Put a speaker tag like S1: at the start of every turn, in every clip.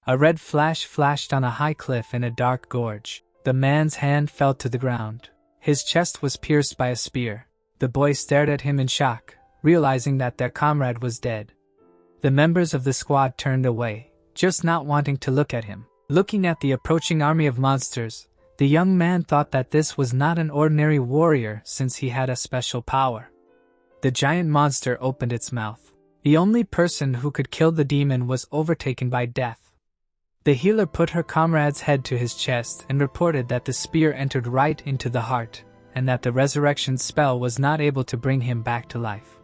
S1: A red flash flashed on a high cliff in a dark gorge. The man's hand fell to the ground. His chest was pierced by a spear. The boys stared at him in shock, realizing that their comrade was dead. The members of the squad turned away, just not wanting to look at him. Looking at the approaching army of monsters, the young man thought that this was not an ordinary warrior since he had a special power. The giant monster opened its mouth. The only person who could kill the demon was overtaken by death. The healer put her comrade's head to his chest and reported that the spear entered right into the heart, and that the resurrection spell was not able to bring him back to life.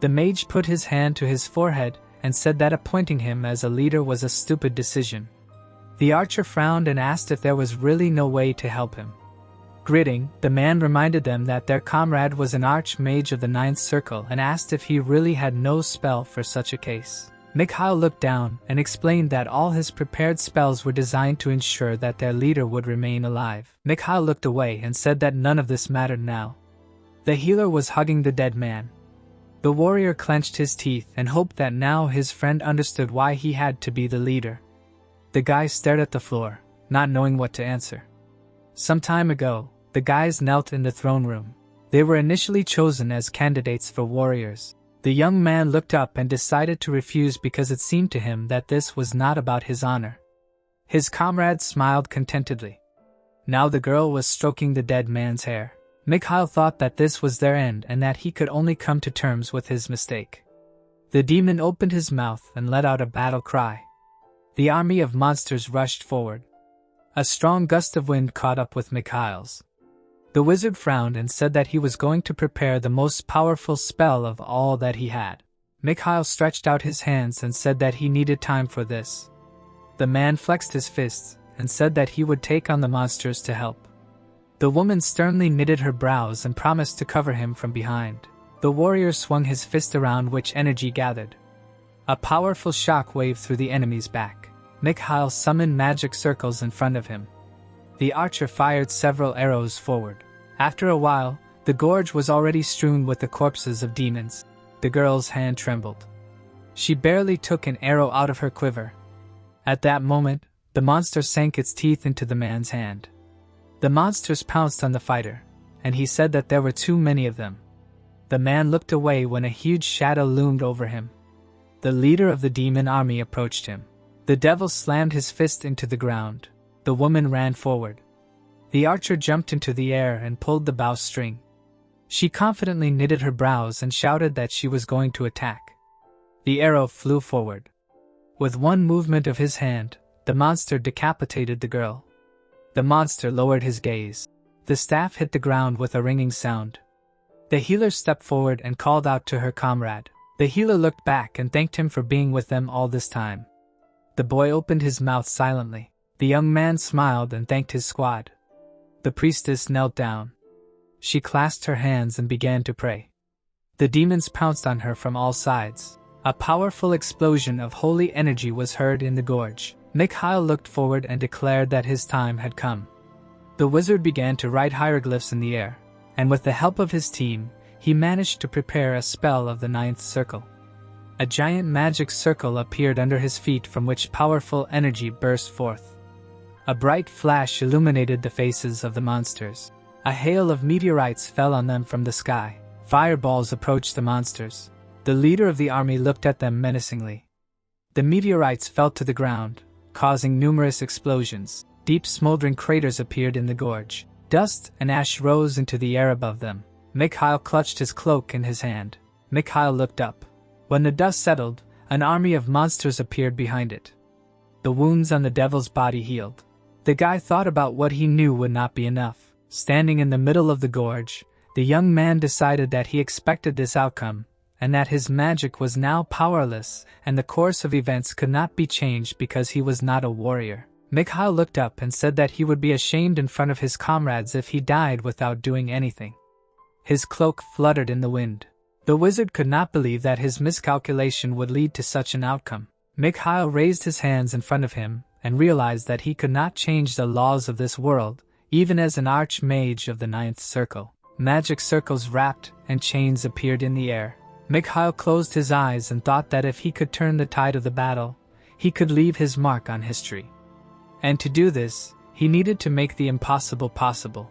S1: The mage put his hand to his forehead and said that appointing him as a leader was a stupid decision. The archer frowned and asked if there was really no way to help him. Gritting, the man reminded them that their comrade was an Archmage of the 9th Circle and asked if he really had no spell for such a case. Mikhail looked down and explained that all his prepared spells were designed to ensure that their leader would remain alive. Mikhail looked away and said that none of this mattered now. The healer was hugging the dead man. The warrior clenched his teeth and hoped that now his friend understood why he had to be the leader. The guy stared at the floor, not knowing what to answer. Some time ago, the guys knelt in the throne room. They were initially chosen as candidates for warriors. The young man looked up and decided to refuse because it seemed to him that this was not about his honor. His comrade smiled contentedly. Now the girl was stroking the dead man's hair. Mikhail thought that this was their end and that he could only come to terms with his mistake. The demon opened his mouth and let out a battle cry. The army of monsters rushed forward. A strong gust of wind caught up with Mikhail's. The wizard frowned and said that he was going to prepare the most powerful spell of all that he had. Mikhail stretched out his hands and said that he needed time for this. The man flexed his fists and said that he would take on the monsters to help. The woman sternly knitted her brows and promised to cover him from behind. The warrior swung his fist around, which energy gathered. A powerful shock waved through the enemy's back. Mikhail summoned magic circles in front of him. The archer fired several arrows forward. After a while, the gorge was already strewn with the corpses of demons. The girl's hand trembled. She barely took an arrow out of her quiver. At that moment, the monster sank its teeth into the man's hand. The monsters pounced on the fighter, and he said that there were too many of them. The man looked away when a huge shadow loomed over him. The leader of the demon army approached him. The devil slammed his fist into the ground. The woman ran forward. The archer jumped into the air and pulled the bowstring. She confidently knitted her brows and shouted that she was going to attack. The arrow flew forward. With one movement of his hand, the monster decapitated the girl. The monster lowered his gaze. The staff hit the ground with a ringing sound. The healer stepped forward and called out to her comrade. The healer looked back and thanked him for being with them all this time. The boy opened his mouth silently. The young man smiled and thanked his squad. The priestess knelt down. She clasped her hands and began to pray. The demons pounced on her from all sides. A powerful explosion of holy energy was heard in the gorge. Mikhail looked forward and declared that his time had come. The wizard began to write hieroglyphs in the air, and with the help of his team, he managed to prepare a spell of the 9th Circle. A giant magic circle appeared under his feet from which powerful energy burst forth. A bright flash illuminated the faces of the monsters. A hail of meteorites fell on them from the sky. Fireballs approached the monsters. The leader of the army looked at them menacingly. The meteorites fell to the ground, causing numerous explosions. Deep smoldering craters appeared in the gorge. Dust and ash rose into the air above them. Mikhail clutched his cloak in his hand. Mikhail looked up. When the dust settled, an army of monsters appeared behind it. The wounds on the devil's body healed. The guy thought about what he knew would not be enough. Standing in the middle of the gorge, the young man decided that he expected this outcome, and that his magic was now powerless, and the course of events could not be changed because he was not a warrior. Mikhail looked up and said that he would be ashamed in front of his comrades if he died without doing anything. His cloak fluttered in the wind. The wizard could not believe that his miscalculation would lead to such an outcome. Mikhail raised his hands in front of him and realized that he could not change the laws of this world, even as an archmage of the 9th Circle. Magic circles wrapped and chains appeared in the air. Mikhail closed his eyes and thought that if he could turn the tide of the battle, he could leave his mark on history. And to do this, he needed to make the impossible possible.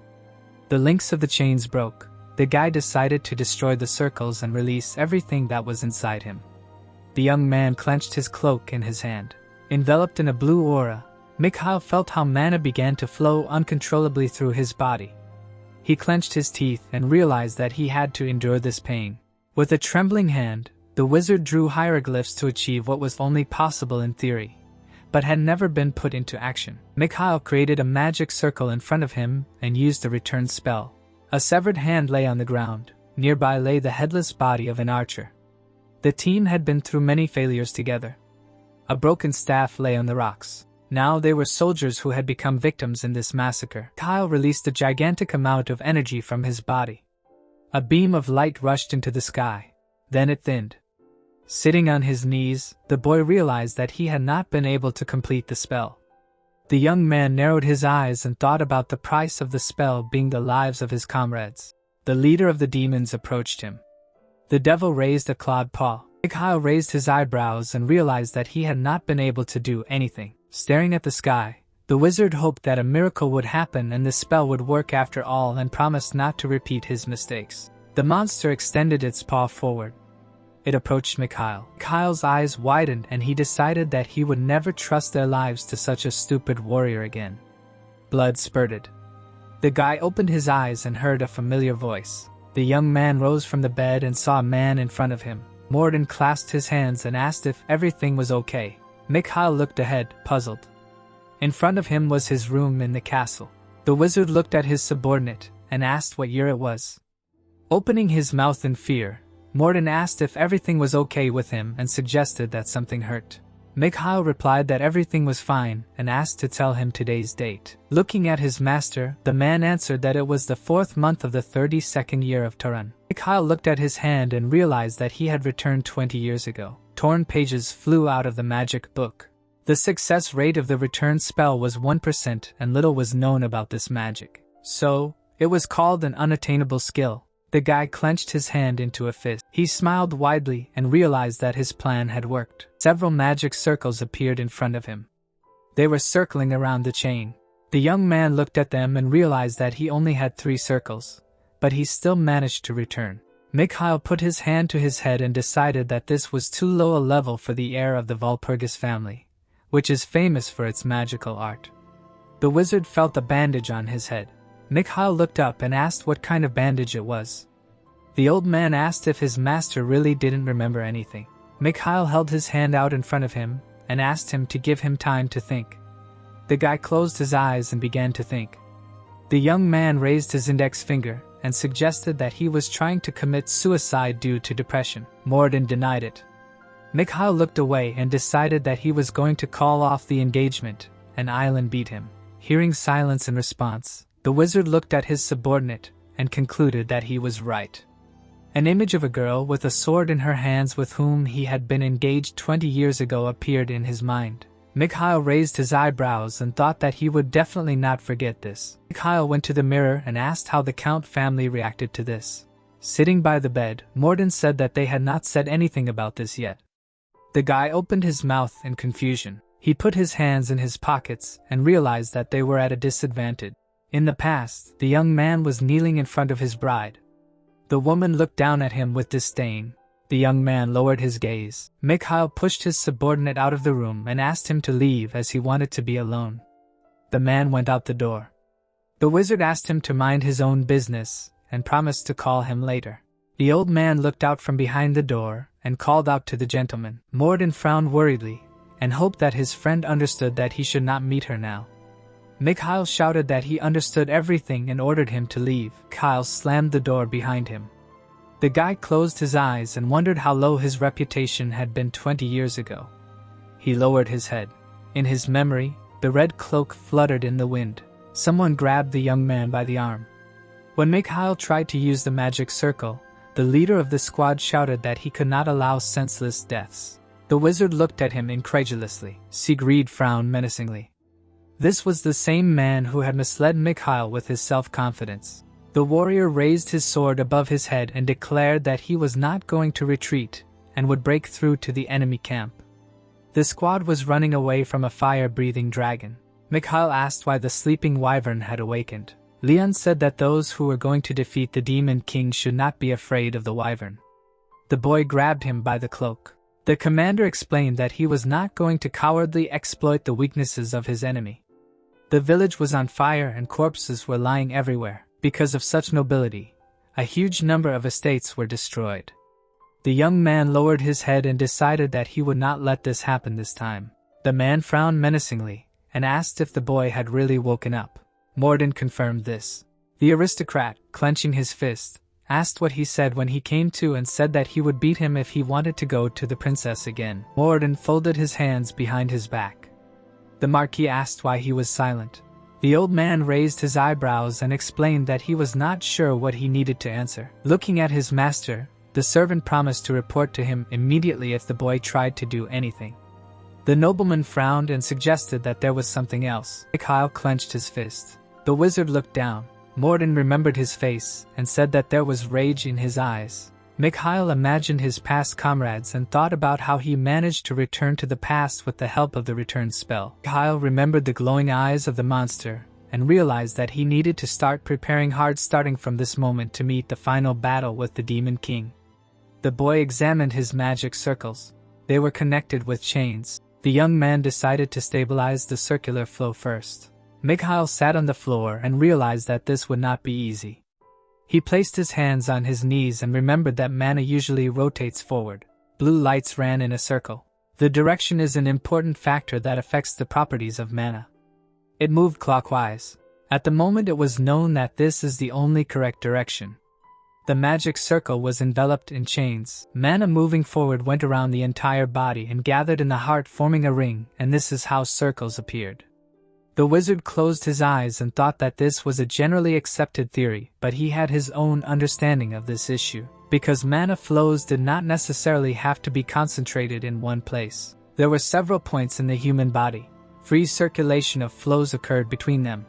S1: The links of the chains broke. The guy decided to destroy the circles and release everything that was inside him. The young man clenched his cloak in his hand. Enveloped in a blue aura, Mikhail felt how mana began to flow uncontrollably through his body. He clenched his teeth and realized that he had to endure this pain. With a trembling hand, the wizard drew hieroglyphs to achieve what was only possible in theory, but had never been put into action. Mikhail created a magic circle in front of him and used the return spell. A severed hand lay on the ground. Nearby lay the headless body of an archer. The team had been through many failures together. A broken staff lay on the rocks. Now they were soldiers who had become victims in this massacre. Kyle released a gigantic amount of energy from his body. A beam of light rushed into the sky. Then it thinned. Sitting on his knees, the boy realized that he had not been able to complete the spell. The young man narrowed his eyes and thought about the price of the spell being the lives of his comrades. The leader of the demons approached him. The devil raised a clawed paw. Mikhail raised his eyebrows and realized that he had not been able to do anything. Staring at the sky, the wizard hoped that a miracle would happen and the spell would work after all and promised not to repeat his mistakes. The monster extended its paw forward. It approached Mikhail. Mikhail's eyes widened and he decided that he would never trust their lives to such a stupid warrior again. Blood spurted. The guy opened his eyes and heard a familiar voice. The young man rose from the bed and saw a man in front of him. Morden clasped his hands and asked if everything was okay. Mikhail looked ahead, puzzled. In front of him was his room in the castle. The wizard looked at his subordinate and asked what year it was. Opening his mouth in fear, Morden asked if everything was okay with him and suggested that something hurt. Mikhail replied that everything was fine and asked to tell him today's date. Looking at his master, the man answered that it was the 4th month of the 32nd year of Taran. Mikhail looked at his hand and realized that he had returned 20 years ago. Torn pages flew out of the magic book. The success rate of the return spell was 1% and little was known about this magic. So, it was called an unattainable skill. The guy clenched his hand into a fist. He smiled widely and realized that his plan had worked. Several magic circles appeared in front of him. They were circling around the chain. The young man looked at them and realized that he only had 3 circles, but he still managed to return. Mikhail put his hand to his head and decided that this was too low a level for the heir of the Walpurgis family, which is famous for its magical art. The wizard felt a bandage on his head. Mikhail looked up and asked what kind of bandage it was. The old man asked if his master really didn't remember anything. Mikhail held his hand out in front of him and asked him to give him time to think. The guy closed his eyes and began to think. The young man raised his index finger and suggested that he was trying to commit suicide due to depression. Morden denied it. Mikhail looked away and decided that he was going to call off the engagement, and Island beat him. Hearing silence in response, the wizard looked at his subordinate and concluded that he was right. An image of a girl with a sword in her hands with whom he had been engaged 20 years ago appeared in his mind. Mikhail raised his eyebrows and thought that he would definitely not forget this. Mikhail went to the mirror and asked how the Count family reacted to this. Sitting by the bed, Morden said that they had not said anything about this yet. The guy opened his mouth in confusion. He put his hands in his pockets and realized that they were at a disadvantage. In the past, the young man was kneeling in front of his bride. The woman looked down at him with disdain. The young man lowered his gaze. Mikhail pushed his subordinate out of the room and asked him to leave as he wanted to be alone. The man went out the door. The wizard asked him to mind his own business and promised to call him later. The old man looked out from behind the door and called out to the gentleman. Morden frowned worriedly and hoped that his friend understood that he should not meet her now. Mikhail shouted that he understood everything and ordered him to leave. Kyle slammed the door behind him. The guy closed his eyes and wondered how low his reputation had been 20 years ago. He lowered his head. In his memory, the red cloak fluttered in the wind. Someone grabbed the young man by the arm. When Mikhail tried to use the magic circle, the leader of the squad shouted that he could not allow senseless deaths. The wizard looked at him incredulously. Sigrid frowned menacingly. This was the same man who had misled Mikhail with his self-confidence. The warrior raised his sword above his head and declared that he was not going to retreat and would break through to the enemy camp. The squad was running away from a fire-breathing dragon. Mikhail asked why the sleeping wyvern had awakened. Leon said that those who were going to defeat the Demon King should not be afraid of the wyvern. The boy grabbed him by the cloak. The commander explained that he was not going to cowardly exploit the weaknesses of his enemy. The village was on fire and corpses were lying everywhere. Because of such nobility, a huge number of estates were destroyed. The young man lowered his head and decided that he would not let this happen this time. The man frowned menacingly and asked if the boy had really woken up. Morden confirmed this. The aristocrat, clenching his fist, asked what he said when he came to and said that he would beat him if he wanted to go to the princess again. Morden folded his hands behind his back. The Marquis asked why he was silent. The old man raised his eyebrows and explained that he was not sure what he needed to answer. Looking at his master, the servant promised to report to him immediately if the boy tried to do anything. The nobleman frowned and suggested that there was something else. Mikhail clenched his fist. The wizard looked down. Morden remembered his face and said that there was rage in his eyes. Mikhail imagined his past comrades and thought about how he managed to return to the past with the help of the return spell. Mikhail remembered the glowing eyes of the monster and realized that he needed to start preparing hard starting from this moment to meet the final battle with the Demon King. The boy examined his magic circles. They were connected with chains. The young man decided to stabilize the circular flow first. Mikhail sat on the floor and realized that this would not be easy. He placed his hands on his knees and remembered that mana usually rotates forward. Blue lights ran in a circle. The direction is an important factor that affects the properties of mana. It moved clockwise. At the moment it was known that this is the only correct direction. The magic circle was enveloped in chains. Mana moving forward went around the entire body and gathered in the heart, forming a ring, and this is how circles appeared. The wizard closed his eyes and thought that this was a generally accepted theory, but he had his own understanding of this issue. Because mana flows did not necessarily have to be concentrated in one place. There were several points in the human body. Free circulation of flows occurred between them.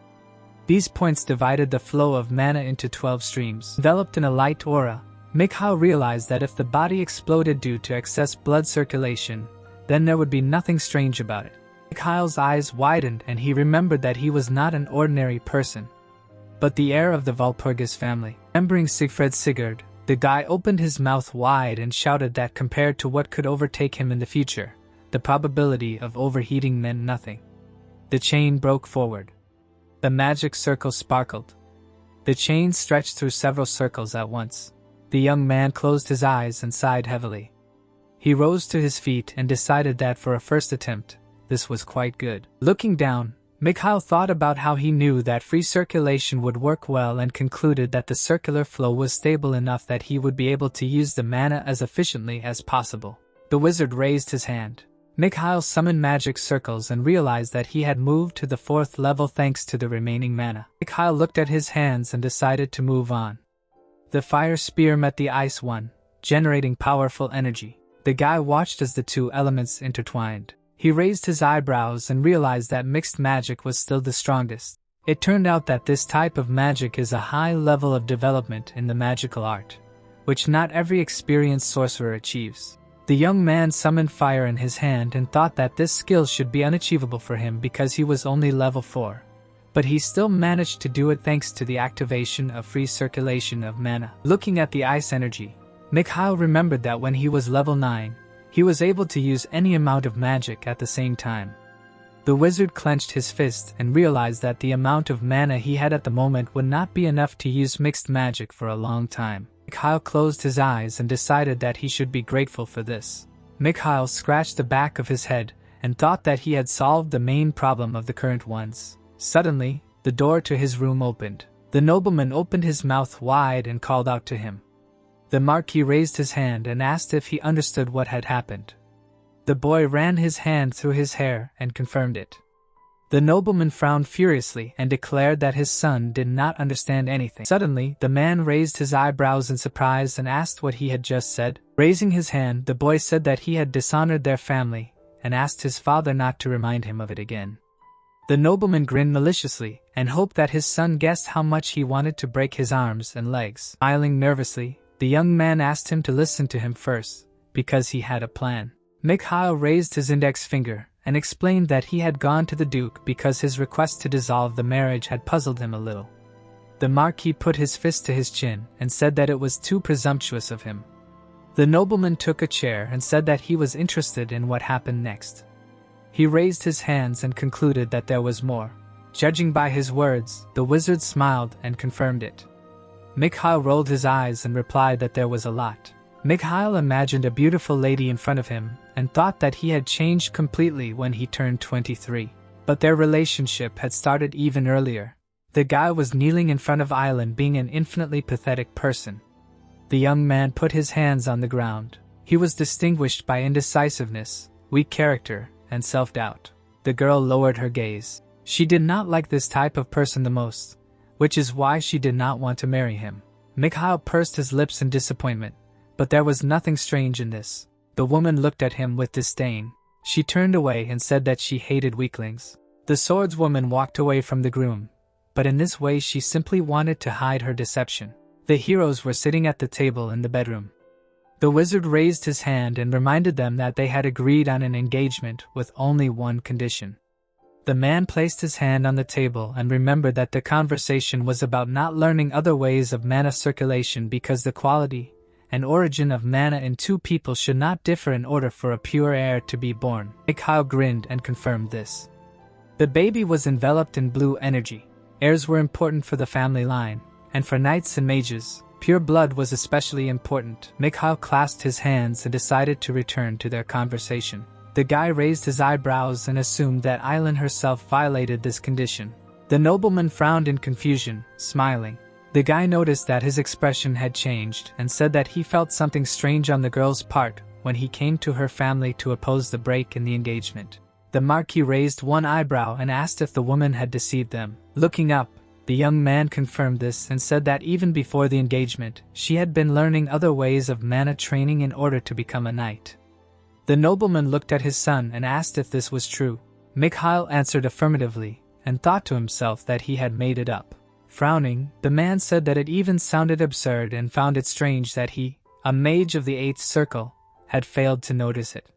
S1: These points divided the flow of mana into 12 streams. Enveloped in a light aura, Mikhail realized that if the body exploded due to excess blood circulation, then there would be nothing strange about it. Mikhail's eyes widened and he remembered that he was not an ordinary person, but the heir of the Walpurgis family. Remembering Siegfried Sigurd, the guy opened his mouth wide and shouted that compared to what could overtake him in the future, the probability of overheating meant nothing. The chain broke forward. The magic circle sparkled. The chain stretched through several circles at once. The young man closed his eyes and sighed heavily. He rose to his feet and decided that for a first attempt, this was quite good. Looking down, Mikhail thought about how he knew that free circulation would work well and concluded that the circular flow was stable enough that he would be able to use the mana as efficiently as possible. The wizard raised his hand. Mikhail summoned magic circles and realized that he had moved to the 4th level thanks to the remaining mana. Mikhail looked at his hands and decided to move on. The fire spear met the ice one, generating powerful energy. The guy watched as the two elements intertwined. He raised his eyebrows and realized that mixed magic was still the strongest. It turned out that this type of magic is a high level of development in the magical art, which not every experienced sorcerer achieves. The young man summoned fire in his hand and thought that this skill should be unachievable for him because he was only level 4. But he still managed to do it thanks to the activation of free circulation of mana. Looking at the ice energy, Mikhail remembered that when he was level 9, he was able to use any amount of magic at the same time. The wizard clenched his fist and realized that the amount of mana he had at the moment would not be enough to use mixed magic for a long time. Mikhail closed his eyes and decided that he should be grateful for this. Mikhail scratched the back of his head and thought that he had solved the main problem of the current ones. Suddenly, the door to his room opened. The nobleman opened his mouth wide and called out to him. The Marquis raised his hand and asked if he understood what had happened. The boy ran his hand through his hair and confirmed it. The nobleman frowned furiously and declared that his son did not understand anything. Suddenly, the man raised his eyebrows in surprise and asked what he had just said. Raising his hand, the boy said that he had dishonored their family and asked his father not to remind him of it again. The nobleman grinned maliciously and hoped that his son guessed how much he wanted to break his arms and legs. Smiling nervously, the young man asked him to listen to him first, because he had a plan. Mikhail raised his index finger and explained that he had gone to the Duke because his request to dissolve the marriage had puzzled him a little. The Marquis put his fist to his chin and said that it was too presumptuous of him. The nobleman took a chair and said that he was interested in what happened next. He raised his hands and concluded that there was more. Judging by his words, the wizard smiled and confirmed it. Mikhail rolled his eyes and replied that there was a lot. Mikhail imagined a beautiful lady in front of him and thought that he had changed completely when he turned 23. But their relationship had started even earlier. The guy was kneeling in front of Island, being an infinitely pathetic person. The young man put his hands on the ground. He was distinguished by indecisiveness, weak character, and self-doubt. The girl lowered her gaze. She did not like this type of person the most, which is why she did not want to marry him. Mikhail pursed his lips in disappointment, but there was nothing strange in this. The woman looked at him with disdain. She turned away and said that she hated weaklings. The swordswoman walked away from the groom, but in this way she simply wanted to hide her deception. The heroes were sitting at the table in the bedroom. The wizard raised his hand and reminded them that they had agreed on an engagement with only one condition. The man placed his hand on the table and remembered that the conversation was about not learning other ways of mana circulation because the quality and origin of mana in two people should not differ in order for a pure heir to be born. Mikhail grinned and confirmed this. The baby was enveloped in blue energy. Heirs were important for the family line, and for knights and mages, pure blood was especially important. Mikhail clasped his hands and decided to return to their conversation. The guy raised his eyebrows and assumed that Island herself violated this condition. The nobleman frowned in confusion, smiling. The guy noticed that his expression had changed and said that he felt something strange on the girl's part when he came to her family to oppose the break in the engagement. The Marquis raised one eyebrow and asked if the woman had deceived them. Looking up, the young man confirmed this and said that even before the engagement, she had been learning other ways of mana training in order to become a knight. The nobleman looked at his son and asked if this was true. Mikhail answered affirmatively and thought to himself that he had made it up. Frowning, the man said that it even sounded absurd and found it strange that he, a mage of the 8th Circle, had failed to notice it.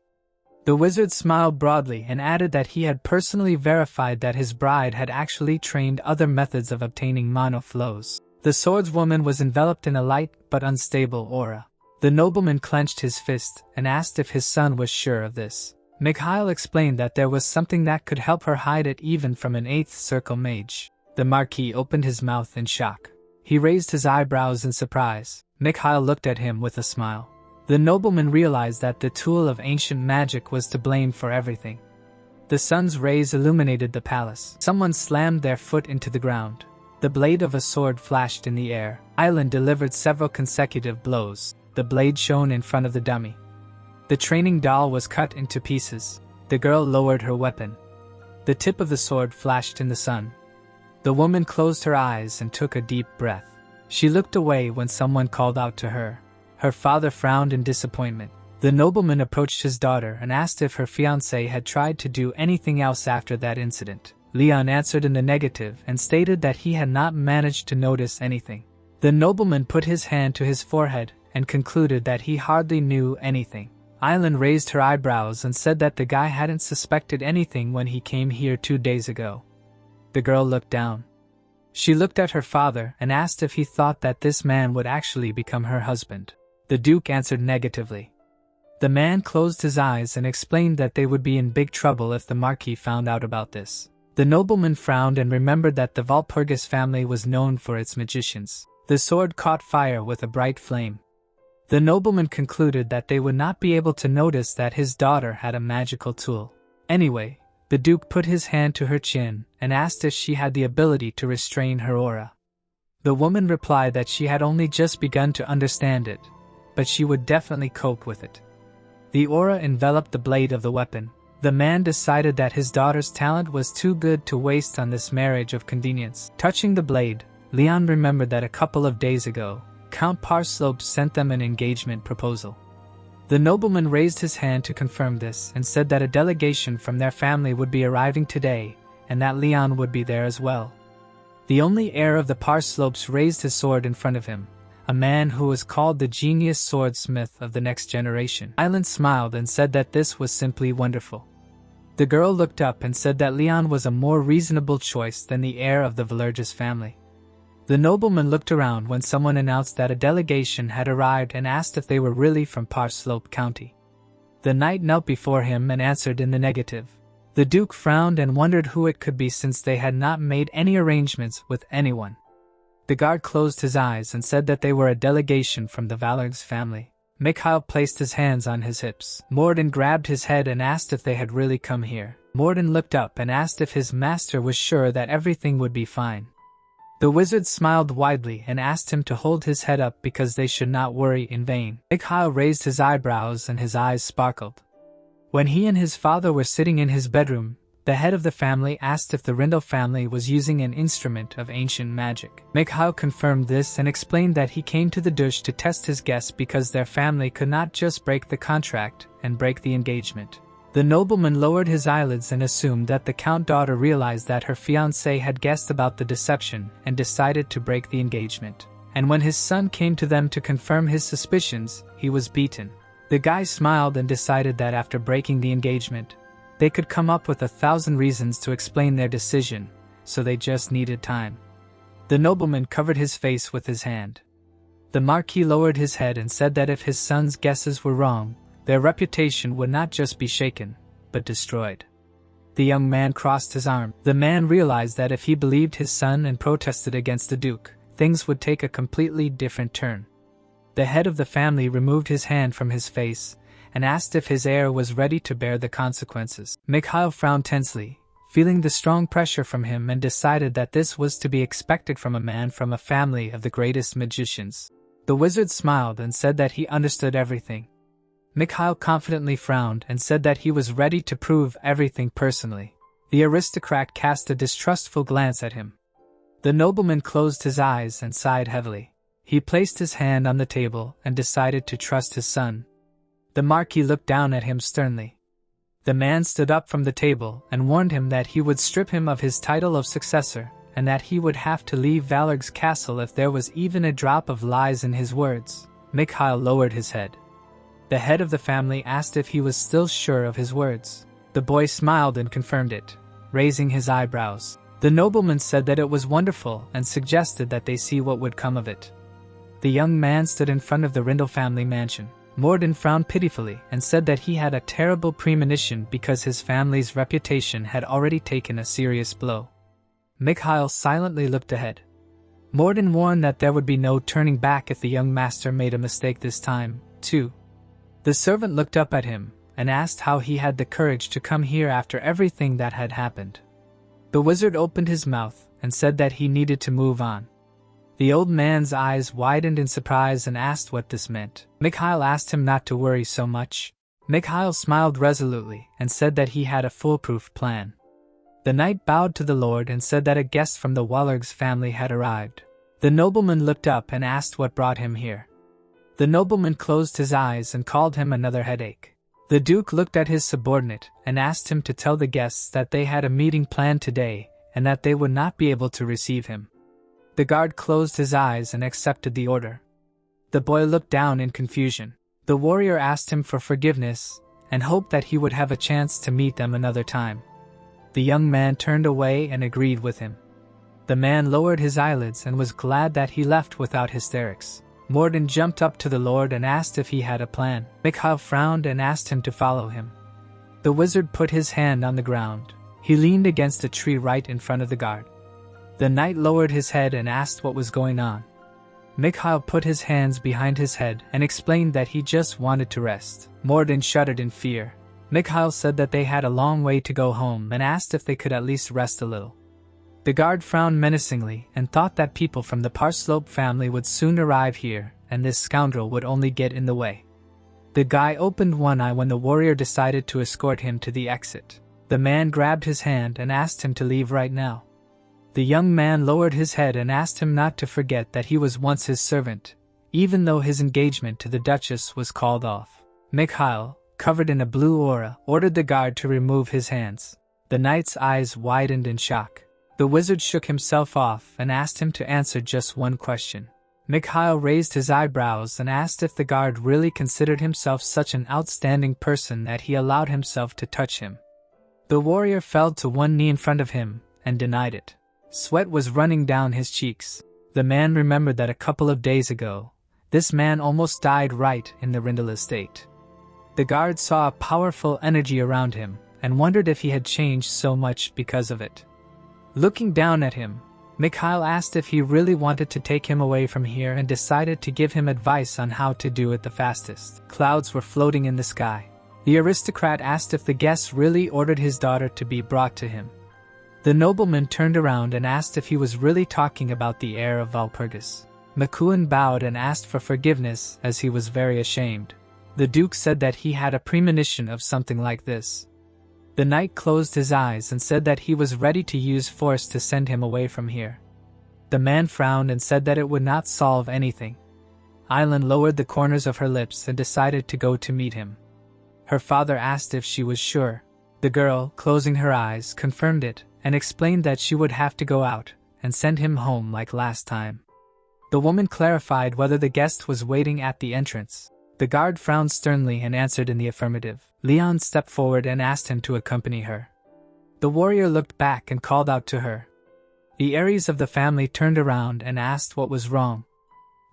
S1: The wizard smiled broadly and added that he had personally verified that his bride had actually trained other methods of obtaining mana flows. The swordswoman was enveloped in a light but unstable aura. The nobleman clenched his fist and asked if his son was sure of this. Mikhail explained that there was something that could help her hide it even from an 8th Circle Mage. The Marquis opened his mouth in shock. He raised his eyebrows in surprise. Mikhail looked at him with a smile. The nobleman realized that the tool of ancient magic was to blame for everything. The sun's rays illuminated the palace. Someone slammed their foot into the ground. The blade of a sword flashed in the air. Island delivered several consecutive blows. The blade shone in front of the dummy. The training doll was cut into pieces. The girl lowered her weapon. The tip of the sword flashed in the sun. The woman closed her eyes and took a deep breath. She looked away when someone called out to her. Her father frowned in disappointment. The nobleman approached his daughter and asked if her fiancé had tried to do anything else after that incident. Leon answered in the negative and stated that he had not managed to notice anything. The nobleman put his hand to his forehead and concluded that he hardly knew anything. Island raised her eyebrows and said that the guy hadn't suspected anything when he came here 2 days ago. The girl looked down. She looked at her father and asked if he thought that this man would actually become her husband. The Duke answered negatively. The man closed his eyes and explained that they would be in big trouble if the Marquis found out about this. The nobleman frowned and remembered that the Walpurgis family was known for its magicians. The sword caught fire with a bright flame. The nobleman concluded that they would not be able to notice that his daughter had a magical tool. Anyway, the Duke put his hand to her chin and asked if she had the ability to restrain her aura. The woman replied that she had only just begun to understand it, but she would definitely cope with it. The aura enveloped the blade of the weapon. The man decided that his daughter's talent was too good to waste on this marriage of convenience. Touching the blade, Leon remembered that a couple of days ago, Count Parslope sent them an engagement proposal. The nobleman raised his hand to confirm this and said that a delegation from their family would be arriving today and that Leon would be there as well. The only heir of the Parslopes raised his sword in front of him, a man who was called the genius swordsmith of the next generation. Island smiled and said that this was simply wonderful. The girl looked up and said that Leon was a more reasonable choice than the heir of the Valergus family. The nobleman looked around when someone announced that a delegation had arrived and asked if they were really from Parslope County. The knight knelt before him and answered in the negative. The duke frowned and wondered who it could be since they had not made any arrangements with anyone. The guard closed his eyes and said that they were a delegation from the Valergus family. Mikhail placed his hands on his hips. Morden grabbed his head and asked if they had really come here. Morden looked up and asked if his master was sure that everything would be fine. The wizard smiled widely and asked him to hold his head up because they should not worry in vain. Mikhail raised his eyebrows and his eyes sparkled. When he and his father were sitting in his bedroom, the head of the family asked if the Rindle family was using an instrument of ancient magic. Mikhail confirmed this and explained that he came to the Dush to test his guess because their family could not just break the contract and break the engagement. The nobleman lowered his eyelids and assumed that the count daughter realized that her fiancé had guessed about the deception and decided to break the engagement. And when his son came to them to confirm his suspicions, he was beaten. The guy smiled and decided that after breaking the engagement, they could come up with 1,000 reasons to explain their decision, so they just needed time. The nobleman covered his face with his hand. The Marquis lowered his head and said that if his son's guesses were wrong, their reputation would not just be shaken, but destroyed. The young man crossed his arm. The man realized that if he believed his son and protested against the Duke, things would take a completely different turn. The head of the family removed his hand from his face and asked if his heir was ready to bear the consequences. Mikhail frowned tensely, feeling the strong pressure from him, and decided that this was to be expected from a man from a family of the greatest magicians. The wizard smiled and said that he understood everything. Mikhail confidently frowned and said that he was ready to prove everything personally. The aristocrat cast a distrustful glance at him. The nobleman closed his eyes and sighed heavily. He placed his hand on the table and decided to trust his son. The Marquis looked down at him sternly. The man stood up from the table and warned him that he would strip him of his title of successor and that he would have to leave Valerg's castle if there was even a drop of lies in his words. Mikhail lowered his head. The head of the family asked if he was still sure of his words. The boy smiled and confirmed it, raising his eyebrows. The nobleman said that it was wonderful and suggested that they see what would come of it. The young man stood in front of the Rindle family mansion. Morden frowned pitifully and said that he had a terrible premonition because his family's reputation had already taken a serious blow. Mikhail silently looked ahead. Morden warned that there would be no turning back if the young master made a mistake this time, too. The servant looked up at him and asked how he had the courage to come here after everything that had happened. The wizard opened his mouth and said that he needed to move on. The old man's eyes widened in surprise and asked what this meant. Mikhail asked him not to worry so much. Mikhail smiled resolutely and said that he had a foolproof plan. The knight bowed to the lord and said that a guest from the Valergs family had arrived. The nobleman looked up and asked what brought him here. The nobleman closed his eyes and called him another headache. The duke looked at his subordinate and asked him to tell the guests that they had a meeting planned today and that they would not be able to receive him. The guard closed his eyes and accepted the order. The boy looked down in confusion. The warrior asked him for forgiveness and hoped that he would have a chance to meet them another time. The young man turned away and agreed with him. The man lowered his eyelids and was glad that he left without hysterics. Morden jumped up to the lord and asked if he had a plan. Mikhail frowned and asked him to follow him. The wizard put his hand on the ground. He leaned against a tree right in front of the guard. The knight lowered his head and asked what was going on. Mikhail put his hands behind his head and explained that he just wanted to rest. Morden shuddered in fear. Mikhail said that they had a long way to go home and asked if they could at least rest a little. The guard frowned menacingly and thought that people from the Parslope family would soon arrive here and this scoundrel would only get in the way. The guy opened one eye when the warrior decided to escort him to the exit. The man grabbed his hand and asked him to leave right now. The young man lowered his head and asked him not to forget that he was once his servant, even though his engagement to the Duchess was called off. Mikhail, covered in a blue aura, ordered the guard to remove his hands. The knight's eyes widened in shock. The wizard shook himself off and asked him to answer just one question. Mikhail raised his eyebrows and asked if the guard really considered himself such an outstanding person that he allowed himself to touch him. The warrior fell to one knee in front of him and denied it. Sweat was running down his cheeks. The man remembered that a couple of days ago, this man almost died right in the Rindal estate. The guard saw a powerful energy around him and wondered if he had changed so much because of it. Looking down at him, Mikhail asked if he really wanted to take him away from here and decided to give him advice on how to do it the fastest. Clouds were floating in the sky. The aristocrat asked if the guest really ordered his daughter to be brought to him. The nobleman turned around and asked if he was really talking about the heir of Valpurgis. Mikuin bowed and asked for forgiveness as he was very ashamed. The duke said that he had a premonition of something like this. The knight closed his eyes and said that he was ready to use force to send him away from here. The man frowned and said that it would not solve anything. Aileen lowered the corners of her lips and decided to go to meet him. Her father asked if she was sure. The girl, closing her eyes, confirmed it and explained that she would have to go out and send him home like last time. The woman clarified whether the guest was waiting at the entrance. The guard frowned sternly and answered in the affirmative. Leon stepped forward and asked him to accompany her. The warrior looked back and called out to her. The Aries of the family turned around and asked what was wrong.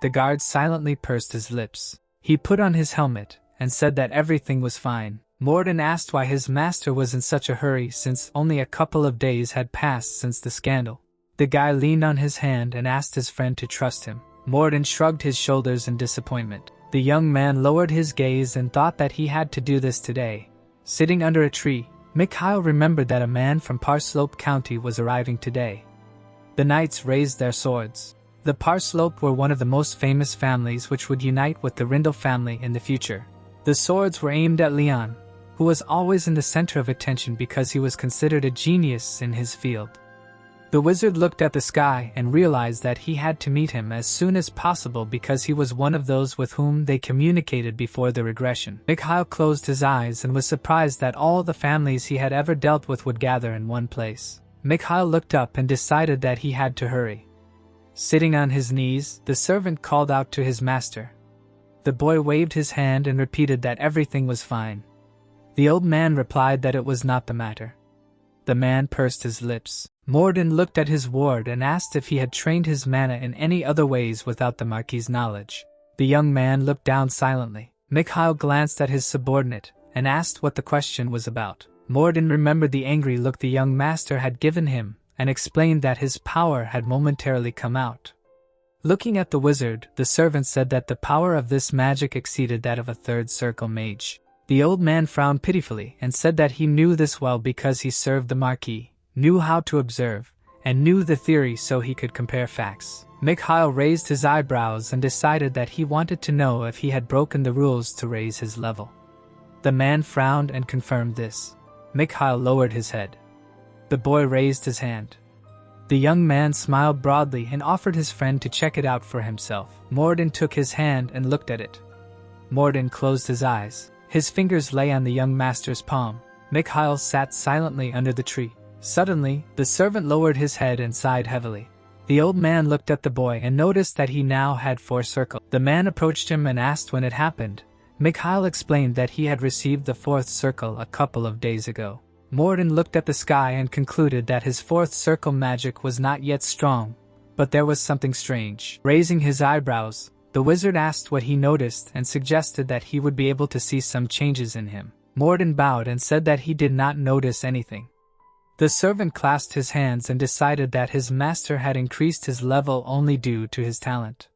S1: The guard silently pursed his lips. He put on his helmet and said that everything was fine. Morden asked why his master was in such a hurry since only a couple of days had passed since the scandal. The guy leaned on his hand and asked his friend to trust him. Morden shrugged his shoulders in disappointment. The young man lowered his gaze and thought that he had to do this today. Sitting under a tree, Mikhail remembered that a man from Parslope County was arriving today. The knights raised their swords. The Parslope were one of the most famous families which would unite with the Rindal family in the future. The swords were aimed at Leon, who was always in the center of attention because he was considered a genius in his field. The wizard looked at the sky and realized that he had to meet him as soon as possible because he was one of those with whom they communicated before the regression. Mikhail closed his eyes and was surprised that all the families he had ever dealt with would gather in one place. Mikhail looked up and decided that he had to hurry. Sitting on his knees, the servant called out to his master. The boy waved his hand and repeated that everything was fine. The old man replied that it was not the matter. The man pursed his lips. Morden looked at his ward and asked if he had trained his mana in any other ways without the Marquis's knowledge. The young man looked down silently. Mikhail glanced at his subordinate and asked what the question was about. Morden remembered the angry look the young master had given him and explained that his power had momentarily come out. Looking at the wizard, the servant said that the power of this magic exceeded that of a 3rd-Circle Mage. The old man frowned pitifully and said that he knew this well because he served the Marquis, knew how to observe, and knew the theory so he could compare facts. Mikhail raised his eyebrows and decided that he wanted to know if he had broken the rules to raise his level. The man frowned and confirmed this. Mikhail lowered his head. The boy raised his hand. The young man smiled broadly and offered his friend to check it out for himself. Morden took his hand and looked at it. Morden closed his eyes. His fingers lay on the young master's palm. Mikhail sat silently under the tree. Suddenly, the servant lowered his head and sighed heavily. The old man looked at the boy and noticed that he now had 4 circles. The man approached him and asked when it happened. Mikhail explained that he had received the 4th circle a couple of days ago. Morden looked at the sky and concluded that his 4th circle magic was not yet strong, but there was something strange. Raising his eyebrows, the wizard asked what he noticed and suggested that he would be able to see some changes in him. Morden bowed and said that he did not notice anything. The servant clasped his hands and decided that his master had increased his level only due to his talent.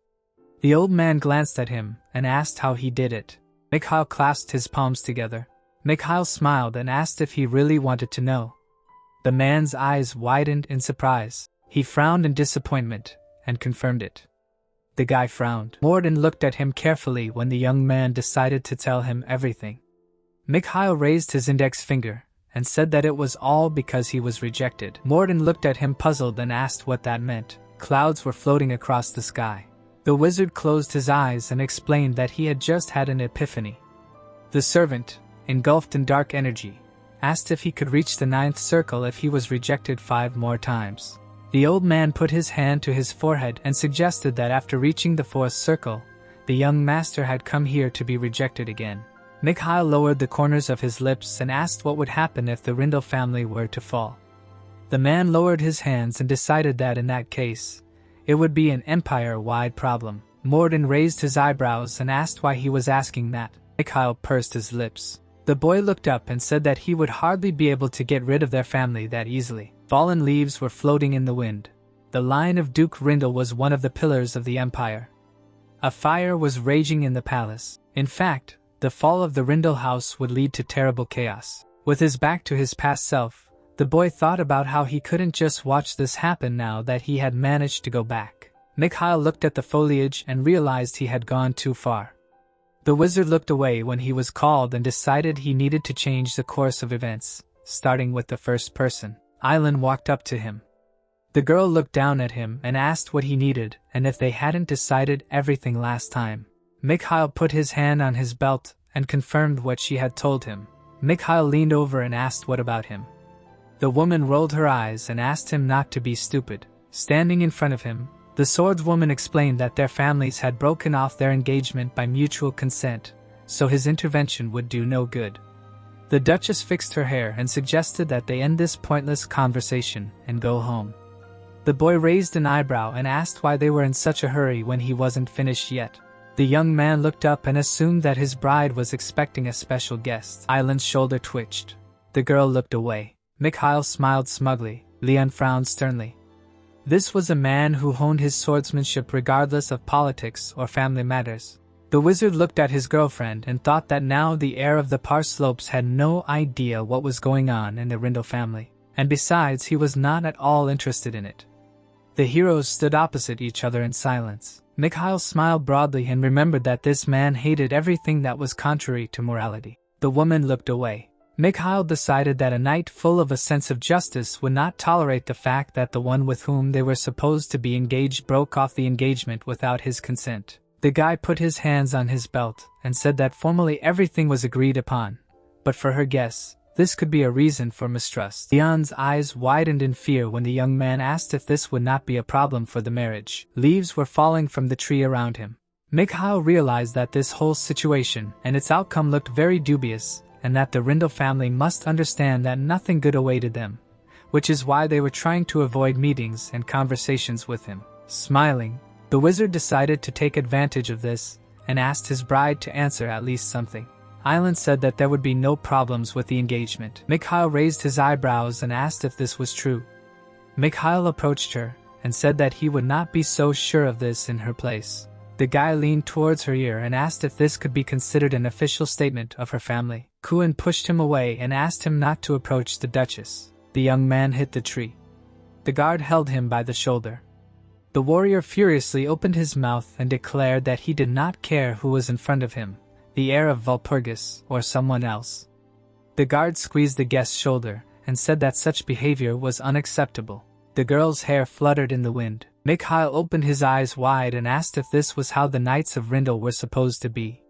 S1: The old man glanced at him and asked how he did it. Mikhail clasped his palms together. Mikhail smiled and asked if he really wanted to know. The man's eyes widened in surprise. He frowned in disappointment and confirmed it. The guy frowned. Morden looked at him carefully when the young man decided to tell him everything. Mikhail raised his index finger and said that it was all because he was rejected. Morden looked at him puzzled and asked what that meant. Clouds were floating across the sky. The wizard closed his eyes and explained that he had just had an epiphany. The servant, engulfed in dark energy, asked if he could reach the 9th circle if he was rejected 5 more times. The old man put his hand to his forehead and suggested that after reaching the 4th circle, the young master had come here to be rejected again. Mikhail lowered the corners of his lips and asked what would happen if the Rindel family were to fall. The man lowered his hands and decided that in that case, it would be an empire-wide problem. Morden raised his eyebrows and asked why he was asking that. Mikhail pursed his lips. The boy looked up and said that he would hardly be able to get rid of their family that easily. Fallen leaves were floating in the wind. The line of Duke Rindel was one of the pillars of the empire. A fire was raging in the palace. In fact, the fall of the Rindel house would lead to terrible chaos. With his back to his past self, the boy thought about how he couldn't just watch this happen now that he had managed to go back. Mikhail looked at the foliage and realized he had gone too far. The wizard looked away when he was called and decided he needed to change the course of events, starting with the first person. Island walked up to him. The girl looked down at him and asked what he needed and if they hadn't decided everything last time. Mikhail put his hand on his belt and confirmed what she had told him. Mikhail leaned over and asked what about him. The woman rolled her eyes and asked him not to be stupid. Standing in front of him, the swordswoman explained that their families had broken off their engagement by mutual consent, so his intervention would do no good. The Duchess fixed her hair and suggested that they end this pointless conversation and go home. The boy raised an eyebrow and asked why they were in such a hurry when he wasn't finished yet. The young man looked up and assumed that his bride was expecting a special guest. Island's shoulder twitched. The girl looked away. Mikhail smiled smugly. Leon frowned sternly. This was a man who honed his swordsmanship regardless of politics or family matters. The wizard looked at his girlfriend and thought that now the heir of the Par Slopes had no idea what was going on in the Rindel family, and besides he was not at all interested in it. The heroes stood opposite each other in silence. Mikhail smiled broadly and remembered that this man hated everything that was contrary to morality. The woman looked away. Mikhail decided that a knight full of a sense of justice would not tolerate the fact that the one with whom they were supposed to be engaged broke off the engagement without his consent. The guy put his hands on his belt and said that formally everything was agreed upon, but for her guess, this could be a reason for mistrust. Leon's eyes widened in fear when the young man asked if this would not be a problem for the marriage. Leaves were falling from the tree around him. Mikhail realized that this whole situation and its outcome looked very dubious, and that the Rindel family must understand that nothing good awaited them, which is why they were trying to avoid meetings and conversations with him. Smiling, the wizard decided to take advantage of this and asked his bride to answer at least something. Island said that there would be no problems with the engagement. Mikhail raised his eyebrows and asked if this was true. Mikhail approached her and said that he would not be so sure of this in her place. The guy leaned towards her ear and asked if this could be considered an official statement of her family. Kuan pushed him away and asked him not to approach the Duchess. The young man hit the tree. The guard held him by the shoulder. The warrior furiously opened his mouth and declared that he did not care who was in front of him, the heir of Walpurgis or someone else. The guard squeezed the guest's shoulder and said that such behavior was unacceptable. The girl's hair fluttered in the wind. Mikhail opened his eyes wide and asked if this was how the Knights of Rindel were supposed to be.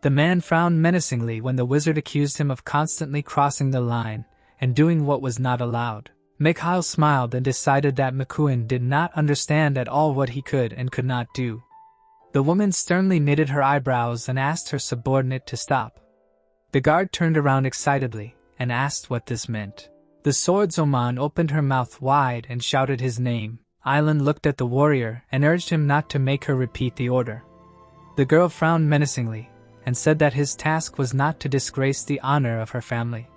S1: The man frowned menacingly when the wizard accused him of constantly crossing the line and doing what was not allowed. Mikhail smiled and decided that McCuan did not understand at all what he could and could not do. The woman sternly knitted her eyebrows and asked her subordinate to stop. The guard turned around excitedly and asked what this meant. The swordswoman opened her mouth wide and shouted his name. Island looked at the warrior and urged him not to make her repeat the order. The girl frowned menacingly and said that his task was not to disgrace the honor of her family.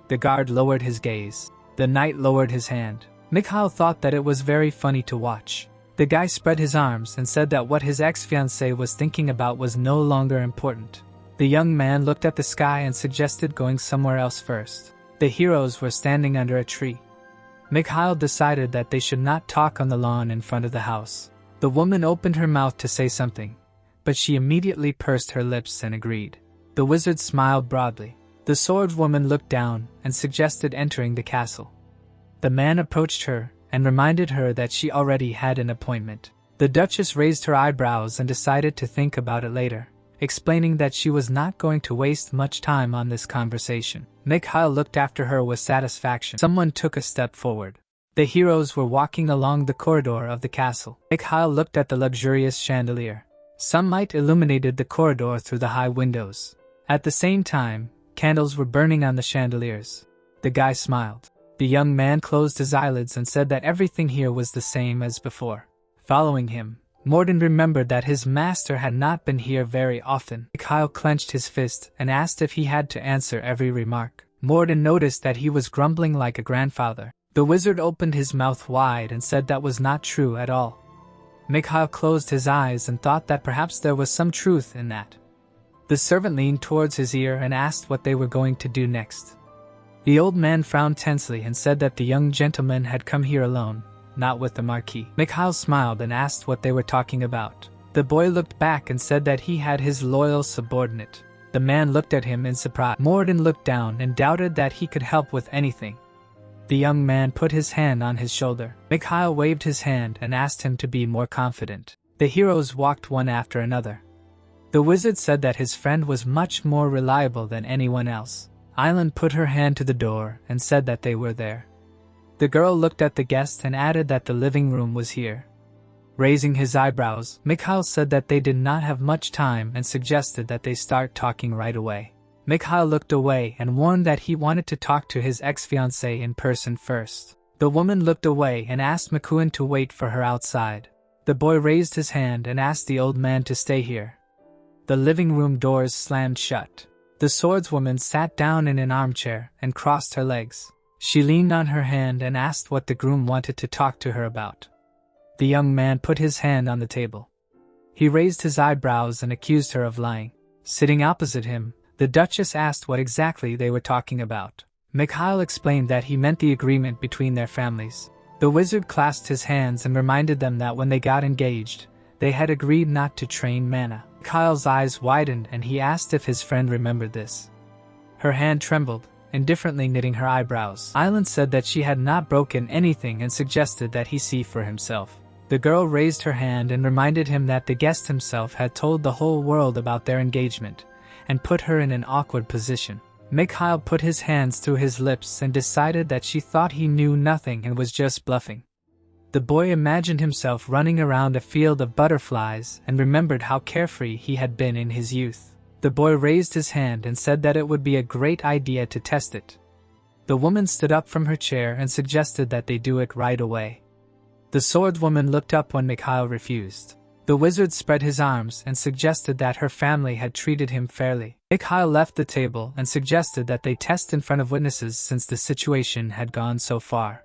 S1: The guard lowered his gaze. The knight lowered his hand. Mikhail thought that it was very funny to watch. The guy spread his arms and said that what his ex-fiancée was thinking about was no longer important. The young man looked at the sky and suggested going somewhere else first. The heroes were standing under a tree. Mikhail decided that they should not talk on the lawn in front of the house. The woman opened her mouth to say something, but she immediately pursed her lips and agreed. The wizard smiled broadly. The swordswoman looked down and suggested entering the castle. The man approached her and reminded her that she already had an appointment. The Duchess raised her eyebrows and decided to think about it later, explaining that she was not going to waste much time on this conversation. Mikhail looked after her with satisfaction. Someone took a step forward. The heroes were walking along the corridor of the castle. Mikhail looked at the luxurious chandelier. Some light illuminated the corridor through the high windows. At the same time, candles were burning on the chandeliers. The guy smiled. The young man closed his eyelids and said that everything here was the same as before. Following him, Morden remembered that his master had not been here very often. Mikhail clenched his fist and asked if he had to answer every remark. Morden noticed that he was grumbling like a grandfather. The wizard opened his mouth wide and said that was not true at all. Mikhail closed his eyes and thought that perhaps there was some truth in that. The servant leaned towards his ear and asked what they were going to do next. The old man frowned tensely and said that the young gentleman had come here alone, not with the Marquis. Mikhail smiled and asked what they were talking about. The boy looked back and said that he had his loyal subordinate. The man looked at him in surprise. Morden looked down and doubted that he could help with anything. The young man put his hand on his shoulder. Mikhail waved his hand and asked him to be more confident. The heroes walked one after another. The wizard said that his friend was much more reliable than anyone else. Island put her hand to the door and said that they were there. The girl looked at the guest and added that the living room was here. Raising his eyebrows, Mikhail said that they did not have much time and suggested that they start talking right away. Mikhail looked away and warned that he wanted to talk to his ex-fiancée in person first. The woman looked away and asked McEwen to wait for her outside. The boy raised his hand and asked the old man to stay here. The living room doors slammed shut. The swordswoman sat down in an armchair and crossed her legs. She leaned on her hand and asked what the groom wanted to talk to her about. The young man put his hand on the table. He raised his eyebrows and accused her of lying. Sitting opposite him, the Duchess asked what exactly they were talking about. Mikhail explained that he meant the agreement between their families. The wizard clasped his hands and reminded them that when they got engaged, they had agreed not to train mana. Mikhail's eyes widened and he asked if his friend remembered this. Her hand trembled, indifferently knitting her eyebrows. Island said that she had not broken anything and suggested that he see for himself. The girl raised her hand and reminded him that the guest himself had told the whole world about their engagement, and put her in an awkward position. Mikhail put his hands to his lips and decided that she thought he knew nothing and was just bluffing. The boy imagined himself running around a field of butterflies and remembered how carefree he had been in his youth. The boy raised his hand and said that it would be a great idea to test it. The woman stood up from her chair and suggested that they do it right away. The swordswoman looked up when Mikhail refused. The wizard spread his arms and suggested that her family had treated him fairly. Mikhail left the table and suggested that they test in front of witnesses since the situation had gone so far.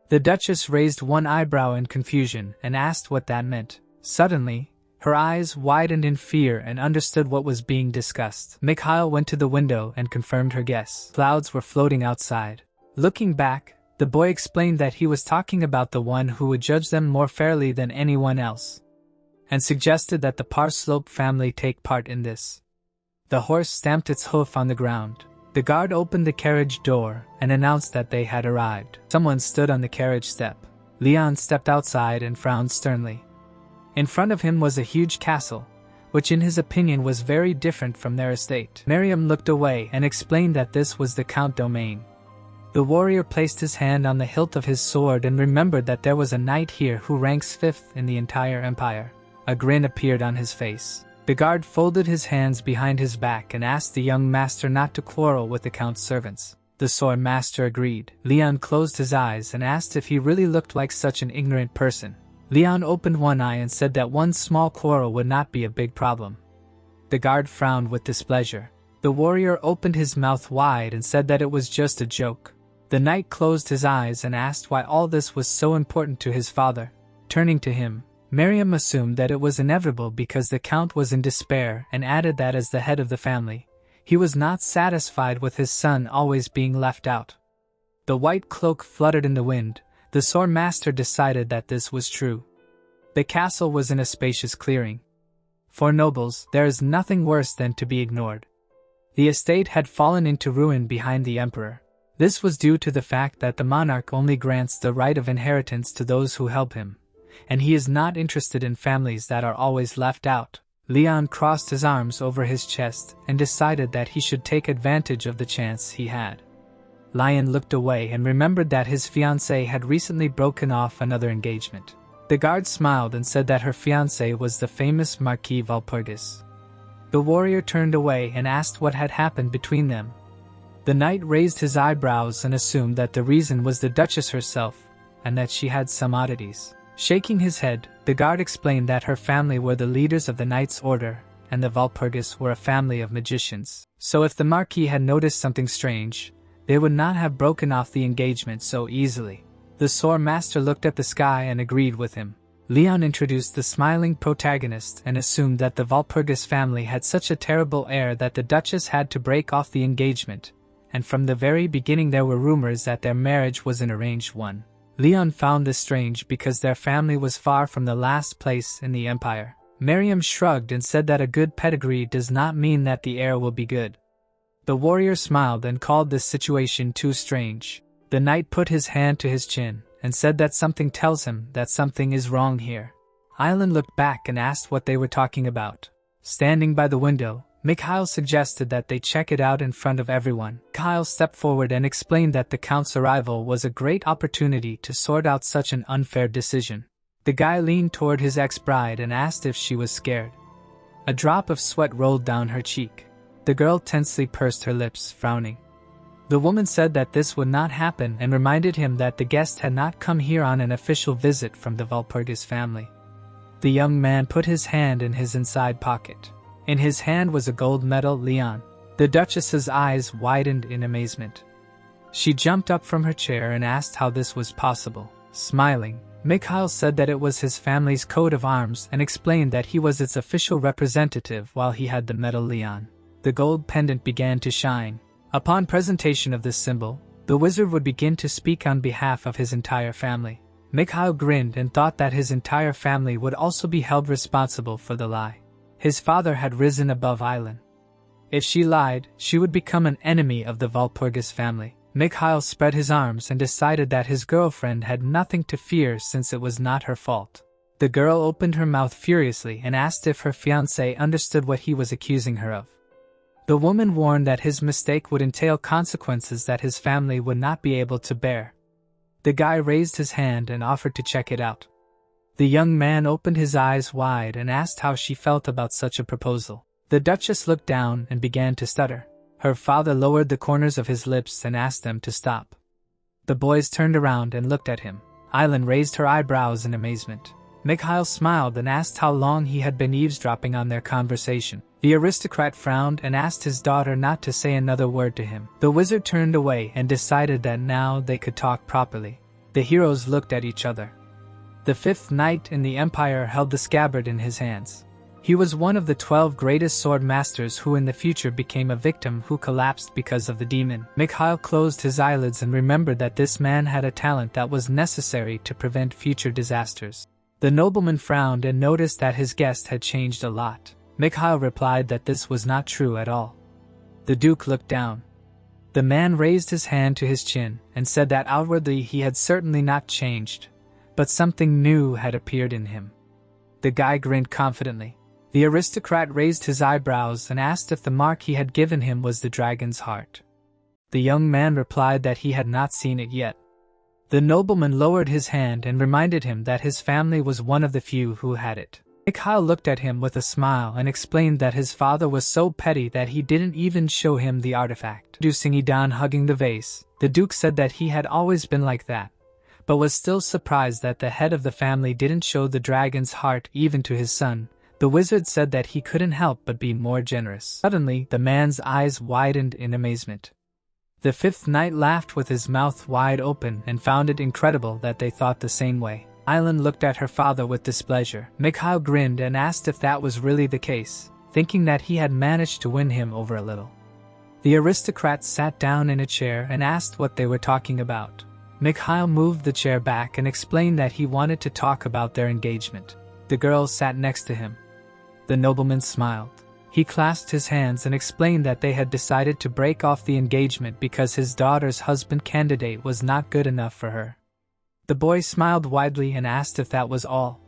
S1: The Duchess raised one eyebrow in confusion and asked what that meant. Suddenly, her eyes widened in fear and understood what was being discussed. Mikhail went to the window and confirmed her guess. Clouds were floating outside. Looking back, the boy explained that he was talking about the one who would judge them more fairly than anyone else, and suggested that the Parslope family take part in this. The horse stamped its hoof on the ground. The guard opened the carriage door and announced that they had arrived. Someone stood on the carriage step. Leon stepped outside and frowned sternly. In front of him was a huge castle, which in his opinion was very different from their estate. Miriam looked away and explained that this was the Count domain. The warrior placed his hand on the hilt of his sword and remembered that there was a knight here who ranks 5th in the entire empire. A grin appeared on his face. The guard folded his hands behind his back and asked the young master not to quarrel with the Count's servants. The sword master agreed. Leon closed his eyes and asked if he really looked like such an ignorant person. Leon opened one eye and said that one small quarrel would not be a big problem. The guard frowned with displeasure. The warrior opened his mouth wide and said that it was just a joke. The knight closed his eyes and asked why all this was so important to his father. Turning to him, Miriam assumed that it was inevitable because the Count was in despair and added that as the head of the family, he was not satisfied with his son always being left out. The white cloak fluttered in the wind. The sword master decided that this was true. The castle was in a spacious clearing. For nobles, there is nothing worse than to be ignored. The estate had fallen into ruin behind the emperor. This was due to the fact that the monarch only grants the right of inheritance to those who help him, and he is not interested in families that are always left out. Leon crossed his arms over his chest and decided that he should take advantage of the chance he had. Lion looked away and remembered that his fiancée had recently broken off another engagement. The guard smiled and said that her fiancé was the famous Marquis Walpurgis. The warrior turned away and asked what had happened between them. The knight raised his eyebrows and assumed that the reason was the Duchess herself, and that she had some oddities. Shaking his head, the guard explained that her family were the leaders of the Knight's Order, and the Walpurgis were a family of magicians. So if the Marquis had noticed something strange, they would not have broken off the engagement so easily. The Sword Master looked at the sky and agreed with him. Leon introduced the smiling protagonist and assumed that the Walpurgis family had such a terrible air that the Duchess had to break off the engagement, and from the very beginning there were rumors that their marriage was an arranged one. Leon found this strange because their family was far from the last place in the empire. Miriam shrugged and said that a good pedigree does not mean that the heir will be good. The warrior smiled and called this situation too strange. The knight put his hand to his chin and said that something tells him that something is wrong here. Island looked back and asked what they were talking about. Standing by the window, Mikhail suggested that they check it out in front of everyone. Mikhail stepped forward and explained that the Count's arrival was a great opportunity to sort out such an unfair decision. The guy leaned toward his ex-bride and asked if she was scared. A drop of sweat rolled down her cheek. The girl tensely pursed her lips, frowning. The woman said that this would not happen and reminded him that the guest had not come here on an official visit from the Walpurgis family. The young man put his hand in his inside pocket. In his hand was a gold medal, Leon. The Duchess's eyes widened in amazement. She jumped up from her chair and asked how this was possible. Smiling, Mikhail said that it was his family's coat of arms and explained that he was its official representative while he had the medal Leon. The gold pendant began to shine. Upon presentation of this symbol, the wizard would begin to speak on behalf of his entire family. Mikhail grinned and thought that his entire family would also be held responsible for the lie. His father had risen above Island. If she lied, she would become an enemy of the Walpurgis family. Mikhail spread his arms and decided that his girlfriend had nothing to fear since it was not her fault. The girl opened her mouth furiously and asked if her fiancé understood what he was accusing her of. The woman warned that his mistake would entail consequences that his family would not be able to bear. The guy raised his hand and offered to check it out. The young man opened his eyes wide and asked how she felt about such a proposal. The Duchess looked down and began to stutter. Her father lowered the corners of his lips and asked them to stop. The boys turned around and looked at him. Island raised her eyebrows in amazement. Mikhail smiled and asked how long he had been eavesdropping on their conversation. The aristocrat frowned and asked his daughter not to say another word to him. The wizard turned away and decided that now they could talk properly. The heroes looked at each other. The fifth knight in the empire held the scabbard in his hands. He was one of the 12 greatest sword masters who in the future became a victim who collapsed because of the demon. Mikhail closed his eyelids and remembered that this man had a talent that was necessary to prevent future disasters. The nobleman frowned and noticed that his guest had changed a lot. Mikhail replied that this was not true at all. The Duke looked down. The man raised his hand to his chin and said that outwardly he had certainly not changed, but something new had appeared in him. The guy grinned confidently. The aristocrat raised his eyebrows and asked if the mark he had given him was the dragon's heart. The young man replied that he had not seen it yet. The nobleman lowered his hand and reminded him that his family was one of the few who had it. Mikhail looked at him with a smile and explained that his father was so petty that he didn't even show him the artifact. Introducing Idan hugging the vase, the Duke said that he had always been like that, but was still surprised that the head of the family didn't show the dragon's heart even to his son. The wizard said that he couldn't help but be more generous. Suddenly, the man's eyes widened in amazement. The fifth knight laughed with his mouth wide open and found it incredible that they thought the same way. Island looked at her father with displeasure. Mikhail grinned and asked if that was really the case, thinking that he had managed to win him over a little. The aristocrat sat down in a chair and asked what they were talking about. Mikhail moved the chair back and explained that he wanted to talk about their engagement. The girl sat next to him. The nobleman smiled. He clasped his hands and explained that they had decided to break off the engagement because his daughter's husband candidate was not good enough for her. The boy smiled widely and asked if that was all.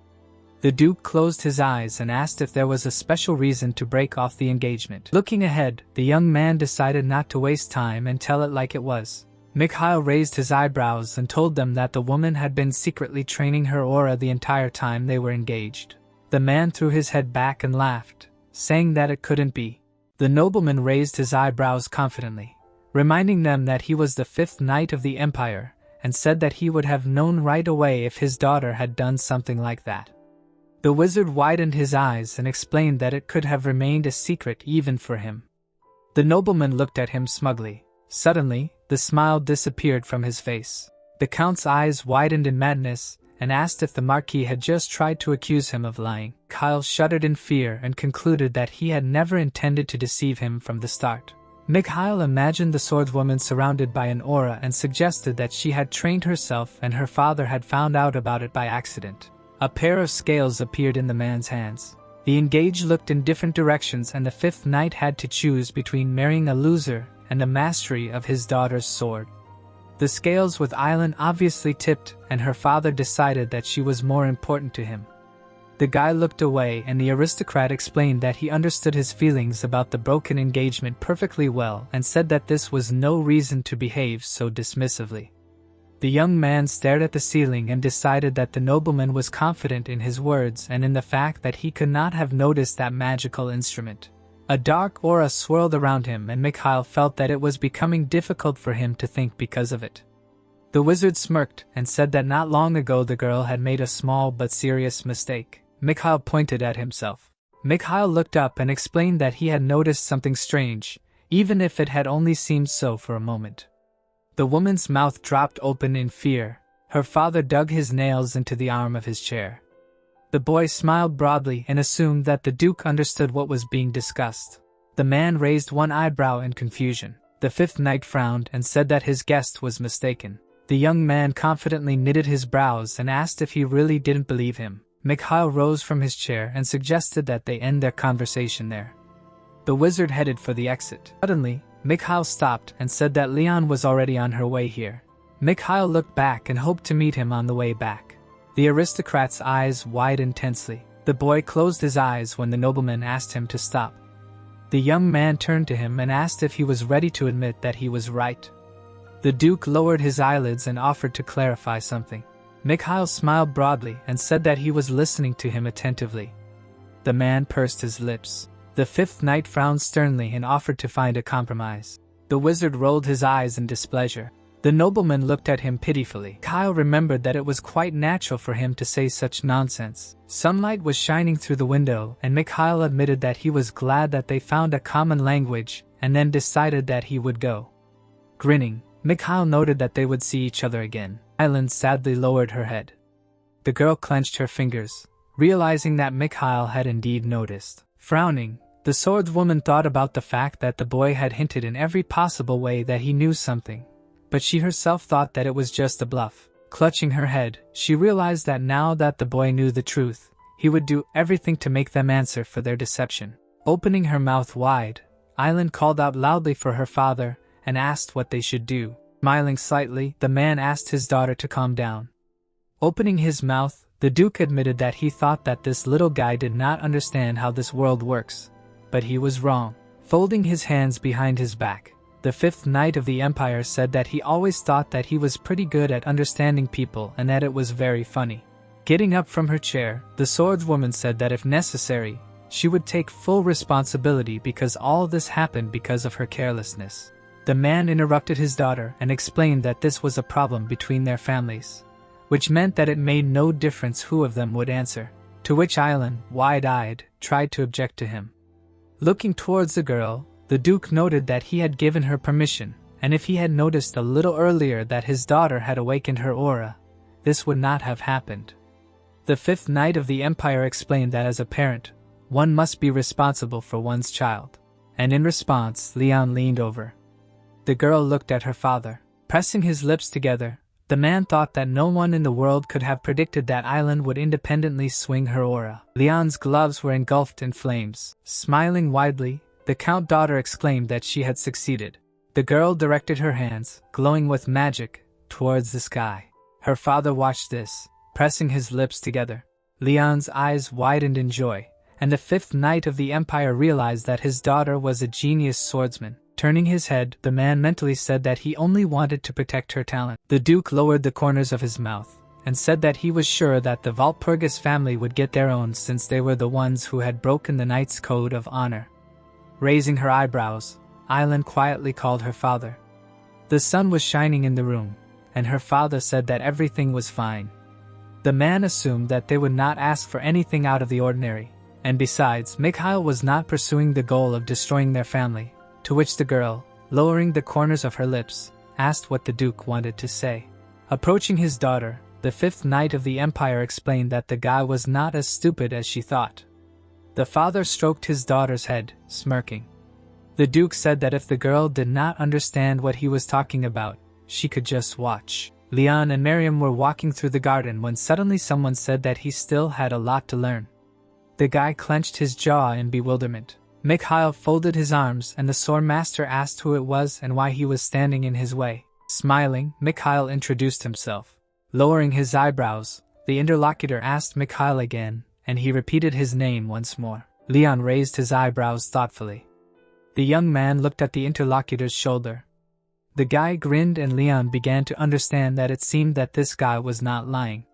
S1: The Duke closed his eyes and asked if there was a special reason to break off the engagement. Looking ahead, the young man decided not to waste time and tell it like it was. Mikhail raised his eyebrows and told them that the woman had been secretly training her aura the entire time they were engaged. The man threw his head back and laughed, saying that it couldn't be. The nobleman raised his eyebrows confidently, reminding them that he was the 5th Knight of the Empire, and said that he would have known right away if his daughter had done something like that. The wizard widened his eyes and explained that it could have remained a secret even for him. The nobleman looked at him smugly. Suddenly, the smile disappeared from his face. The count's eyes widened in madness and asked if the marquis had just tried to accuse him of lying. Kyle shuddered in fear and concluded that he had never intended to deceive him from the start. Mikhail imagined the swordswoman surrounded by an aura and suggested that she had trained herself and her father had found out about it by accident. A pair of scales appeared in the man's hands. The engaged looked in different directions and the 5th Knight had to choose between marrying a loser and the mastery of his daughter's sword. The scales with Island obviously tipped and her father decided that she was more important to him. The guy looked away and the aristocrat explained that he understood his feelings about the broken engagement perfectly well and said that this was no reason to behave so dismissively. The young man stared at the ceiling and decided that the nobleman was confident in his words and in the fact that he could not have noticed that magical instrument. A dark aura swirled around him and Mikhail felt that it was becoming difficult for him to think because of it. The wizard smirked and said that not long ago the girl had made a small but serious mistake. Mikhail pointed at himself. Mikhail looked up and explained that he had noticed something strange, even if it had only seemed so for a moment. The woman's mouth dropped open in fear. Her father dug his nails into the arm of his chair. The boy smiled broadly and assumed that the Duke understood what was being discussed. The man raised one eyebrow in confusion. The 5th Knight frowned and said that his guest was mistaken. The young man confidently knitted his brows and asked if he really didn't believe him. Mikhail rose from his chair and suggested that they end their conversation there. The wizard headed for the exit. Suddenly, Mikhail stopped and said that Leon was already on her way here. Mikhail looked back and hoped to meet him on the way back. The aristocrat's eyes widened tensely. The boy closed his eyes when the nobleman asked him to stop. The young man turned to him and asked if he was ready to admit that he was right. The Duke lowered his eyelids and offered to clarify something. Mikhail smiled broadly and said that he was listening to him attentively. The man pursed his lips. The 5th Knight frowned sternly and offered to find a compromise. The wizard rolled his eyes in displeasure. The nobleman looked at him pitifully. Kyle remembered that it was quite natural for him to say such nonsense. Sunlight was shining through the window, and Mikhail admitted that he was glad that they found a common language, and then decided that he would go. Grinning, Mikhail noted that they would see each other again. Island sadly lowered her head. The girl clenched her fingers, realizing that Mikhail had indeed noticed. Frowning, the swordswoman thought about the fact that the boy had hinted in every possible way that he knew something. But she herself thought that it was just a bluff. Clutching her head, she realized that now that the boy knew the truth, he would do everything to make them answer for their deception. Opening her mouth wide, Island called out loudly for her father and asked what they should do. Smiling slightly, the man asked his daughter to calm down. Opening his mouth, the Duke admitted that he thought that this little guy did not understand how this world works. But he was wrong. Folding his hands behind his back, the 5th Knight of the Empire said that he always thought that he was pretty good at understanding people and that it was very funny. Getting up from her chair, the swordswoman said that if necessary, she would take full responsibility because all this happened because of her carelessness. The man interrupted his daughter and explained that this was a problem between their families, which meant that it made no difference who of them would answer, to which Island, wide-eyed, tried to object to him. Looking towards the girl, the Duke noted that he had given her permission, and if he had noticed a little earlier that his daughter had awakened her aura, this would not have happened. The 5th Knight of the Empire explained that as a parent, one must be responsible for one's child, and in response, Leon leaned over. The girl looked at her father. Pressing his lips together, the man thought that no one in the world could have predicted that Island would independently swing her aura. Leon's gloves were engulfed in flames. Smiling widely, the Count daughter exclaimed that she had succeeded. The girl directed her hands, glowing with magic, towards the sky. Her father watched this, pressing his lips together. Leon's eyes widened in joy, and the 5th Knight of the Empire realized that his daughter was a genius swordsman. Turning his head, the man mentally said that he only wanted to protect her talent. The Duke lowered the corners of his mouth and said that he was sure that the Walpurgis family would get their own since they were the ones who had broken the knight's code of honor. Raising her eyebrows, Island quietly called her father. The sun was shining in the room, and her father said that everything was fine. The man assumed that they would not ask for anything out of the ordinary, and besides, Mikhail was not pursuing the goal of destroying their family, to which the girl, lowering the corners of her lips, asked what the Duke wanted to say. Approaching his daughter, the fifth knight of the Empire explained that the guy was not as stupid as she thought. The father stroked his daughter's head, smirking. The Duke said that if the girl did not understand what he was talking about, she could just watch. Leon and Miriam were walking through the garden when suddenly someone said that he still had a lot to learn. The guy clenched his jaw in bewilderment. Mikhail folded his arms and the sword master asked who it was and why he was standing in his way. Smiling, Mikhail introduced himself. Lowering his eyebrows, the interlocutor asked Mikhail again, and he repeated his name once more. Leon raised his eyebrows thoughtfully. The young man looked at the interlocutor's shoulder. The guy grinned and Leon began to understand that it seemed that this guy was not lying.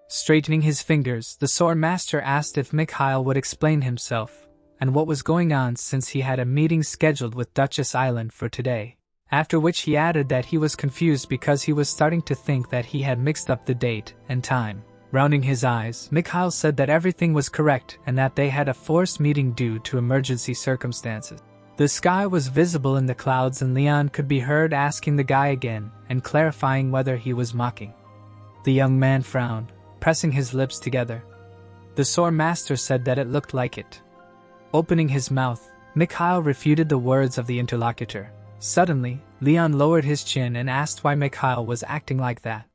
S1: Straightening his fingers, the sword master asked if Mikhail would explain himself and what was going on since he had a meeting scheduled with Duchess Island for today. After which he added that he was confused because he was starting to think that he had mixed up the date and time. Rounding his eyes, Mikhail said that everything was correct and that they had a forced meeting due to emergency circumstances. The sky was visible in the clouds and Leon could be heard asking the guy again and clarifying whether he was mocking. The young man frowned, pressing his lips together. The sword master said that it looked like it. Opening his mouth, Mikhail refuted the words of the interlocutor. Suddenly, Leon lowered his chin and asked why Mikhail was acting like that.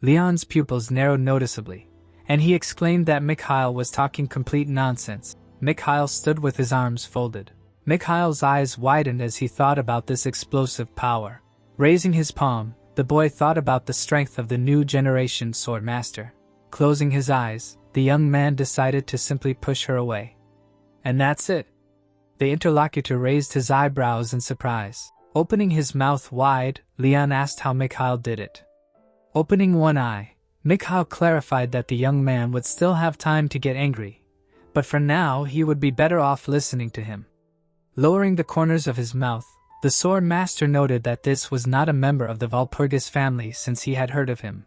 S1: Leon's pupils narrowed noticeably, and he exclaimed that Mikhail was talking complete nonsense. Mikhail stood with his arms folded. Mikhail's eyes widened as he thought about this explosive power. Raising his palm, the boy thought about the strength of the new generation sword master. Closing his eyes, the young man decided to simply push her away. And that's it. The interlocutor raised his eyebrows in surprise. Opening his mouth wide, Leon asked how Mikhail did it. Opening one eye, Mikhail clarified that the young man would still have time to get angry, but for now he would be better off listening to him. Lowering the corners of his mouth, the sword master noted that this was not a member of the Walpurgis family since he had heard of him,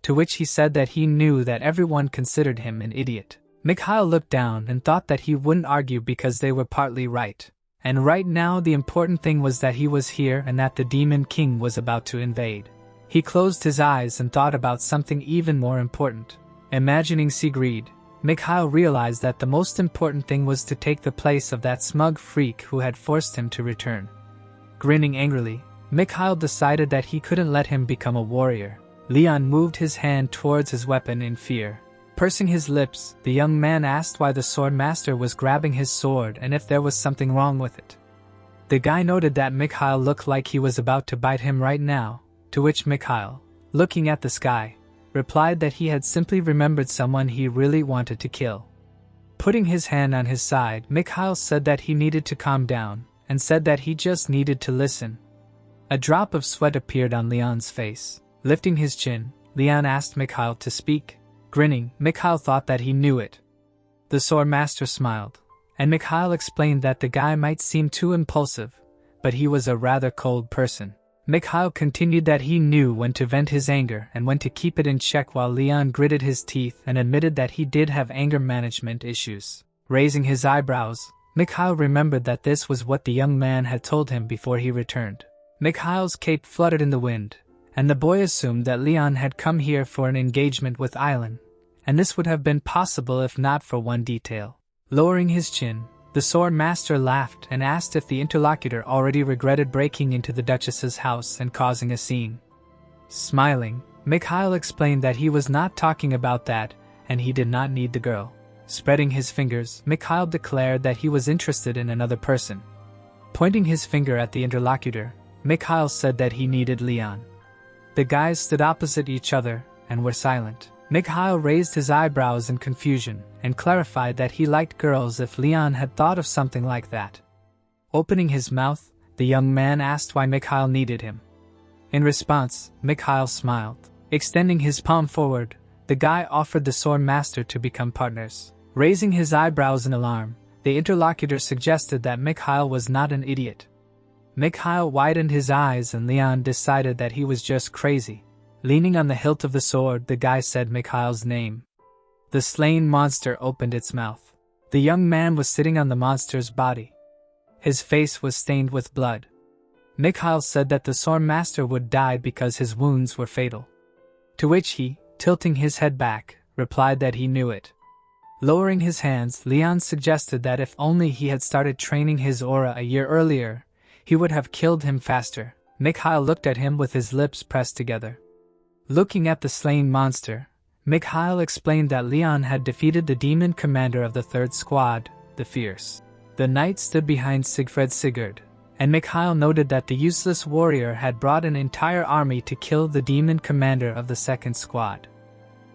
S1: to which he said that he knew that everyone considered him an idiot. Mikhail looked down and thought that he wouldn't argue because they were partly right. And right now the important thing was that he was here and that the Demon King was about to invade. He closed his eyes and thought about something even more important. Imagining Sigrid, Mikhail realized that the most important thing was to take the place of that smug freak who had forced him to return. Grinning angrily, Mikhail decided that he couldn't let him become a warrior. Leon moved his hand towards his weapon in fear. Pursing his lips, the young man asked why the sword master was grabbing his sword and if there was something wrong with it. The guy noted that Mikhail looked like he was about to bite him right now, to which Mikhail, looking at the sky, replied that he had simply remembered someone he really wanted to kill. Putting his hand on his side, Mikhail said that he needed to calm down, and said that he just needed to listen. A drop of sweat appeared on Leon's face. Lifting his chin, Leon asked Mikhail to speak. Grinning, Mikhail thought that he knew it. The sword master smiled, and Mikhail explained that the guy might seem too impulsive, but he was a rather cold person. Mikhail continued that he knew when to vent his anger and when to keep it in check while Leon gritted his teeth and admitted that he did have anger management issues. Raising his eyebrows, Mikhail remembered that this was what the young man had told him before he returned. Mikhail's cape fluttered in the wind, and the boy assumed that Leon had come here for an engagement with Island, and this would have been possible if not for one detail. Lowering his chin, the sword master laughed and asked if the interlocutor already regretted breaking into the Duchess's house and causing a scene. Smiling, Mikhail explained that he was not talking about that and he did not need the girl. Spreading his fingers, Mikhail declared that he was interested in another person. Pointing his finger at the interlocutor, Mikhail said that he needed Leon. The guys stood opposite each other and were silent. Mikhail raised his eyebrows in confusion and clarified that he liked girls if Leon had thought of something like that. Opening his mouth, The young man asked why Mikhail needed him. In response, Mikhail smiled. Extending his palm forward, the guy offered the sword master to become partners. Raising his eyebrows in alarm, the interlocutor suggested that Mikhail was not an idiot. Mikhail widened his eyes and Leon decided that he was just crazy. Leaning on the hilt of the sword, the guy said Mikhail's name. The slain monster opened its mouth. The young man was sitting on the monster's body. His face was stained with blood. Mikhail said that the sword master would die because his wounds were fatal. To which he, tilting his head back, replied that he knew it. Lowering his hands, Leon suggested that if only he had started training his aura a year earlier, he would have killed him faster. Mikhail looked at him with his lips pressed together. Looking at the slain monster, Mikhail explained that Leon had defeated the demon commander of the third squad, the Fierce. The knight stood behind Sigfred Sigurd, and Mikhail noted that the useless warrior had brought an entire army to kill the demon commander of the second squad.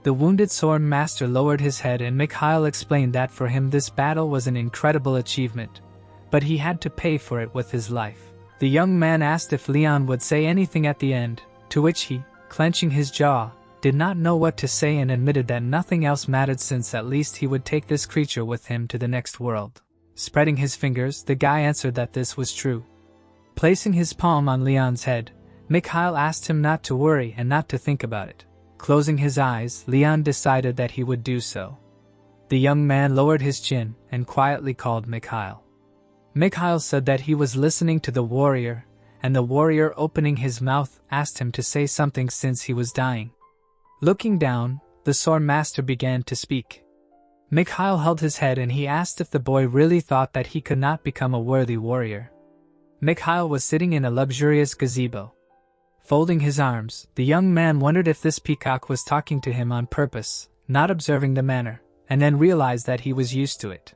S1: The wounded sword master lowered his head and Mikhail explained that for him this battle was an incredible achievement, but he had to pay for it with his life. The young man asked if Leon would say anything at the end, to which he, clenching his jaw, did not know what to say and admitted that nothing else mattered since at least he would take this creature with him to the next world. Spreading his fingers, the guy answered that this was true. Placing his palm on Leon's head, Mikhail asked him not to worry and not to think about it. Closing his eyes, Leon decided that he would do so. The young man lowered his chin and quietly called Mikhail. Mikhail said that he was listening to the warrior, and the warrior opening his mouth asked him to say something since he was dying. Looking down, the sword master began to speak. Mikhail held his head and he asked if the boy really thought that he could not become a worthy warrior. Mikhail was sitting in a luxurious gazebo. Folding his arms, the young man wondered if this peacock was talking to him on purpose, not observing the manner, and then realized that he was used to it.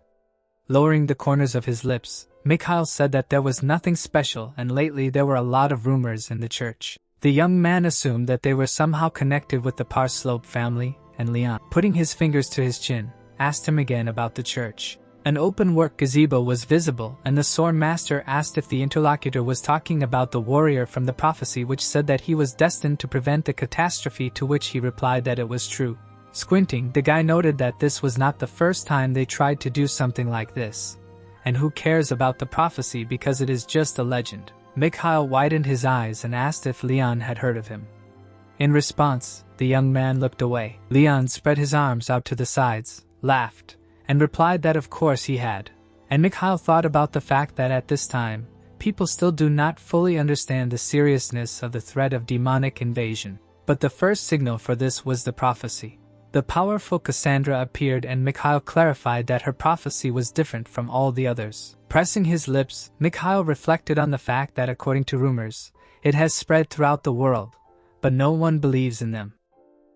S1: Lowering the corners of his lips, Mikhail said that there was nothing special and lately there were a lot of rumors in the church. The young man assumed that they were somehow connected with the Parslope family, and Leon, putting his fingers to his chin, asked him again about the church. An open-work gazebo was visible, and the sword master asked if the interlocutor was talking about the warrior from the prophecy which said that he was destined to prevent the catastrophe, to which he replied that it was true. Squinting, the guy noted that this was not the first time they tried to do something like this. And who cares about the prophecy because it is just a legend? Mikhail widened his eyes and asked if Leon had heard of him. In response, the young man looked away. Leon spread his arms out to the sides, laughed, and replied that of course he had. And Mikhail thought about the fact that at this time, people still do not fully understand the seriousness of the threat of demonic invasion. But the first signal for this was the prophecy. The powerful Cassandra appeared and Mikhail clarified that her prophecy was different from all the others. Pressing his lips, Mikhail reflected on the fact that according to rumors, it has spread throughout the world, but no one believes in them.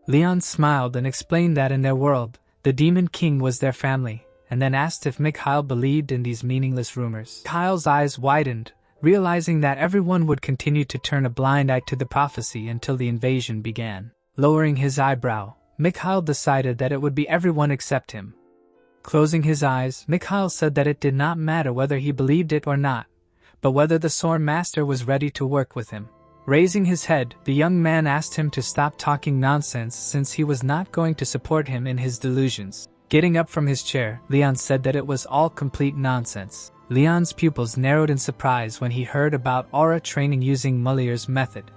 S1: Leon smiled and explained that in their world, the Demon King was their family, and then asked if Mikhail believed in these meaningless rumors. Mikhail's eyes widened, realizing that everyone would continue to turn a blind eye to the prophecy until the invasion began. Lowering his eyebrow, Mikhail decided that it would be everyone except him. Closing his eyes, Mikhail said that it did not matter whether he believed it or not, but whether the sword master was ready to work with him. Raising his head, the young man asked him to stop talking nonsense since he was not going to support him in his delusions. Getting up from his chair, Leon said that it was all complete nonsense. Leon's pupils narrowed in surprise when he heard about aura training using Mullier's method.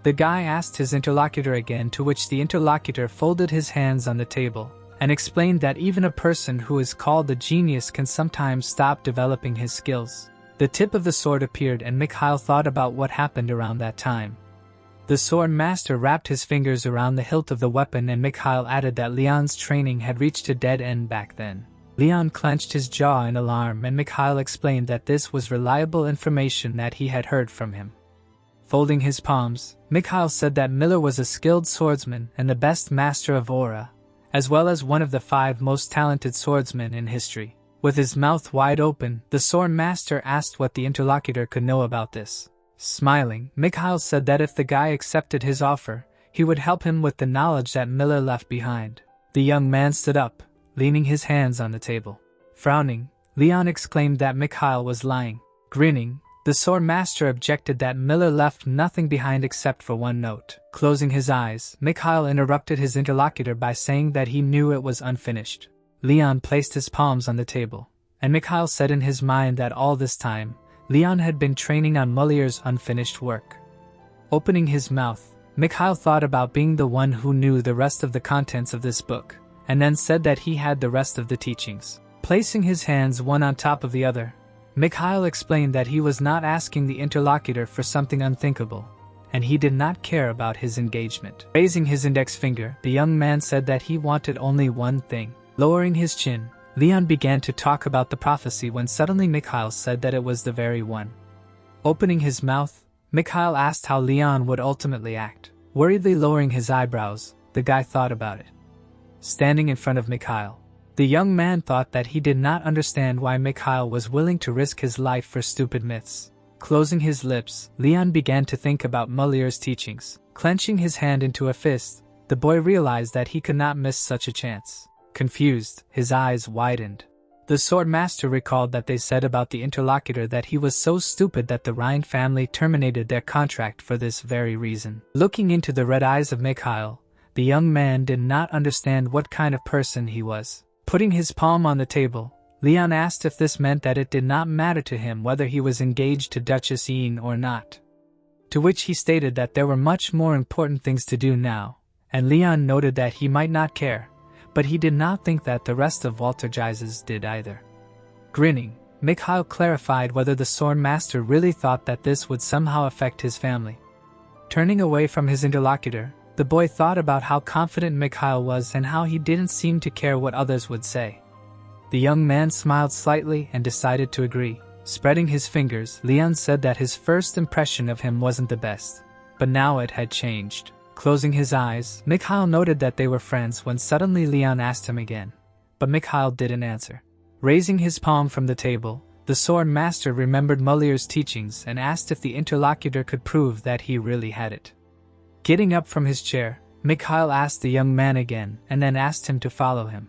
S1: The guy asked his interlocutor again, to which the interlocutor folded his hands on the table and explained that even a person who is called a genius can sometimes stop developing his skills. The tip of the sword appeared and Mikhail thought about what happened around that time. The sword master wrapped his fingers around the hilt of the weapon and Mikhail added that Leon's training had reached a dead end back then. Leon clenched his jaw in alarm and Mikhail explained that this was reliable information that he had heard from him. Folding his palms, Mikhail said that Miller was a skilled swordsman and the best master of aura, as well as one of the 5 most talented swordsmen in history. With his mouth wide open, the sword master asked what the interlocutor could know about this. Smiling, Mikhail said that if the guy accepted his offer, he would help him with the knowledge that Miller left behind. The young man stood up, leaning his hands on the table. Frowning, Leon exclaimed that Mikhail was lying. Grinning, The sword master objected that Miller left nothing behind except for one note. Closing his eyes, Mikhail interrupted his interlocutor by saying that he knew it was unfinished. Leon placed his palms on the table, and Mikhail said in his mind that all this time, Leon had been training on Mullier's unfinished work. Opening his mouth, Mikhail thought about being the one who knew the rest of the contents of this book, and then said that he had the rest of the teachings. Placing his hands one on top of the other, Mikhail explained that he was not asking the interlocutor for something unthinkable, and he did not care about his engagement. Raising his index finger, the young man said that he wanted only one thing. Lowering his chin, Leon began to talk about the prophecy when suddenly Mikhail said that it was the very one. Opening his mouth, Mikhail asked how Leon would ultimately act. Worriedly lowering his eyebrows, the guy thought about it. Standing in front of Mikhail, the young man thought that he did not understand why Mikhail was willing to risk his life for stupid myths. Closing his lips, Leon began to think about Mullier's teachings. Clenching his hand into a fist, the boy realized that he could not miss such a chance. Confused, his eyes widened. The sword master recalled that they said about the interlocutor that he was so stupid that the Rhine family terminated their contract for this very reason. Looking into the red eyes of Mikhail, the young man did not understand what kind of person he was. Putting his palm on the table, Leon asked if this meant that it did not matter to him whether he was engaged to Duchess Ian or not. To which he stated that there were much more important things to do now, and Leon noted that he might not care, but he did not think that the rest of Walter Gises did either. Grinning, Mikhail clarified whether the sword master really thought that this would somehow affect his family. Turning away from his interlocutor, the boy thought about how confident Mikhail was and how he didn't seem to care what others would say. The young man smiled slightly and decided to agree. Spreading his fingers, Leon said that his first impression of him wasn't the best, but now it had changed. Closing his eyes, Mikhail noted that they were friends when suddenly Leon asked him again, but Mikhail didn't answer. Raising his palm from the table, the sword master remembered Mullier's teachings and asked if the interlocutor could prove that he really had it. Getting up from his chair, Mikhail asked the young man again and then asked him to follow him.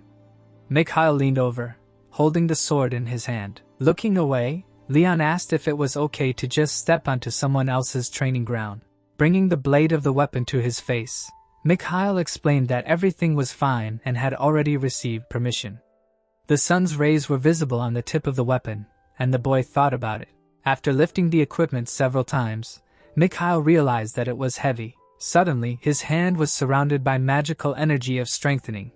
S1: Mikhail leaned over, holding the sword in his hand. Looking away, Leon asked if it was okay to just step onto someone else's training ground. Bringing the blade of the weapon to his face, Mikhail explained that everything was fine and had already received permission. The sun's rays were visible on the tip of the weapon, and the boy thought about it. After lifting the equipment several times, Mikhail realized that it was heavy. Suddenly, his hand was surrounded by magical energy of strengthening,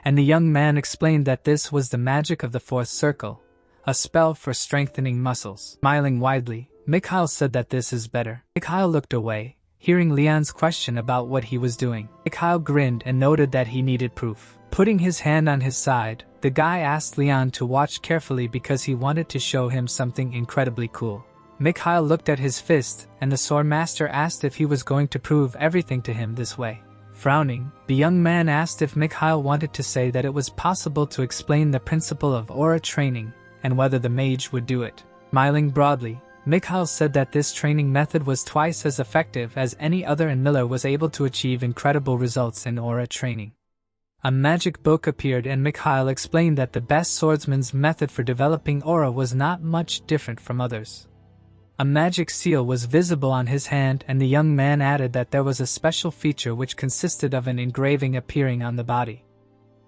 S1: and the young man explained that this was the magic of the 4th circle, a spell for strengthening muscles. Smiling widely, Mikhail said that this is better. Mikhail looked away, hearing Leon's question about what he was doing. Mikhail grinned and noted that he needed proof. Putting his hand on his side, the guy asked Leon to watch carefully because he wanted to show him something incredibly cool. Mikhail looked at his fist, and the sword master asked if he was going to prove everything to him this way. Frowning, the young man asked if Mikhail wanted to say that it was possible to explain the principle of aura training, and whether the mage would do it. Smiling broadly, Mikhail said that this training method was twice as effective as any other and Miller was able to achieve incredible results in aura training. A magic book appeared and Mikhail explained that the best swordsman's method for developing aura was not much different from others. A magic seal was visible on his hand and the young man added that there was a special feature which consisted of an engraving appearing on the body.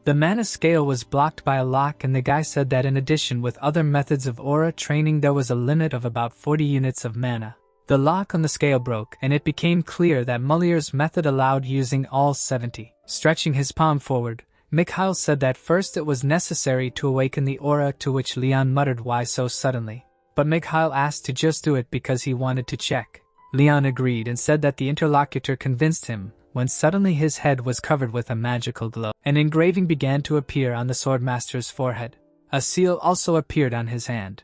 S1: The mana scale was blocked by a lock and the guy said that in addition with other methods of aura training there was a limit of about 40 units of mana. The lock on the scale broke and it became clear that Mullier's method allowed using all 70. Stretching his palm forward, Mikhail said that first it was necessary to awaken the aura, to which Leon muttered why so suddenly. But Mikhail asked to just do it because he wanted to check. Leon agreed and said that the interlocutor convinced him, when suddenly his head was covered with a magical glow. An engraving began to appear on the swordmaster's forehead. A seal also appeared on his hand.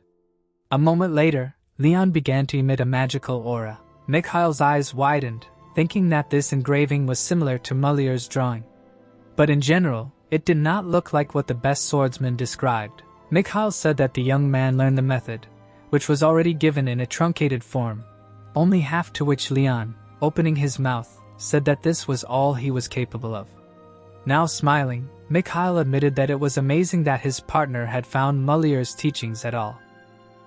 S1: A moment later, Leon began to emit a magical aura. Mikhail's eyes widened, thinking that this engraving was similar to Mullier's drawing. But in general, it did not look like what the best swordsman described. Mikhail said that the young man learned the method, which was already given in a truncated form, only half, to which Leon, opening his mouth, said that this was all he was capable of. Now smiling, Mikhail admitted that it was amazing that his partner had found Mullier's teachings at all.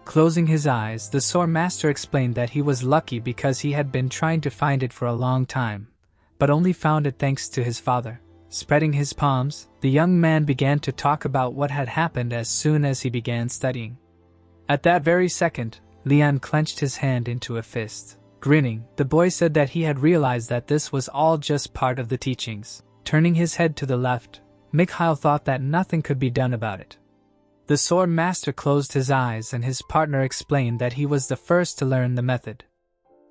S1: Closing his eyes, the sword master explained that he was lucky because he had been trying to find it for a long time, but only found it thanks to his father. Spreading his palms, the young man began to talk about what had happened as soon as he began studying. At that very second, Leon clenched his hand into a fist. Grinning, the boy said that he had realized that this was all just part of the teachings. Turning his head to the left, Mikhail thought that nothing could be done about it. The sword master closed his eyes and his partner explained that he was the first to learn the method.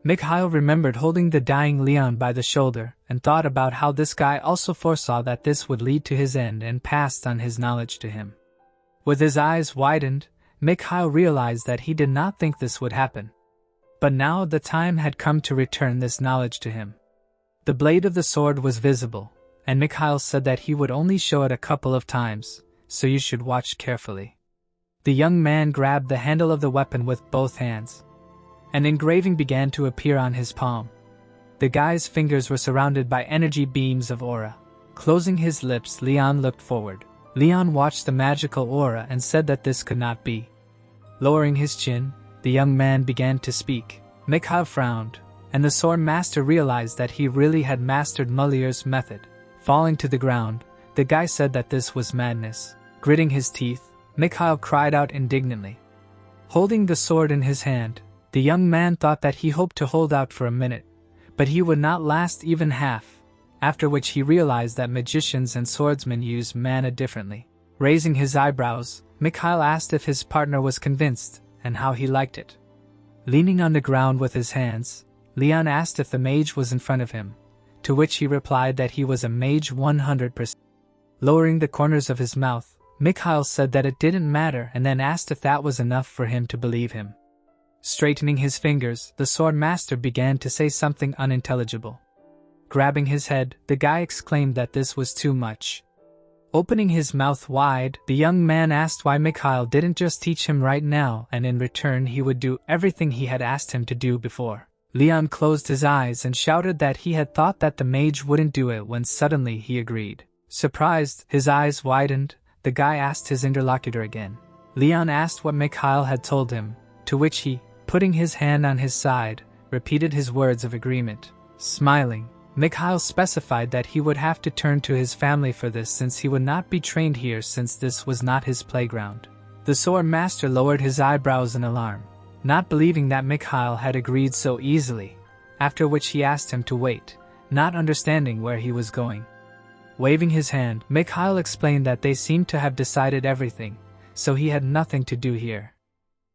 S1: Mikhail remembered holding the dying Leon by the shoulder and thought about how this guy also foresaw that this would lead to his end and passed on his knowledge to him. With his eyes widened, Mikhail realized that he did not think this would happen. But now the time had come to return this knowledge to him. The blade of the sword was visible, and Mikhail said that he would only show it a couple of times, so you should watch carefully. The young man grabbed the handle of the weapon with both hands. An engraving began to appear on his palm. The guy's fingers were surrounded by energy beams of aura. Closing his lips, Leon looked forward. Leon watched the magical aura and said that this could not be. Lowering his chin, the young man began to speak. Mikhail frowned, and the sword master realized that he really had mastered Mulier's method. Falling to the ground, the guy said that this was madness. Gritting his teeth, Mikhail cried out indignantly. Holding the sword in his hand, the young man thought that he hoped to hold out for a minute, but he would not last even half, after which he realized that magicians and swordsmen use mana differently. Raising his eyebrows, Mikhail asked if his partner was convinced, and how he liked it. Leaning on the ground with his hands, Leon asked if the mage was in front of him, to which he replied that he was a mage 100%. Lowering the corners of his mouth, Mikhail said that it didn't matter and then asked if that was enough for him to believe him. Straightening his fingers, the sword master began to say something unintelligible. Grabbing his head, the guy exclaimed that this was too much. Opening his mouth wide, the young man asked why Mikhail didn't just teach him right now and in return he would do everything he had asked him to do before. Leon closed his eyes and shouted that he had thought that the mage wouldn't do it when suddenly he agreed. Surprised, his eyes widened, the guy asked his interlocutor again. Leon asked what Mikhail had told him, to which he, putting his hand on his side, repeated his words of agreement. Smiling, Mikhail specified that he would have to turn to his family for this since he would not be trained here since this was not his playground. The sword master lowered his eyebrows in alarm, not believing that Mikhail had agreed so easily, after which he asked him to wait, not understanding where he was going. Waving his hand, Mikhail explained that they seemed to have decided everything, so he had nothing to do here.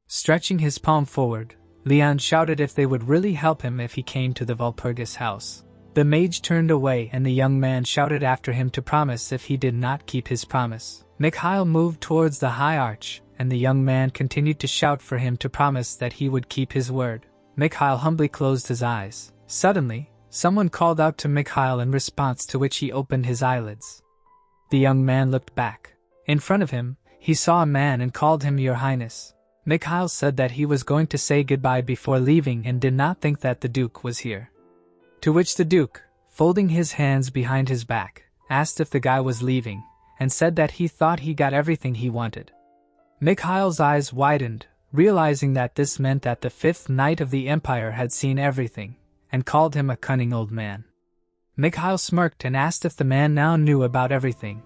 S1: Stretching his palm forward, Leon shouted if they would really help him if he came to the Walpurgis house. The mage turned away and the young man shouted after him to promise if he did not keep his promise. Mikhail moved towards the high arch, and the young man continued to shout for him to promise that he would keep his word. Mikhail humbly closed his eyes. Suddenly, someone called out to Mikhail in response to which he opened his eyelids. The young man looked back. In front of him, he saw a man and called him Your Highness. Mikhail said that he was going to say goodbye before leaving and did not think that the Duke was here. To which the Duke, folding his hands behind his back, asked if the guy was leaving, and said that he thought he got everything he wanted. Mikhail's eyes widened, realizing that this meant that the fifth knight of the Empire had seen everything, and called him a cunning old man. Mikhail smirked and asked if the man now knew about everything,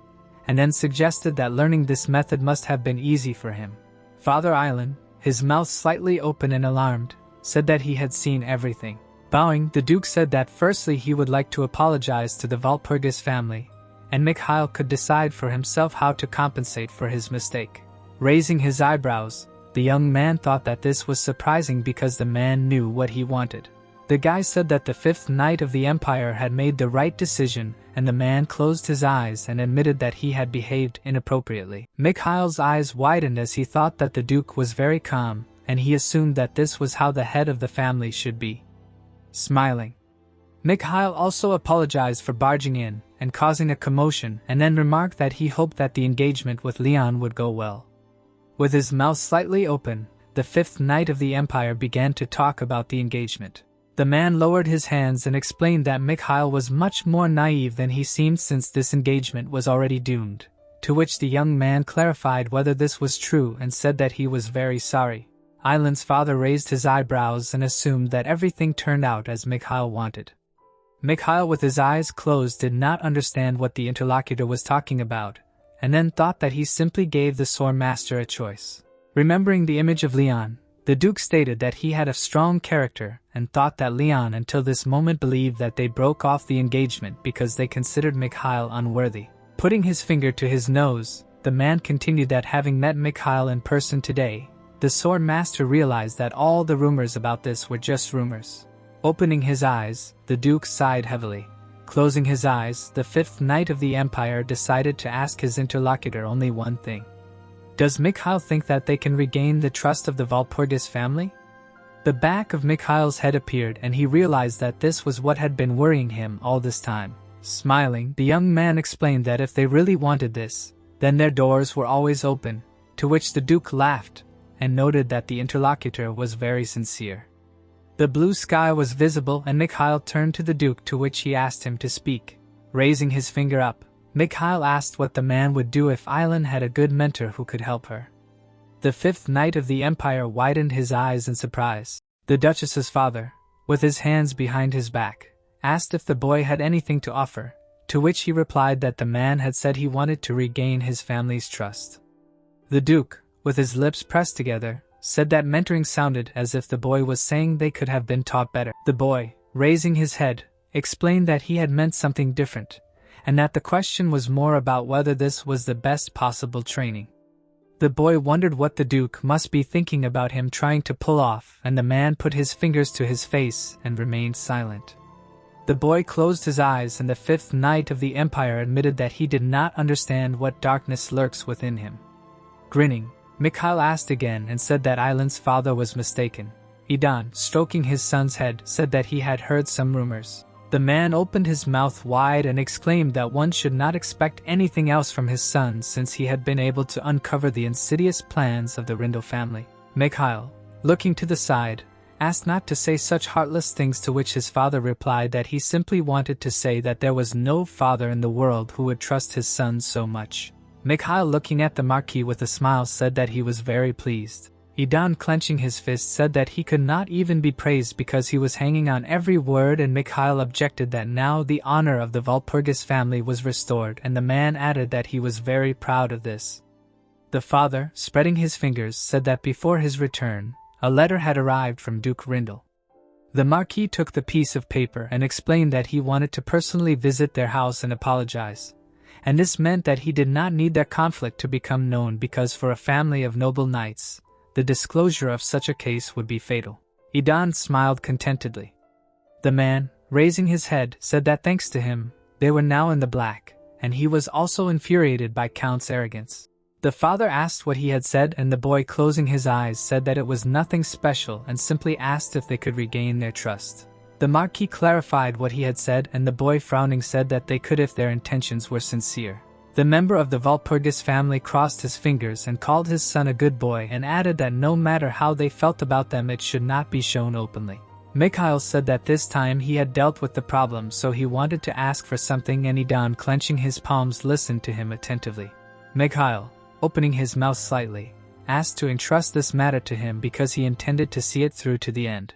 S1: and then suggested that learning this method must have been easy for him. Father Island, his mouth slightly open and alarmed, said that he had seen everything. Bowing, the Duke said that firstly he would like to apologize to the Walpurgis family, and Mikhail could decide for himself how to compensate for his mistake. Raising his eyebrows, the young man thought that this was surprising because the man knew what he wanted. The guy said that the fifth knight of the Empire had made the right decision, and the man closed his eyes and admitted that he had behaved inappropriately. Mikhail's eyes widened as he thought that the Duke was very calm, and he assumed that this was how the head of the family should be. Smiling, Mikhail also apologized for barging in and causing a commotion and then remarked that he hoped that the engagement with Leon would go well. With his mouth slightly open, the fifth knight of the Empire began to talk about the engagement. The man lowered his hands and explained that Mikhail was much more naive than he seemed since this engagement was already doomed, to which the young man clarified whether this was true and said that he was very sorry. Island's father raised his eyebrows and assumed that everything turned out as Mikhail wanted. Mikhail, with his eyes closed, did not understand what the interlocutor was talking about, and then thought that he simply gave the sword master a choice. Remembering the image of Leon, the Duke stated that he had a strong character and thought that Leon until this moment believed that they broke off the engagement because they considered Mikhail unworthy. Putting his finger to his nose, the man continued that having met Mikhail in person today, the sword master realized that all the rumors about this were just rumors. Opening his eyes, the Duke sighed heavily. Closing his eyes, the 5th Knight of the Empire decided to ask his interlocutor only one thing. Does Mikhail think that they can regain the trust of the Walpurgis family? The back of Mikhail's head appeared and he realized that this was what had been worrying him all this time. Smiling, the young man explained that if they really wanted this, then their doors were always open, to which the Duke laughed and noted that the interlocutor was very sincere. The blue sky was visible and Mikhail turned to the Duke, to which he asked him to speak. Raising his finger up, Mikhail asked what the man would do if Island had a good mentor who could help her. The 5th Knight of the Empire widened his eyes in surprise. The Duchess's father, with his hands behind his back, asked if the boy had anything to offer, to which he replied that the man had said he wanted to regain his family's trust. The Duke, with his lips pressed together, said that mentoring sounded as if the boy was saying they could have been taught better. The boy, raising his head, explained that he had meant something different, and that the question was more about whether this was the best possible training. The boy wondered what the Duke must be thinking about him trying to pull off, and the man put his fingers to his face and remained silent. The boy closed his eyes and the 5th Knight of the Empire admitted that he did not understand what darkness lurks within him. Grinning, Mikhail asked again and said that Island's father was mistaken. Idan, stroking his son's head, said that he had heard some rumors. The man opened his mouth wide and exclaimed that one should not expect anything else from his son since he had been able to uncover the insidious plans of the Rindle family. Mikhail, looking to the side, asked not to say such heartless things, to which his father replied that he simply wanted to say that there was no father in the world who would trust his son so much. Mikhail, looking at the Marquis with a smile, said that he was very pleased. Idan, clenching his fist, said that he could not even be praised because he was hanging on every word, and Mikhail objected that now the honor of the Walpurgis family was restored, and the man added that he was very proud of this. The father, spreading his fingers, said that before his return, a letter had arrived from Duke Rindle. The Marquis took the piece of paper and explained that he wanted to personally visit their house and apologize, and this meant that he did not need their conflict to become known because for a family of noble knights, the disclosure of such a case would be fatal. Idan smiled contentedly. The man, raising his head, said that thanks to him, they were now in the black, and he was also infuriated by Count's arrogance. The father asked what he had said, and the boy, closing his eyes, said that it was nothing special and simply asked if they could regain their trust. The Marquis clarified what he had said, and the boy, frowning, said that they could if their intentions were sincere. The member of the Walpurgis family crossed his fingers and called his son a good boy and added that no matter how they felt about them, it should not be shown openly. Mikhail said that this time he had dealt with the problem, so he wanted to ask for something, and Idan, clenching his palms, listened to him attentively. Mikhail, opening his mouth slightly, asked to entrust this matter to him because he intended to see it through to the end.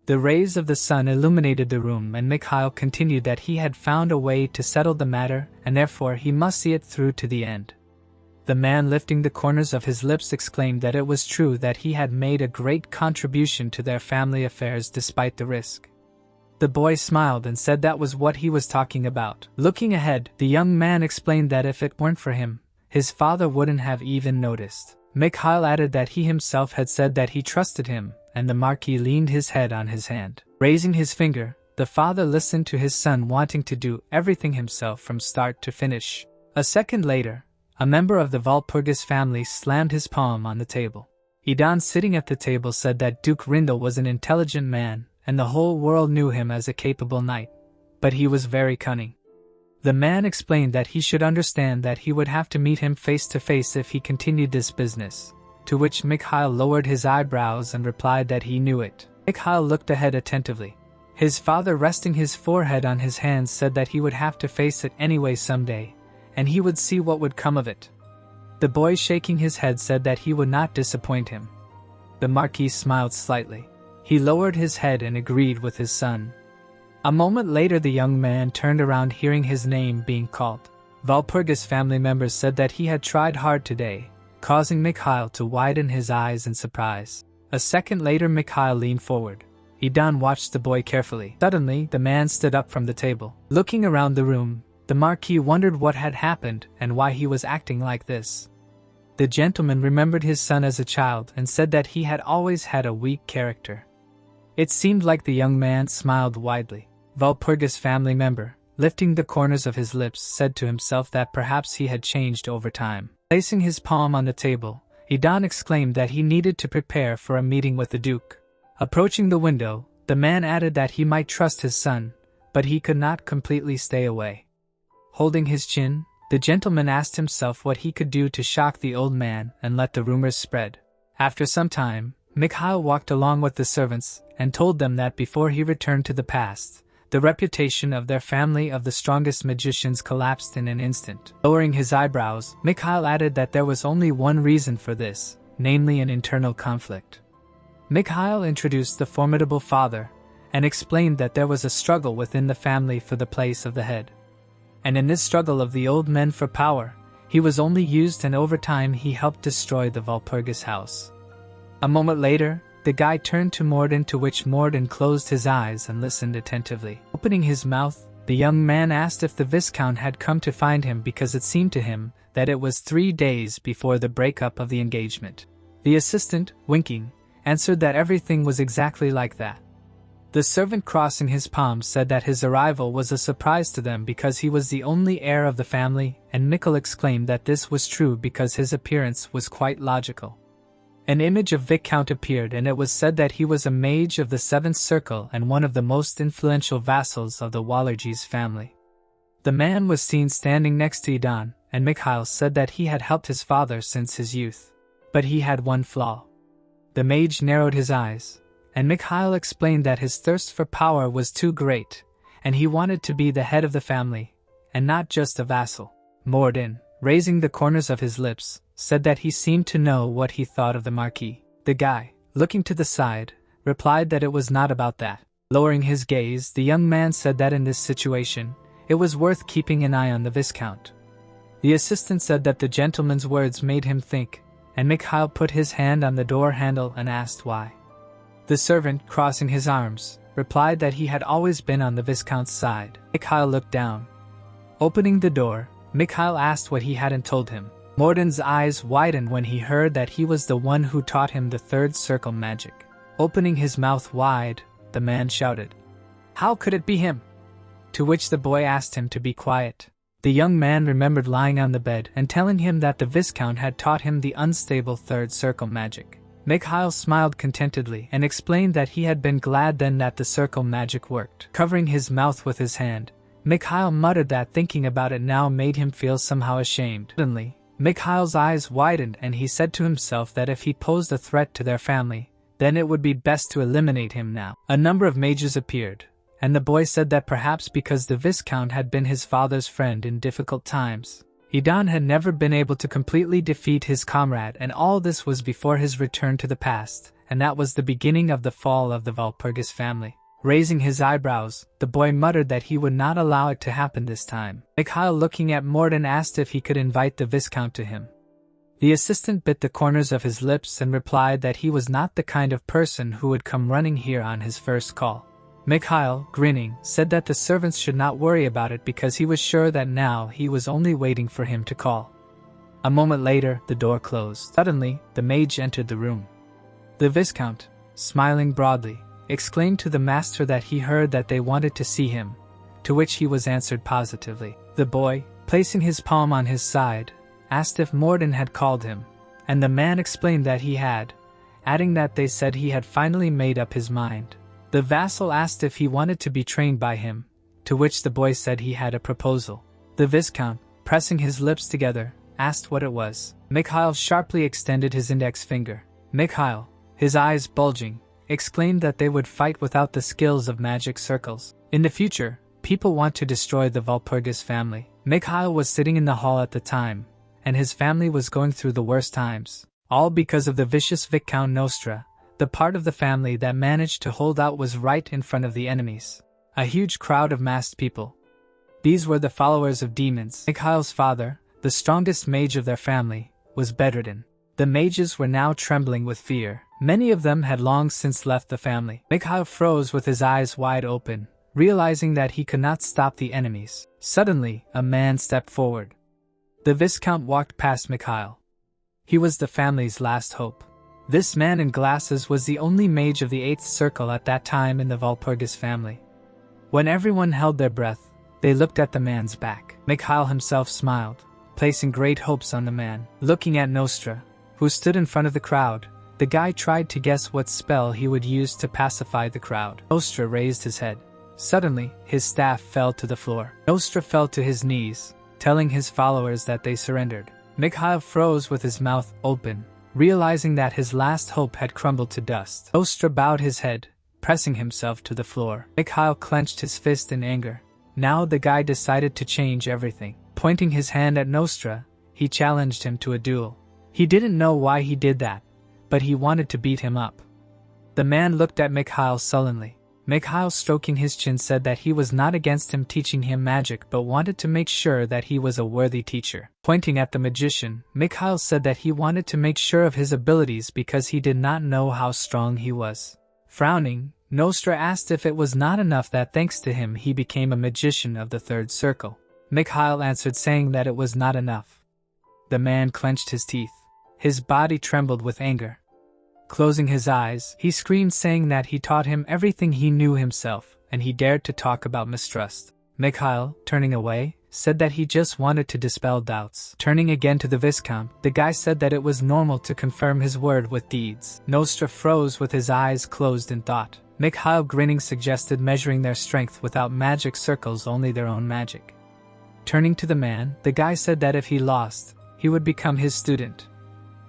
S1: The rays of the sun illuminated the room, and Mikhail continued that he had found a way to settle the matter, and therefore he must see it through to the end. The man, lifting the corners of his lips, exclaimed that it was true that he had made a great contribution to their family affairs despite the risk. The boy smiled and said that was what he was talking about. Looking ahead, the young man explained that if it weren't for him, his father wouldn't have even noticed. Mikhail added that he himself had said that he trusted him, and the Marquis leaned his head on his hand. Raising his finger, the father listened to his son wanting to do everything himself from start to finish. A second later, a member of the Walpurgis family slammed his palm on the table. Idan, sitting at the table, said that Duke Rindle was an intelligent man, and the whole world knew him as a capable knight, but he was very cunning. The man explained that he should understand that he would have to meet him face to face if he continued this business, to which Mikhail lowered his eyebrows and replied that he knew it. Mikhail looked ahead attentively. His father, resting his forehead on his hands, said that he would have to face it anyway someday, and he would see what would come of it. The boy, shaking his head, said that he would not disappoint him. The Marquis smiled slightly. He lowered his head and agreed with his son. A moment later the young man turned around hearing his name being called. Walpurgis family members said that he had tried hard today, causing Mikhail to widen his eyes in surprise. A second later Mikhail leaned forward. Idan watched the boy carefully. Suddenly, the man stood up from the table. Looking around the room, the Marquis wondered what had happened and why he was acting like this. The gentleman remembered his son as a child and said that he had always had a weak character. It seemed like the young man smiled widely. Walpurgis family member, lifting the corners of his lips, said to himself that perhaps he had changed over time. Placing his palm on the table, Idan exclaimed that he needed to prepare for a meeting with the Duke. Approaching the window, the man added that he might trust his son, but he could not completely stay away. Holding his chin, the gentleman asked himself what he could do to shock the old man and let the rumors spread. After some time, Mikhail walked along with the servants and told them that before he returned to the past, the reputation of their family of the strongest magicians collapsed in an instant. Lowering his eyebrows, Mikhail added that there was only one reason for this, namely an internal conflict. Mikhail introduced the formidable father and explained that there was a struggle within the family for the place of the head. And in this struggle of the old men for power, he was only used, and over time he helped destroy the Walpurgis house. A moment later, the guy turned to Morden, to which Morden closed his eyes and listened attentively. Opening his mouth, the young man asked if the Viscount had come to find him because it seemed to him that it was 3 days before the breakup of the engagement. The assistant, winking, answered that everything was exactly like that. The servant, crossing his palms, said that his arrival was a surprise to them because he was the only heir of the family, and Mikkel exclaimed that this was true because his appearance was quite logical. An image of Viscount appeared, and it was said that he was a mage of the 7th Circle and one of the most influential vassals of the Wallergis family. The man was seen standing next to Idan, and Mikhail said that he had helped his father since his youth. But he had one flaw. The mage narrowed his eyes, and Mikhail explained that his thirst for power was too great, and he wanted to be the head of the family, and not just a vassal. Morden, raising the corners of his lips, said that he seemed to know what he thought of the Marquis. The guy, looking to the side, replied that it was not about that. Lowering his gaze, the young man said that in this situation, it was worth keeping an eye on the Viscount. The assistant said that the gentleman's words made him think, and Mikhail put his hand on the door handle and asked why. The servant, crossing his arms, replied that he had always been on the Viscount's side. Mikhail looked down. Opening the door, Mikhail asked what he hadn't told him. Morden's eyes widened when he heard that he was the one who taught him the 3rd Circle magic. Opening his mouth wide, the man shouted, "How could it be him?" To which the boy asked him to be quiet. The young man remembered lying on the bed and telling him that the Viscount had taught him the unstable 3rd Circle magic. Mikhail smiled contentedly and explained that he had been glad then that the circle magic worked. Covering his mouth with his hand, Mikhail muttered that thinking about it now made him feel somehow ashamed. Suddenly, Mikhail's eyes widened and he said to himself that if he posed a threat to their family, then it would be best to eliminate him now. A number of mages appeared, and the boy said that perhaps because the Viscount had been his father's friend in difficult times, Idan had never been able to completely defeat his comrade, and all this was before his return to the past, and that was the beginning of the fall of the Walpurgis family. Raising his eyebrows, the boy muttered that he would not allow it to happen this time. Mikhail, looking at Morden, asked if he could invite the Viscount to him. The assistant bit the corners of his lips and replied that he was not the kind of person who would come running here on his first call. Mikhail, grinning, said that the servants should not worry about it because he was sure that now he was only waiting for him to call. A moment later, the door closed. Suddenly, the mage entered the room. The Viscount, smiling broadly, exclaimed to the master that he heard that they wanted to see him, to which he was answered positively. The boy, placing his palm on his side, asked if Morden had called him, and the man explained that he had, adding that they said he had finally made up his mind. The vassal asked if he wanted to be trained by him, to which the boy said he had a proposal. The Viscount, pressing his lips together, asked what it was. Mikhail sharply extended his index finger. Mikhail, his eyes bulging, exclaimed that they would fight without the skills of magic circles. In the future, people want to destroy the Walpurgis family. Mikhail was sitting in the hall at the time, and his family was going through the worst times, all because of the vicious Viscount Nostra, The part of the family that managed to hold out was right in front of the enemies. A huge crowd of masked people. These were the followers of demons. Mikhail's father, the strongest mage of their family, was bedridden. The mages were now trembling with fear. Many of them had long since left the family. Mikhail froze with his eyes wide open, realizing that he could not stop the enemies. Suddenly, a man stepped forward. The Viscount walked past Mikhail. He was the family's last hope. This man in glasses was the only mage of the 8th Circle at that time in the Walpurgis family. When everyone held their breath, they looked at the man's back. Mikhail himself smiled, placing great hopes on the man. Looking at Nostra, who stood in front of the crowd, the guy tried to guess what spell he would use to pacify the crowd. Nostra raised his head. Suddenly, his staff fell to the floor. Nostra fell to his knees, telling his followers that they surrendered. Mikhail froze with his mouth open, realizing that his last hope had crumbled to dust. Nostra bowed his head, pressing himself to the floor. Mikhail clenched his fist in anger. Now the guy decided to change everything. Pointing his hand at Nostra, he challenged him to a duel. He didn't know why he did that, but he wanted to beat him up. The man looked at Mikhail sullenly. Mikhail, stroking his chin, said that he was not against him teaching him magic but wanted to make sure that he was a worthy teacher. Pointing at the magician, Mikhail said that he wanted to make sure of his abilities because he did not know how strong he was. Frowning, Nostra asked if it was not enough that thanks to him he became a magician of the 3rd Circle. Mikhail answered saying that it was not enough. The man clenched his teeth. His body trembled with anger. Closing his eyes, he screamed saying that he taught him everything he knew himself, and he dared to talk about mistrust. Mikhail, turning away, said that he just wanted to dispel doubts. Turning again to the Viscount, the guy said that it was normal to confirm his word with deeds. Nostra froze with his eyes closed in thought. Mikhail, grinning, suggested measuring their strength without magic circles, only their own magic. Turning to the man, the guy said that if he lost, he would become his student.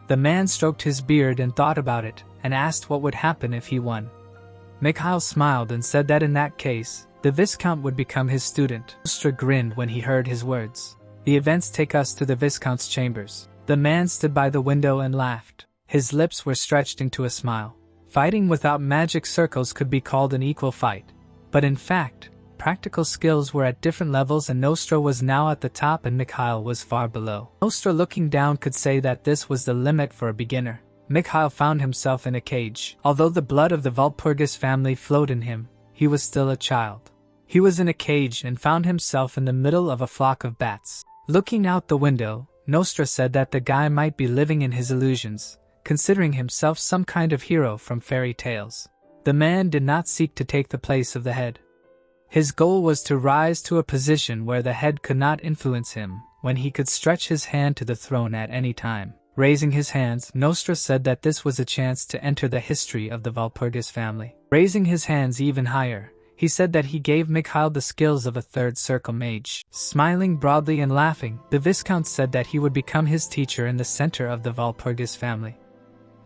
S1: The man stroked his beard and thought about it, and asked what would happen if he won. Mikhail smiled and said that in that case, the Viscount would become his student. Nostra grinned when he heard his words. The events take us to the Viscount's chambers. The man stood by the window and laughed. His lips were stretched into a smile. Fighting without magic circles could be called an equal fight. But in fact, practical skills were at different levels and Nostra was now at the top and Mikhail was far below. Nostra, looking down, could say that this was the limit for a beginner. Mikhail found himself in a cage. Although the blood of the Walpurgis family flowed in him, he was still a child. He was in a cage and found himself in the middle of a flock of bats. Looking out the window, Nostra said that the guy might be living in his illusions, considering himself some kind of hero from fairy tales. The man did not seek to take the place of the head. His goal was to rise to a position where the head could not influence him, when he could stretch his hand to the throne at any time. Raising his hands, Nostra said that this was a chance to enter the history of the Walpurgis family. Raising his hands even higher, he said that he gave Mikhail the skills of a 3rd Circle Mage. Smiling broadly and laughing, the Viscount said that he would become his teacher in the center of the Walpurgis family.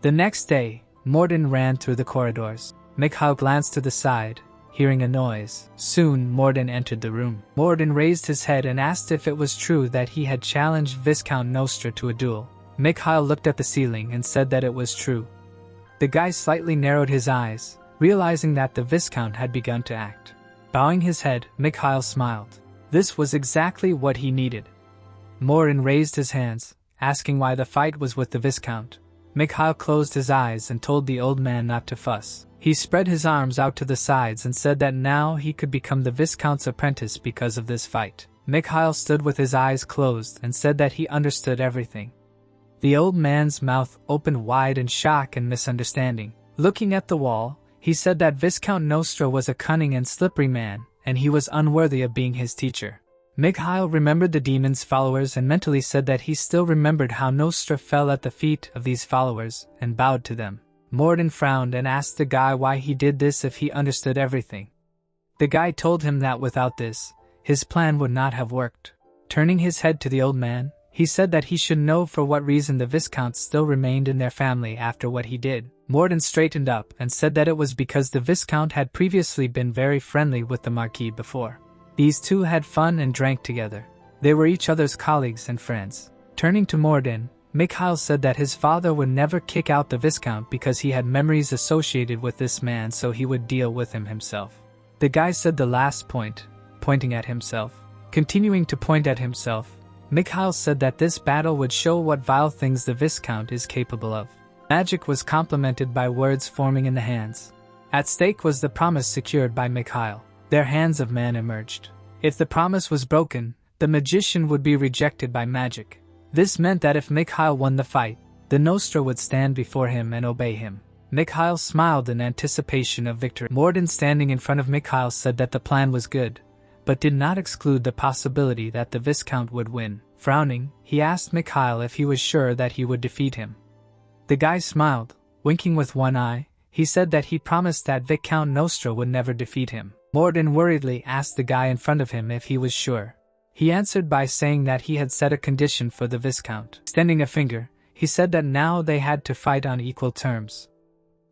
S1: The next day, Morden ran through the corridors. Mikhail glanced to the side, hearing a noise. Soon, Morden entered the room. Morden raised his head and asked if it was true that he had challenged Viscount Nostra to a duel. Mikhail looked at the ceiling and said that it was true. The guy slightly narrowed his eyes, realizing that the Viscount had begun to act. Bowing his head, Mikhail smiled. This was exactly what he needed. Morden raised his hands, asking why the fight was with the Viscount. Mikhail closed his eyes and told the old man not to fuss. He spread his arms out to the sides and said that now he could become the Viscount's apprentice because of this fight. Mikhail stood with his eyes closed and said that he understood everything. The old man's mouth opened wide in shock and misunderstanding. Looking at the wall, he said that Viscount Nostra was a cunning and slippery man, and he was unworthy of being his teacher. Mikhail remembered the demon's followers and mentally said that he still remembered how Nostra fell at the feet of these followers and bowed to them. Morden frowned and asked the guy why he did this if he understood everything. The guy told him that without this, his plan would not have worked. Turning his head to the old man, he said that he should know for what reason the Viscount still remained in their family after what he did. Morden straightened up and said that it was because the Viscount had previously been very friendly with the Marquis before. These two had fun and drank together. They were each other's colleagues and friends. Turning to Morden, Mikhail said that his father would never kick out the Viscount because he had memories associated with this man, so he would deal with him himself. The guy said the last point, pointing at himself. Continuing to point at himself, Mikhail said that this battle would show what vile things the Viscount is capable of. Magic was complemented by words forming in the hands. At stake was the promise secured by Mikhail. Their hands of man emerged. If the promise was broken, the magician would be rejected by magic. This meant that if Mikhail won the fight, the Nostra would stand before him and obey him. Mikhail smiled in anticipation of victory. Morden, standing in front of Mikhail, said that the plan was good, but did not exclude the possibility that the Viscount would win. Frowning, he asked Mikhail if he was sure that he would defeat him. The guy smiled, winking with one eye. He said that he promised that Viscount Nostra would never defeat him. Morden worriedly asked the guy in front of him if he was sure. He answered by saying that he had set a condition for the Viscount. Extending a finger, he said that now they had to fight on equal terms.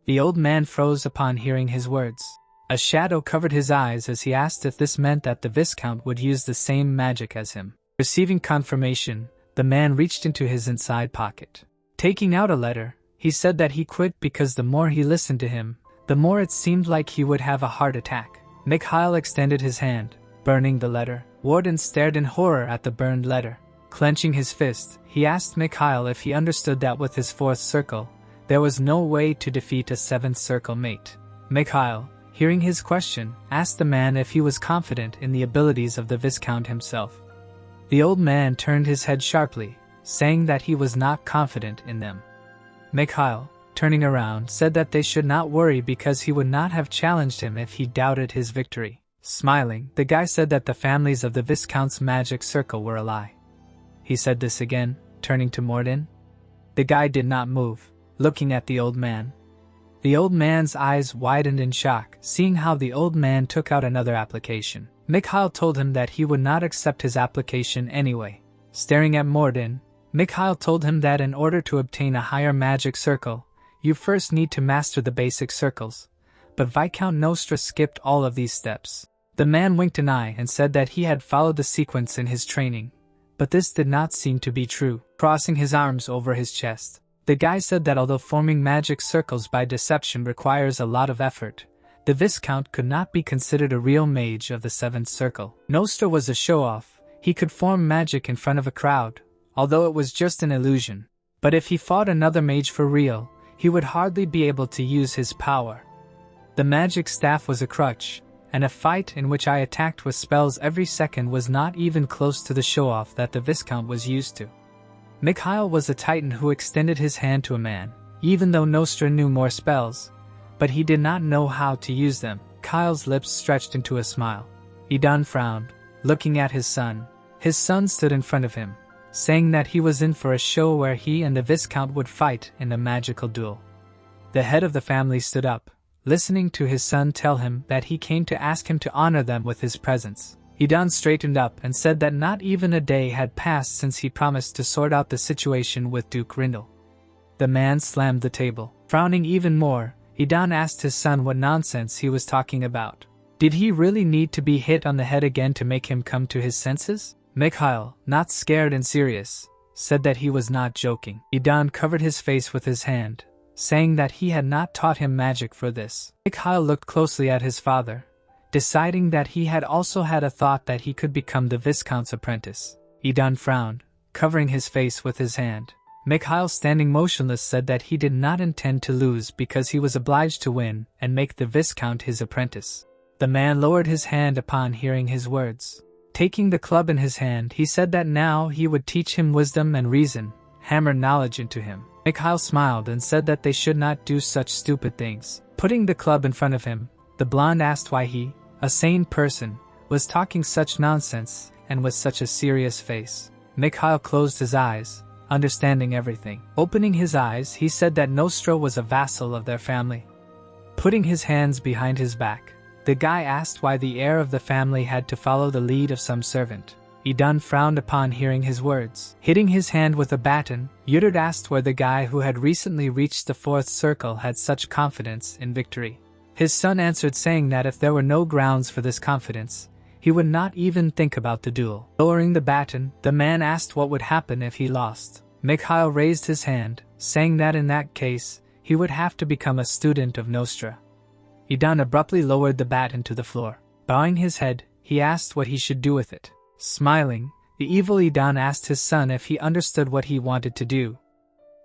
S1: The old man froze upon hearing his words. A shadow covered his eyes as he asked if this meant that the Viscount would use the same magic as him. Receiving confirmation, the man reached into his inside pocket. Taking out a letter, he said that he quit because the more he listened to him, the more it seemed like he would have a heart attack. Mikhail extended his hand, burning the letter. Warden stared in horror at the burned letter. Clenching his fist, he asked Mikhail if he understood that with his 4th circle, there was no way to defeat a 7th circle mate. Mikhail, hearing his question, asked the man if he was confident in the abilities of the Viscount himself. The old man turned his head sharply, saying that he was not confident in them. Mikhail, turning around, said that they should not worry because he would not have challenged him if he doubted his victory. Smiling, the guy said that the families of the Viscount's magic circle were a lie. He said this again, turning to Morden. The guy did not move, looking at the old man. The old man's eyes widened in shock, seeing how the old man took out another application. Mikhail told him that he would not accept his application anyway. Staring at Morden, Mikhail told him that in order to obtain a higher magic circle, you first need to master the basic circles. But Viscount Nostra skipped all of these steps. The man winked an eye and said that he had followed the sequence in his training, but this did not seem to be true. Crossing his arms over his chest, the guy said that although forming magic circles by deception requires a lot of effort, the Viscount could not be considered a real mage of the 7th circle. Nostra was a show-off. He could form magic in front of a crowd, although it was just an illusion. But if he fought another mage for real, he would hardly be able to use his power. The magic staff was a crutch, and a fight in which I attacked with spells every second was not even close to the show-off that the Viscount was used to. Mikhail was a titan who extended his hand to a man, even though Nostra knew more spells, but he did not know how to use them. Kyle's lips stretched into a smile. Idan frowned, looking at his son. His son stood in front of him, saying that he was in for a show where he and the Viscount would fight in a magical duel. The head of the family stood up, listening to his son tell him that he came to ask him to honor them with his presence. Idan straightened up and said that not even a day had passed since he promised to sort out the situation with Duke Rindel. The man slammed the table. Frowning even more, Idan asked his son what nonsense he was talking about. Did he really need to be hit on the head again to make him come to his senses? Mikhail, not scared and serious, said that he was not joking. Idan covered his face with his hand, saying that he had not taught him magic for this. Mikhail looked closely at his father, deciding that he had also had a thought that he could become the Viscount's apprentice. Idan frowned, covering his face with his hand. Mikhail, standing motionless, said that he did not intend to lose because he was obliged to win and make the Viscount his apprentice. The man lowered his hand upon hearing his words. Taking the club in his hand, he said that now he would teach him wisdom and reason, hammer knowledge into him. Mikhail smiled and said that they should not do such stupid things. Putting the club in front of him, the blonde asked why he, a sane person, was talking such nonsense and with such a serious face. Mikhail closed his eyes, understanding everything. Opening his eyes, he said that Nostra was a vassal of their family. Putting his hands behind his back, the guy asked why the heir of the family had to follow the lead of some servant. Idan frowned upon hearing his words. Hitting his hand with a baton, Yudard asked where the guy who had recently reached the 4th circle had such confidence in victory. His son answered, saying that if there were no grounds for this confidence, he would not even think about the duel. Lowering the baton, the man asked what would happen if he lost. Mikhail raised his hand, saying that in that case, he would have to become a student of Nostra. Idan abruptly lowered the bat into the floor. Bowing his head, he asked what he should do with it. Smiling, the evil Idan asked his son if he understood what he wanted to do.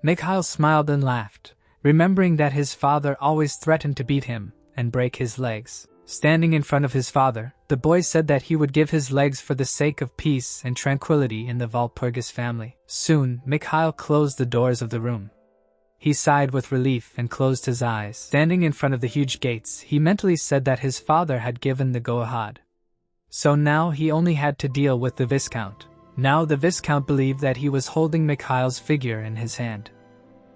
S1: Mikhail smiled and laughed, remembering that his father always threatened to beat him and break his legs. Standing in front of his father, the boy said that he would give his legs for the sake of peace and tranquility in the Walpurgis family. Soon, Mikhail closed the doors of the room. He sighed with relief and closed his eyes. Standing in front of the huge gates, he mentally said that his father had given the go-ahead. So now he only had to deal with the Viscount. Now the Viscount believed that he was holding Mikhail's figure in his hand.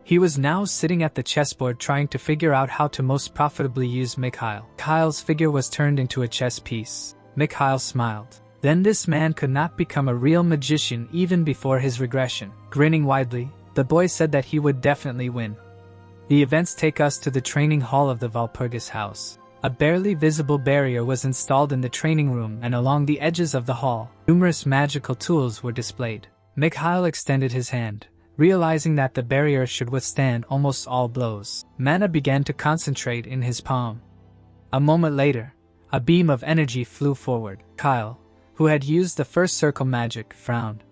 S1: He was now sitting at the chessboard trying to figure out how to most profitably use Mikhail. Mikhail's figure was turned into a chess piece. Mikhail smiled. Then this man could not become a real magician even before his regression. Grinning widely, the boy said that he would definitely win. The events take us to the training hall of the Walpurgis house. A barely visible barrier was installed in the training room, and along the edges of the hall, numerous magical tools were displayed. Mikhail extended his hand, realizing that the barrier should withstand almost all blows. Mana began to concentrate in his palm. A moment later, a beam of energy flew forward. Kyle, who had used the first circle magic, frowned.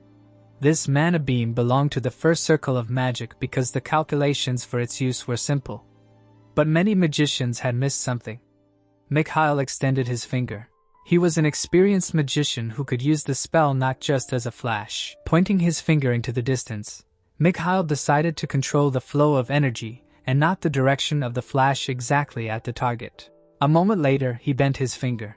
S1: This mana beam belonged to the first circle of magic because the calculations for its use were simple. But many magicians had missed something. Mikhail extended his finger. He was an experienced magician who could use the spell not just as a flash. Pointing his finger into the distance, Mikhail decided to control the flow of energy and not the direction of the flash exactly at the target. A moment later, he bent his finger.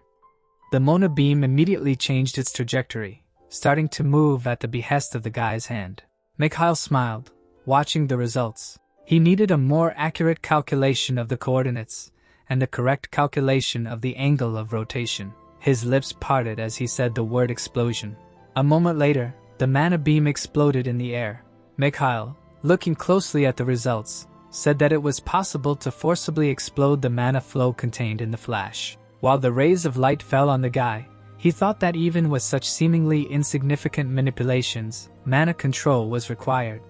S1: The Mona beam immediately changed its trajectory, starting to move at the behest of the guy's hand. Mikhail smiled, watching the results. He needed a more accurate calculation of the coordinates and a correct calculation of the angle of rotation. His lips parted as he said the word explosion. A moment later, the mana beam exploded in the air. Mikhail, looking closely at the results, said that it was possible to forcibly explode the mana flow contained in the flash. While the rays of light fell on the guy, he thought that even with such seemingly insignificant manipulations, mana control was required.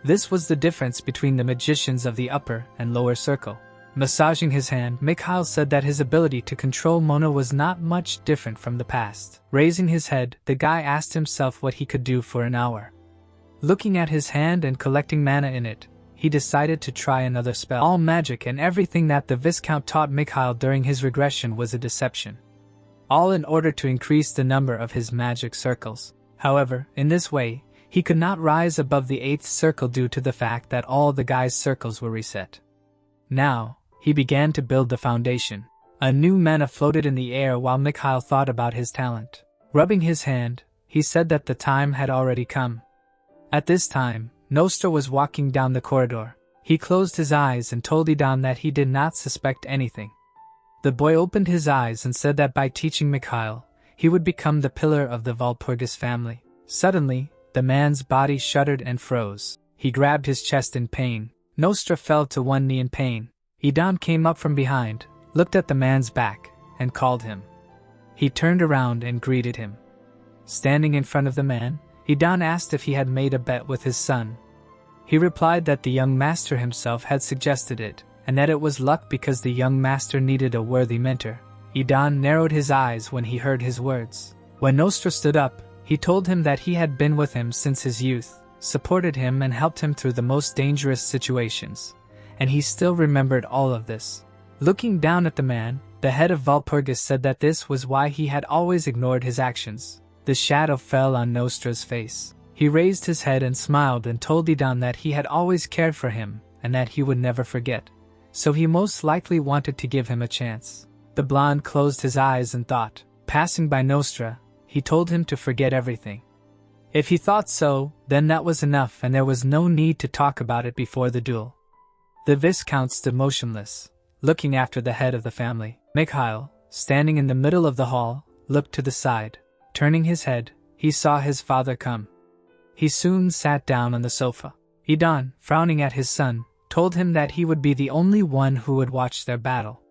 S1: This was the difference between the magicians of the upper and lower circle. Massaging his hand, Mikhail said that his ability to control Mona was not much different from the past. Raising his head, the guy asked himself what he could do for an hour. Looking at his hand and collecting mana in it, he decided to try another spell. All magic and everything that the Viscount taught Mikhail during his regression was a deception. All in order to increase the number of his magic circles. However, in this way, he could not rise above the 8th circle due to the fact that all the guy's circles were reset. Now, he began to build the foundation. A new mana floated in the air while Mikhail thought about his talent. Rubbing his hand, he said that the time had already come. At this time, Nostra was walking down the corridor. He closed his eyes and told Idan that he did not suspect anything. The boy opened his eyes and said that by teaching Mikhail, he would become the pillar of the Walpurgis family. Suddenly, the man's body shuddered and froze. He grabbed his chest in pain. Nostra fell to one knee in pain. Idan came up from behind, looked at the man's back, and called him. He turned around and greeted him. Standing in front of the man, Idan asked if he had made a bet with his son. He replied that the young master himself had suggested it, and that it was luck because the young master needed a worthy mentor. Idan narrowed his eyes when he heard his words. When Nostra stood up, he told him that he had been with him since his youth, supported him and helped him through the most dangerous situations, and he still remembered all of this. Looking down at the man, the head of Walpurgis said that this was why he had always ignored his actions. The shadow fell on Nostra's face. He raised his head and smiled and told Idan that he had always cared for him and that he would never forget, so he most likely wanted to give him a chance. The blonde closed his eyes and thought. Passing by Nostra, he told him to forget everything. If he thought so, then that was enough and there was no need to talk about it before the duel. The Viscount stood motionless, looking after the head of the family. Mikhail, standing in the middle of the hall, looked to the side. Turning his head, he saw his father come. He soon sat down on the sofa. Idan, frowning at his son, told him that he would be the only one who would watch their battle.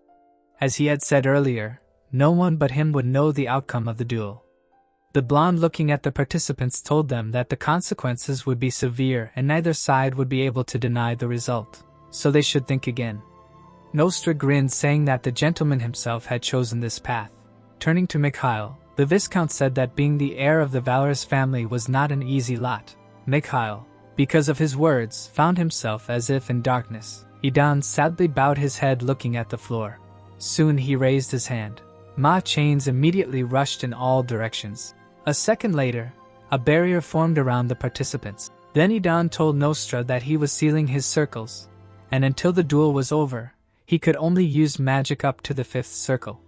S1: As he had said earlier, no one but him would know the outcome of the duel. The blonde looking at the participants told them that the consequences would be severe and neither side would be able to deny the result, so they should think again. Nostra grinned, saying that the gentleman himself had chosen this path. Turning to Mikhail, the Viscount said that being the heir of the valorous family was not an easy lot. Mikhail, because of his words, found himself as if in darkness. Idan sadly bowed his head, looking at the floor. Soon he raised his hand. Ma chains immediately rushed in all directions. A second later, a barrier formed around the participants. Then Idan told Nostra that he was sealing his circles, and until the duel was over, he could only use magic up to the 5th circle.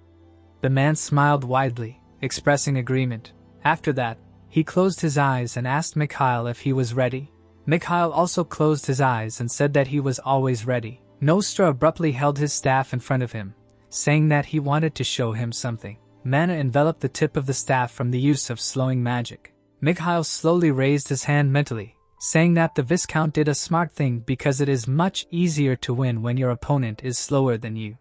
S1: The man smiled widely, expressing agreement. After that, he closed his eyes and asked Mikhail if he was ready. Mikhail also closed his eyes and said that he was always ready. Nostra abruptly held his staff in front of him, saying that he wanted to show him something. Mana enveloped the tip of the staff from the use of slowing magic. Mikhail slowly raised his hand mentally, saying that the Viscount did a smart thing because it is much easier to win when your opponent is slower than you.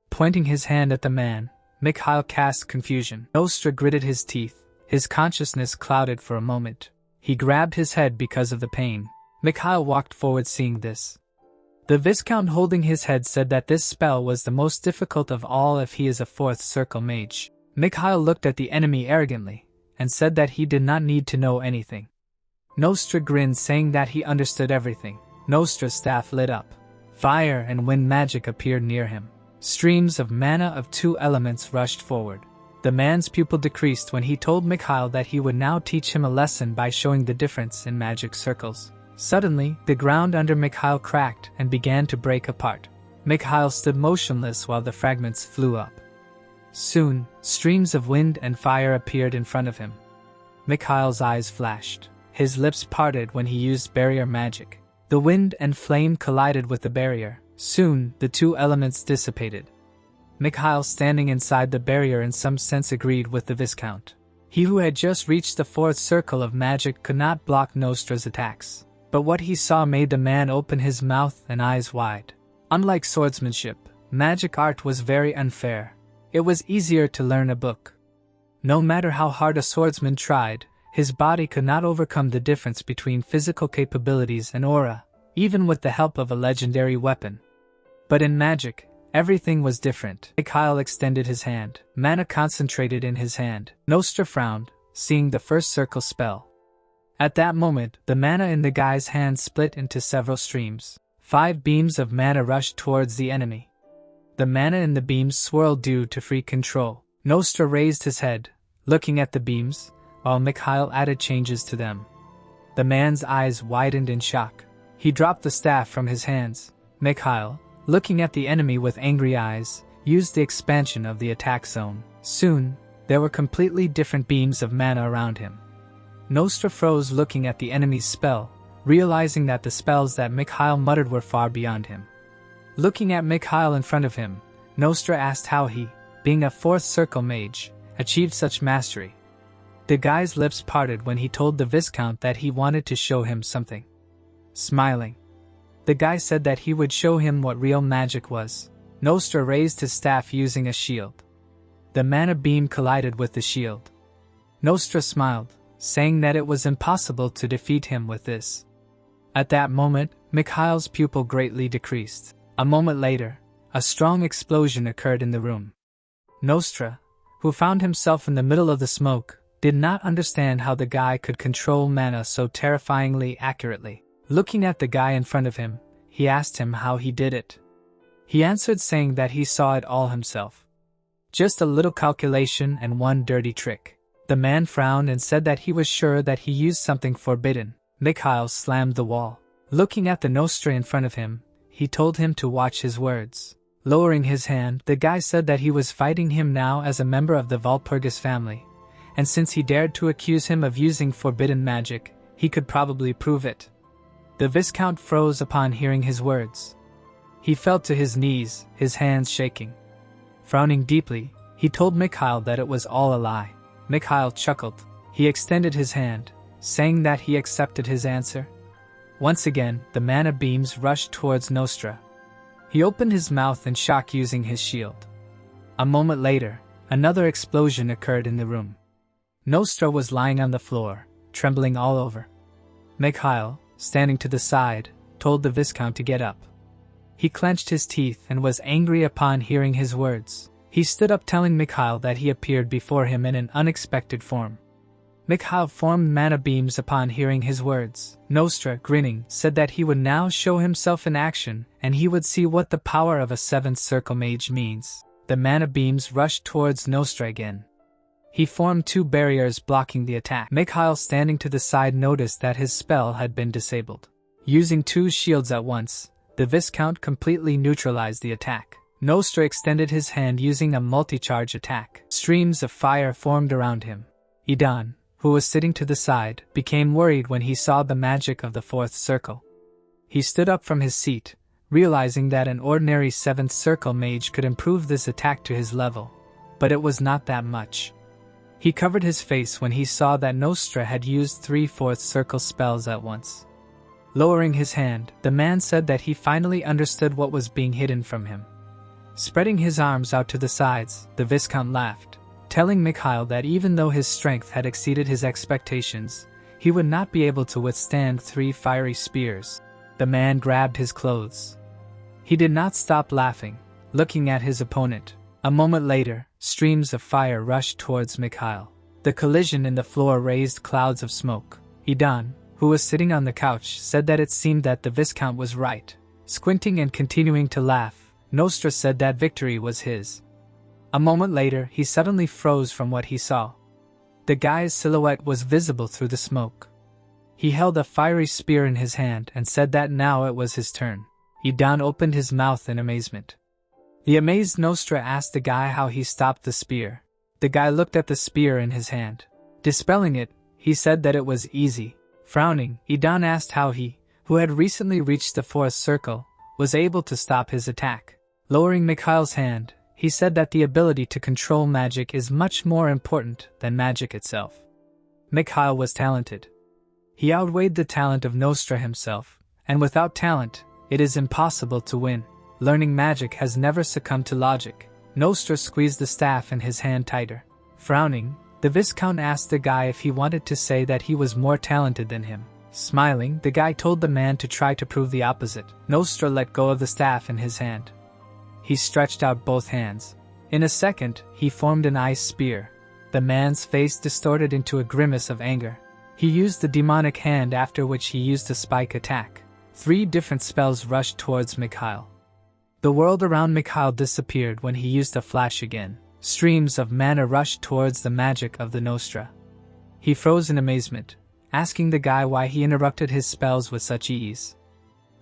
S1: Pointing his hand at the man, Mikhail cast confusion. Nostra gritted his teeth, his consciousness clouded for a moment. He grabbed his head because of the pain. Mikhail walked forward, seeing this. The Viscount holding his head said that this spell was the most difficult of all if he is a 4th circle mage. Mikhail looked at the enemy arrogantly, and said that he did not need to know anything. Nostra grinned, saying that he understood everything. Nostra's staff lit up. Fire and wind magic appeared near him. Streams of mana of 2 elements rushed forward. The man's pupil decreased when he told Mikhail that he would now teach him a lesson by showing the difference in magic circles. Suddenly, the ground under Mikhail cracked and began to break apart. Mikhail stood motionless while the fragments flew up. Soon, streams of wind and fire appeared in front of him. Mikhail's eyes flashed. His lips parted when he used barrier magic. The wind and flame collided with the barrier. Soon, the 2 elements dissipated. Mikhail, standing inside the barrier, in some sense agreed with the Viscount. He who had just reached the 4th circle of magic could not block Nostra's attacks. But what he saw made the man open his mouth and eyes wide. Unlike swordsmanship, magic art was very unfair. It was easier to learn a book. No matter how hard a swordsman tried, his body could not overcome the difference between physical capabilities and aura, even with the help of a legendary weapon. But in magic, everything was different. Mikhail extended his hand. Mana concentrated in his hand. Nostra frowned, seeing the 1st circle spell. At that moment, the mana in the guy's hand split into several streams. 5 beams of mana rushed towards the enemy. The mana in the beams swirled due to free control. Nostra raised his head, looking at the beams, while Mikhail added changes to them. The man's eyes widened in shock. He dropped the staff from his hands. Mikhail, looking at the enemy with angry eyes, used the expansion of the attack zone. Soon, there were completely different beams of mana around him. Nostra froze, looking at the enemy's spell, realizing that the spells that Mikhail muttered were far beyond him. Looking at Mikhail in front of him, Nostra asked how he, being a 4th circle mage, achieved such mastery. The guy's lips parted when he told the Viscount that he wanted to show him something. Smiling, the guy said that he would show him what real magic was. Nostra raised his staff using a shield. The mana beam collided with the shield. Nostra smiled, saying that it was impossible to defeat him with this. At that moment, Mikhail's pupil greatly decreased. A moment later, a strong explosion occurred in the room. Nostra, who found himself in the middle of the smoke, did not understand how the guy could control mana so terrifyingly accurately. Looking at the guy in front of him, he asked him how he did it. He answered, saying that he saw it all himself. Just a little calculation and one dirty trick. The man frowned and said that he was sure that he used something forbidden. Mikhail slammed the wall. Looking at the Nostra in front of him, he told him to watch his words. Lowering his hand, the guy said that he was fighting him now as a member of the Walpurgis family, and since he dared to accuse him of using forbidden magic, he could probably prove it. The Viscount froze upon hearing his words. He fell to his knees, his hands shaking. Frowning deeply, he told Mikhail that it was all a lie. Mikhail chuckled. He extended his hand, saying that he accepted his answer. Once again, the mana beams rushed towards Nostra. He opened his mouth in shock using his shield. A moment later, another explosion occurred in the room. Nostra was lying on the floor, trembling all over. Mikhail, standing to the side, told the Viscount to get up. He clenched his teeth and was angry upon hearing his words. He stood up, telling Mikhail that he appeared before him in an unexpected form. Mikhail formed mana beams upon hearing his words. Nostra, grinning, said that he would now show himself in action, and he would see what the power of a 7th-Circle Mage means. The mana beams rushed towards Nostra again. He formed 2 barriers blocking the attack. Mikhail, standing to the side, noticed that his spell had been disabled. Using 2 shields at once, the Viscount completely neutralized the attack. Nostra extended his hand using a multi-charge attack. Streams of fire formed around him. Idan, who was sitting to the side, became worried when he saw the magic of the 4th circle. He stood up from his seat, realizing that an ordinary 7th-Circle Mage could improve this attack to his level, but it was not that much. He covered his face when he saw that Nostra had used 3 4th-circle spells at once. Lowering his hand, the man said that he finally understood what was being hidden from him. Spreading his arms out to the sides, the Viscount laughed, telling Mikhail that even though his strength had exceeded his expectations, he would not be able to withstand 3 fiery spears. The man grabbed his clothes. He did not stop laughing, looking at his opponent. A moment later, streams of fire rushed towards Mikhail. The collision in the floor raised clouds of smoke. Idan, who was sitting on the couch, said that it seemed that the Viscount was right. Squinting and continuing to laugh, Nostra said that victory was his. A moment later, he suddenly froze from what he saw. The guy's silhouette was visible through the smoke. He held a fiery spear in his hand and said that now it was his turn. Idan opened his mouth in amazement. The amazed Nostra asked the guy how he stopped the spear. The guy looked at the spear in his hand. Dispelling it, he said that it was easy. Frowning, Idan asked how he, who had recently reached the 4th circle, was able to stop his attack. Lowering Mikhail's hand, he said that the ability to control magic is much more important than magic itself. Mikhail was talented. He outweighed the talent of Nostra himself, and without talent, it is impossible to win. Learning magic has never succumbed to logic. Nostra squeezed the staff in his hand tighter. Frowning, the Viscount asked the guy if he wanted to say that he was more talented than him. Smiling, the guy told the man to try to prove the opposite. Nostra let go of the staff in his hand. He stretched out both hands. In a second, he formed an ice spear. The man's face distorted into a grimace of anger. He used the demonic hand, after which he used a spike attack. 3 different spells rushed towards Mikhail. The world around Mikhail disappeared when he used a flash again. Streams of mana rushed towards the magic of the Nostra. He froze in amazement, asking the guy why he interrupted his spells with such ease.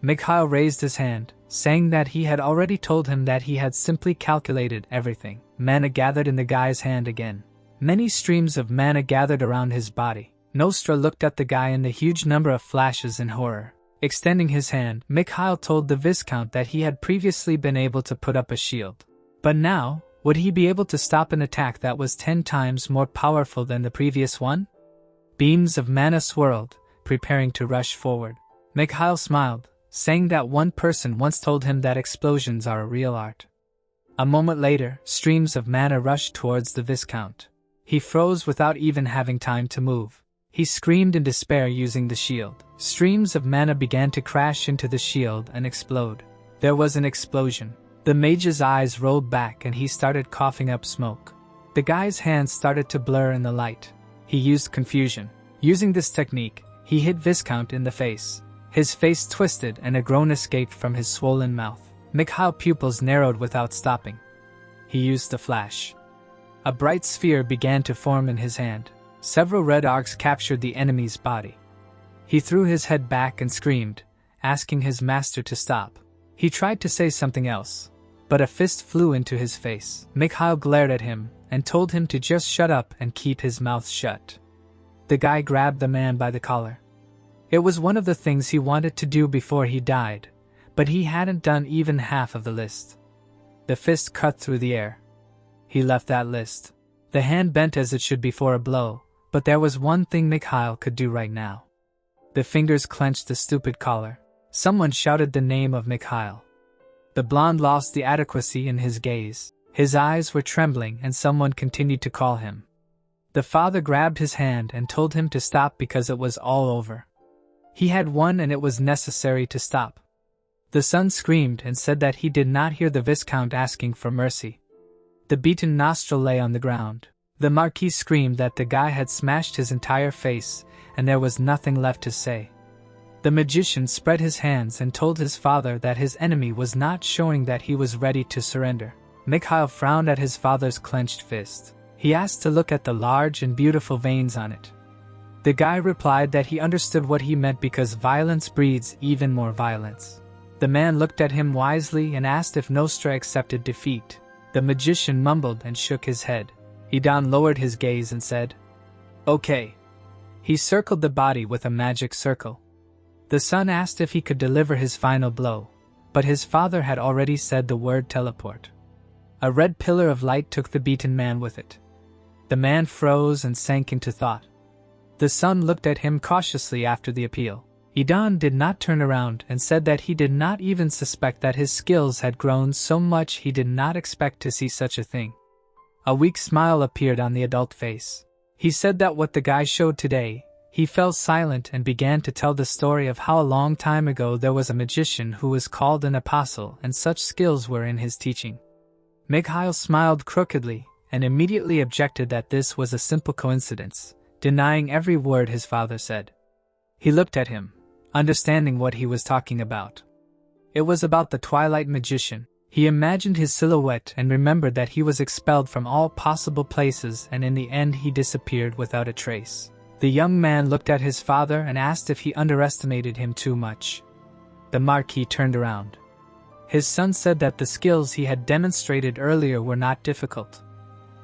S1: Mikhail raised his hand, saying that he had already told him that he had simply calculated everything. Mana gathered in the guy's hand again. Many streams of mana gathered around his body. Nostra looked at the guy in the huge number of flashes in horror. Extending his hand, Mikhail told the Viscount that he had previously been able to put up a shield. But now, would he be able to stop an attack that was 10 times more powerful than the previous one? Beams of mana swirled, preparing to rush forward. Mikhail smiled, saying that one person once told him that explosions are a real art. A moment later, streams of mana rushed towards the Viscount. He froze without even having time to move. He screamed in despair using the shield. Streams of mana began to crash into the shield and explode. There was an explosion. The mage's eyes rolled back and he started coughing up smoke. The guy's hands started to blur in the light. He used confusion. Using this technique, he hit Viscount in the face. His face twisted and a groan escaped from his swollen mouth. Mikhail's pupils narrowed without stopping. He used the flash. A bright sphere began to form in his hand. Several red arcs captured the enemy's body. He threw his head back and screamed, asking his master to stop. He tried to say something else, but a fist flew into his face. Mikhail glared at him and told him to just shut up and keep his mouth shut. The guy grabbed the man by the collar. It was one of the things he wanted to do before he died, but he hadn't done even half of the list. The fist cut through the air. He left that list. The hand bent as it should before a blow, but there was one thing Mikhail could do right now. The fingers clenched the stupid collar. Someone shouted the name of Mikhail. The blonde lost the adequacy in his gaze. His eyes were trembling and someone continued to call him. The father grabbed his hand and told him to stop because it was all over. He had won and it was necessary to stop. The son screamed and said that he did not hear the Viscount asking for mercy. The beaten nostril lay on the ground. The Marquis screamed that the guy had smashed his entire face, and there was nothing left to say. The magician spread his hands and told his father that his enemy was not showing that he was ready to surrender. Mikhail frowned at his father's clenched fist. He asked to look at the large and beautiful veins on it. The guy replied that he understood what he meant because violence breeds even more violence. The man looked at him wisely and asked if Nostra accepted defeat. The magician mumbled and shook his head. Idan lowered his gaze and said, "Okay." He circled the body with a magic circle. The son asked if he could deliver his final blow, but his father had already said the word teleport. A red pillar of light took the beaten man with it. The man froze and sank into thought. The son looked at him cautiously after the appeal. Idan did not turn around and said that he did not even suspect that his skills had grown so much he did not expect to see such a thing. A weak smile appeared on the adult face. He said that what the guy showed today. He fell silent and began to tell the story of how a long time ago there was a magician who was called an apostle and such skills were in his teaching. Mikhail smiled crookedly and immediately objected that this was a simple coincidence, denying every word his father said. He looked at him, understanding what he was talking about. It was about the Twilight Magician. He imagined his silhouette and remembered that he was expelled from all possible places and in the end he disappeared without a trace. The young man looked at his father and asked if he underestimated him too much. The Marquis turned around. His son said that the skills he had demonstrated earlier were not difficult.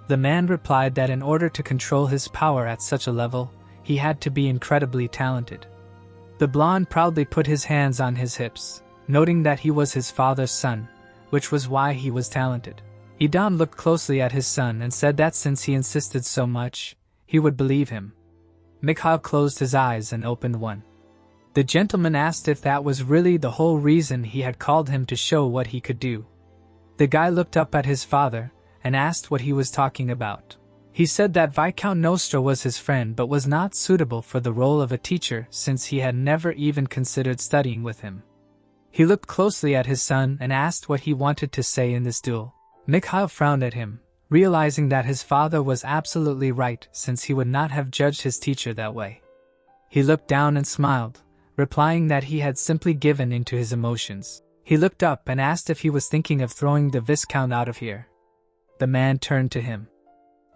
S1: The man replied that in order to control his power at such a level, he had to be incredibly talented. The blonde proudly put his hands on his hips, noting that he was his father's son, which was why he was talented. Idan looked closely at his son and said that since he insisted so much, he would believe him. Mikhail closed his eyes and opened one. The gentleman asked if that was really the whole reason he had called him to show what he could do. The guy looked up at his father and asked what he was talking about. He said that Viscount Nostra was his friend but was not suitable for the role of a teacher since he had never even considered studying with him. He looked closely at his son and asked what he wanted to say in this duel. Mikhail frowned at him, realizing that his father was absolutely right since he would not have judged his teacher that way. He looked down and smiled, replying that he had simply given into his emotions. He looked up and asked if he was thinking of throwing the Viscount out of here. The man turned to him.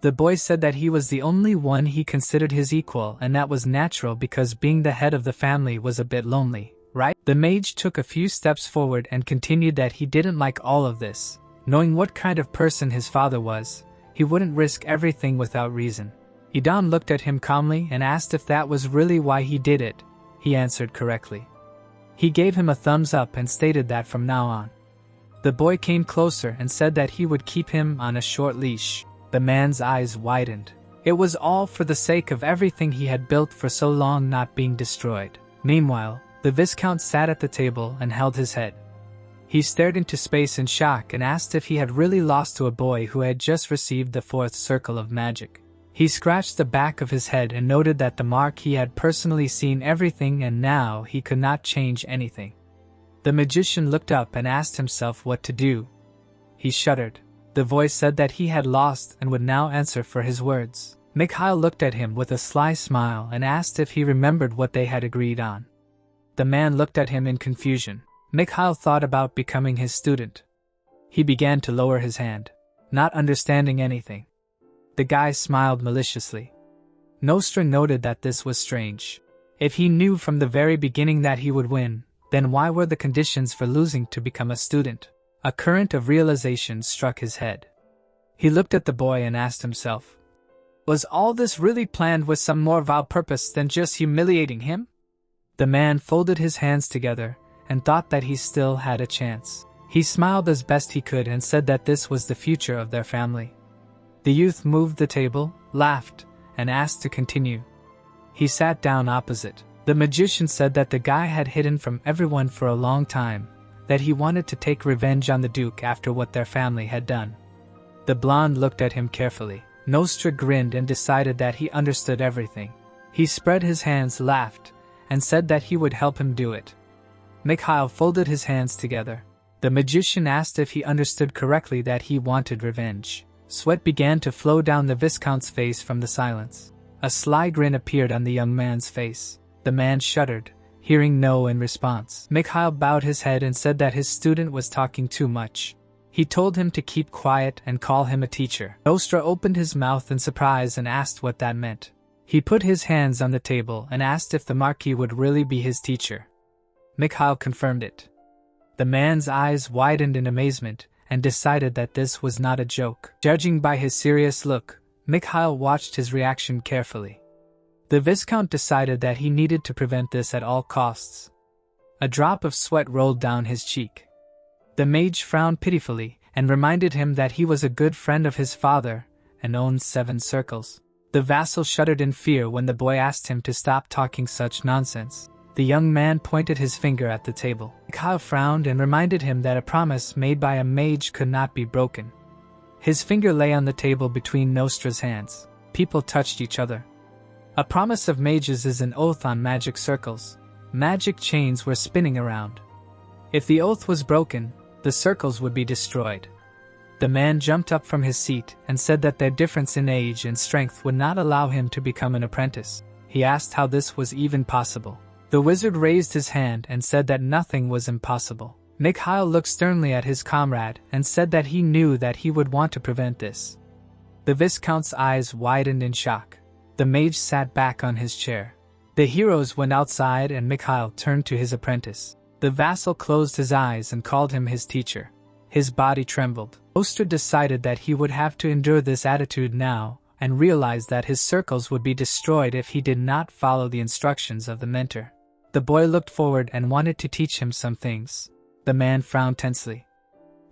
S1: The boy said that he was the only one he considered his equal and that was natural because being the head of the family was a bit lonely, right? The mage took a few steps forward and continued that he didn't like all of this. Knowing what kind of person his father was, he wouldn't risk everything without reason. Idan looked at him calmly and asked if that was really why he did it. He answered correctly. He gave him a thumbs up and stated that from now on. The boy came closer and said that he would keep him on a short leash. The man's eyes widened. It was all for the sake of everything he had built for so long not being destroyed. Meanwhile, the Viscount sat at the table and held his head. He stared into space in shock and asked if he had really lost to a boy who had just received the 4th circle of magic. He scratched the back of his head and noted that the Marquis had personally seen everything and now he could not change anything. The magician looked up and asked himself what to do. He shuddered. The voice said that he had lost and would now answer for his words. Mikhail looked at him with a sly smile and asked if he remembered what they had agreed on. The man looked at him in confusion. Mikhail thought about becoming his student. He began to lower his hand, not understanding anything. The guy smiled maliciously. Nostra noted that this was strange. If he knew from the very beginning that he would win, then why were the conditions for losing to become a student? A current of realization struck his head. He looked at the boy and asked himself, was all this really planned with some more vile purpose than just humiliating him? The man folded his hands together and thought that he still had a chance. He smiled as best he could and said that this was the future of their family. The youth moved the table, laughed, and asked to continue. He sat down opposite. The magician said that the guy had hidden from everyone for a long time, that he wanted to take revenge on the Duke after what their family had done. The blonde looked at him carefully. Nostra grinned and decided that he understood everything. He spread his hands, laughed, and said that he would help him do it. Mikhail folded his hands together. The magician asked if he understood correctly that he wanted revenge. Sweat began to flow down the Viscount's face from the silence. A sly grin appeared on the young man's face. The man shuddered, hearing no in response. Mikhail bowed his head and said that his student was talking too much. He told him to keep quiet and call him a teacher. Nostra opened his mouth in surprise and asked what that meant. He put his hands on the table and asked if the Marquis would really be his teacher. Mikhail confirmed it. The man's eyes widened in amazement and decided that this was not a joke. Judging by his serious look, Mikhail watched his reaction carefully. The Viscount decided that he needed to prevent this at all costs. A drop of sweat rolled down his cheek. The mage frowned pitifully and reminded him that he was a good friend of his father and owned 7 circles. The vassal shuddered in fear when the boy asked him to stop talking such nonsense. The young man pointed his finger at the table. Mikhail frowned and reminded him that a promise made by a mage could not be broken. His finger lay on the table between Nostra's hands. People touched each other. A promise of mages is an oath on magic circles. Magic chains were spinning around. If the oath was broken, the circles would be destroyed. The man jumped up from his seat and said that their difference in age and strength would not allow him to become an apprentice. He asked how this was even possible. The wizard raised his hand and said that nothing was impossible. Mikhail looked sternly at his comrade and said that he knew that he would want to prevent this. The Viscount's eyes widened in shock. The mage sat back on his chair. The heroes went outside and Mikhail turned to his apprentice. The vassal closed his eyes and called him his teacher. His body trembled. Nostra decided that he would have to endure this attitude now and realized that his circles would be destroyed if he did not follow the instructions of the mentor. The boy looked forward and wanted to teach him some things. The man frowned tensely.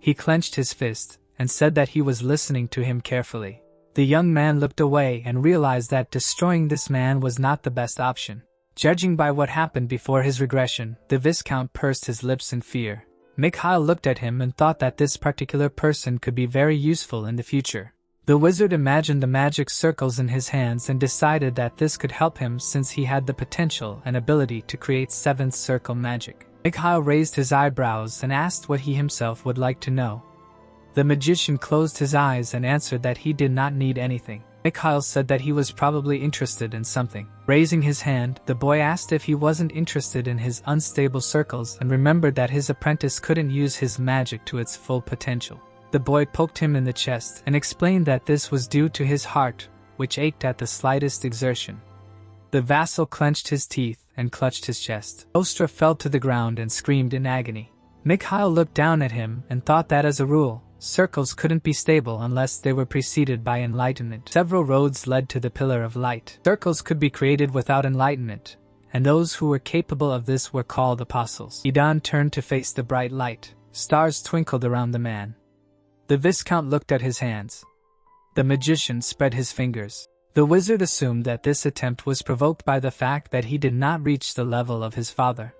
S1: He clenched his fist and said that he was listening to him carefully. The young man looked away and realized that destroying this man was not the best option. Judging by what happened before his regression, the Viscount pursed his lips in fear. Mikhail looked at him and thought that this particular person could be very useful in the future. The wizard imagined the magic circles in his hands and decided that this could help him since he had the potential and ability to create 7th circle magic. Mikhail raised his eyebrows and asked what he himself would like to know. The magician closed his eyes and answered that he did not need anything. Mikhail said that he was probably interested in something. Raising his hand, the boy asked if he wasn't interested in his unstable circles and remembered that his apprentice couldn't use his magic to its full potential. The boy poked him in the chest and explained that this was due to his heart, which ached at the slightest exertion. The vassal clenched his teeth and clutched his chest. Nostra fell to the ground and screamed in agony. Mikhail looked down at him and thought that as a rule, circles couldn't be stable unless they were preceded by enlightenment. Several roads led to the Pillar of Light. Circles could be created without enlightenment, and those who were capable of this were called apostles. Idan turned to face the bright light. Stars twinkled around the man. The Viscount looked at his hands. The magician spread his fingers. The wizard assumed that this attempt was provoked by the fact that he did not reach the level of his father.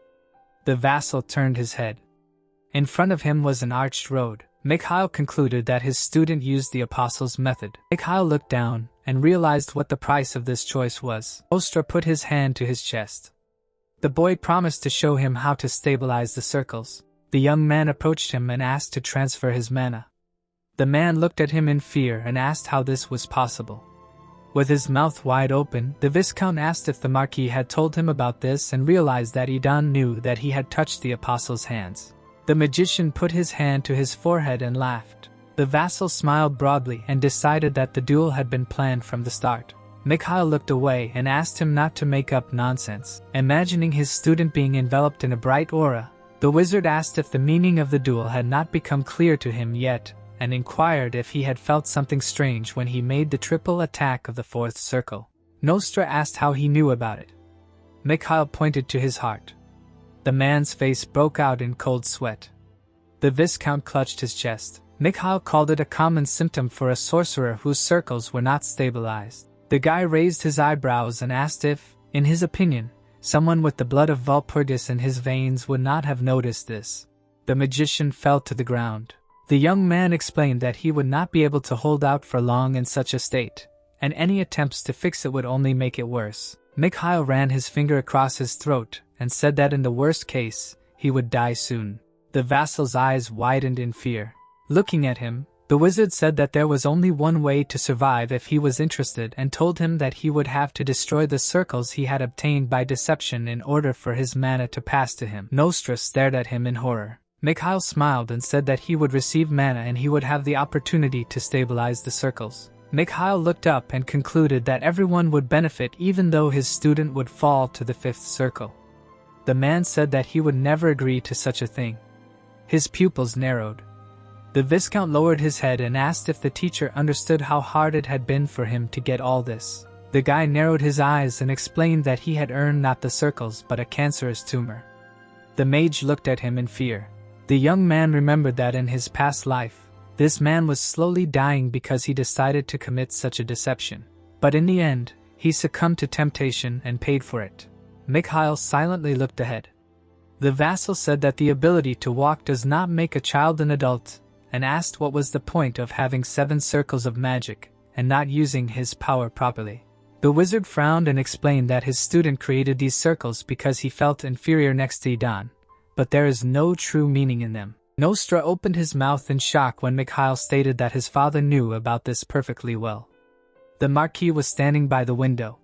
S1: The vassal turned his head. In front of him was an arched road. Mikhail concluded that his student used the apostle's method. Mikhail looked down and realized what the price of this choice was. Nostra put his hand to his chest. The boy promised to show him how to stabilize the circles. The young man approached him and asked to transfer his mana. The man looked at him in fear and asked how this was possible. With his mouth wide open, the Viscount asked if the Marquis had told him about this and realized that Idan knew that he had touched the apostle's hands. The magician put his hand to his forehead and laughed. The vassal smiled broadly and decided that the duel had been planned from the start. Mikhail looked away and asked him not to make up nonsense. Imagining his student being enveloped in a bright aura, the wizard asked if the meaning of the duel had not become clear to him yet, and inquired if he had felt something strange when he made the triple attack of the 4th circle. Nostra asked how he knew about it. Mikhail pointed to his heart. The man's face broke out in cold sweat. The Viscount clutched his chest. Mikhail called it a common symptom for a sorcerer whose circles were not stabilized. The guy raised his eyebrows and asked if, in his opinion, someone with the blood of Walpurgis in his veins would not have noticed this. The magician fell to the ground. The young man explained that he would not be able to hold out for long in such a state, and any attempts to fix it would only make it worse. Mikhail ran his finger across his throat and said that in the worst case, he would die soon. The vassal's eyes widened in fear. Looking at him, the wizard said that there was only one way to survive if he was interested and told him that he would have to destroy the circles he had obtained by deception in order for his mana to pass to him. Nostra stared at him in horror. Mikhail smiled and said that he would receive mana and he would have the opportunity to stabilize the circles. Mikhail looked up and concluded that everyone would benefit even though his student would fall to the 5th circle. The man said that he would never agree to such a thing. His pupils narrowed. The Viscount lowered his head and asked if the teacher understood how hard it had been for him to get all this. The guy narrowed his eyes and explained that he had earned not the circles but a cancerous tumor. The mage looked at him in fear. The young man remembered that in his past life, this man was slowly dying because he decided to commit such a deception. But in the end, he succumbed to temptation and paid for it. Mikhail silently looked ahead. The vassal said that the ability to walk does not make a child an adult, and asked what was the point of having 7 circles of magic and not using his power properly. The wizard frowned and explained that his student created these circles because he felt inferior next to Idan, but there is no true meaning in them. Nostra opened his mouth in shock when Mikhail stated that his father knew about this perfectly well. The Marquis was standing by the window.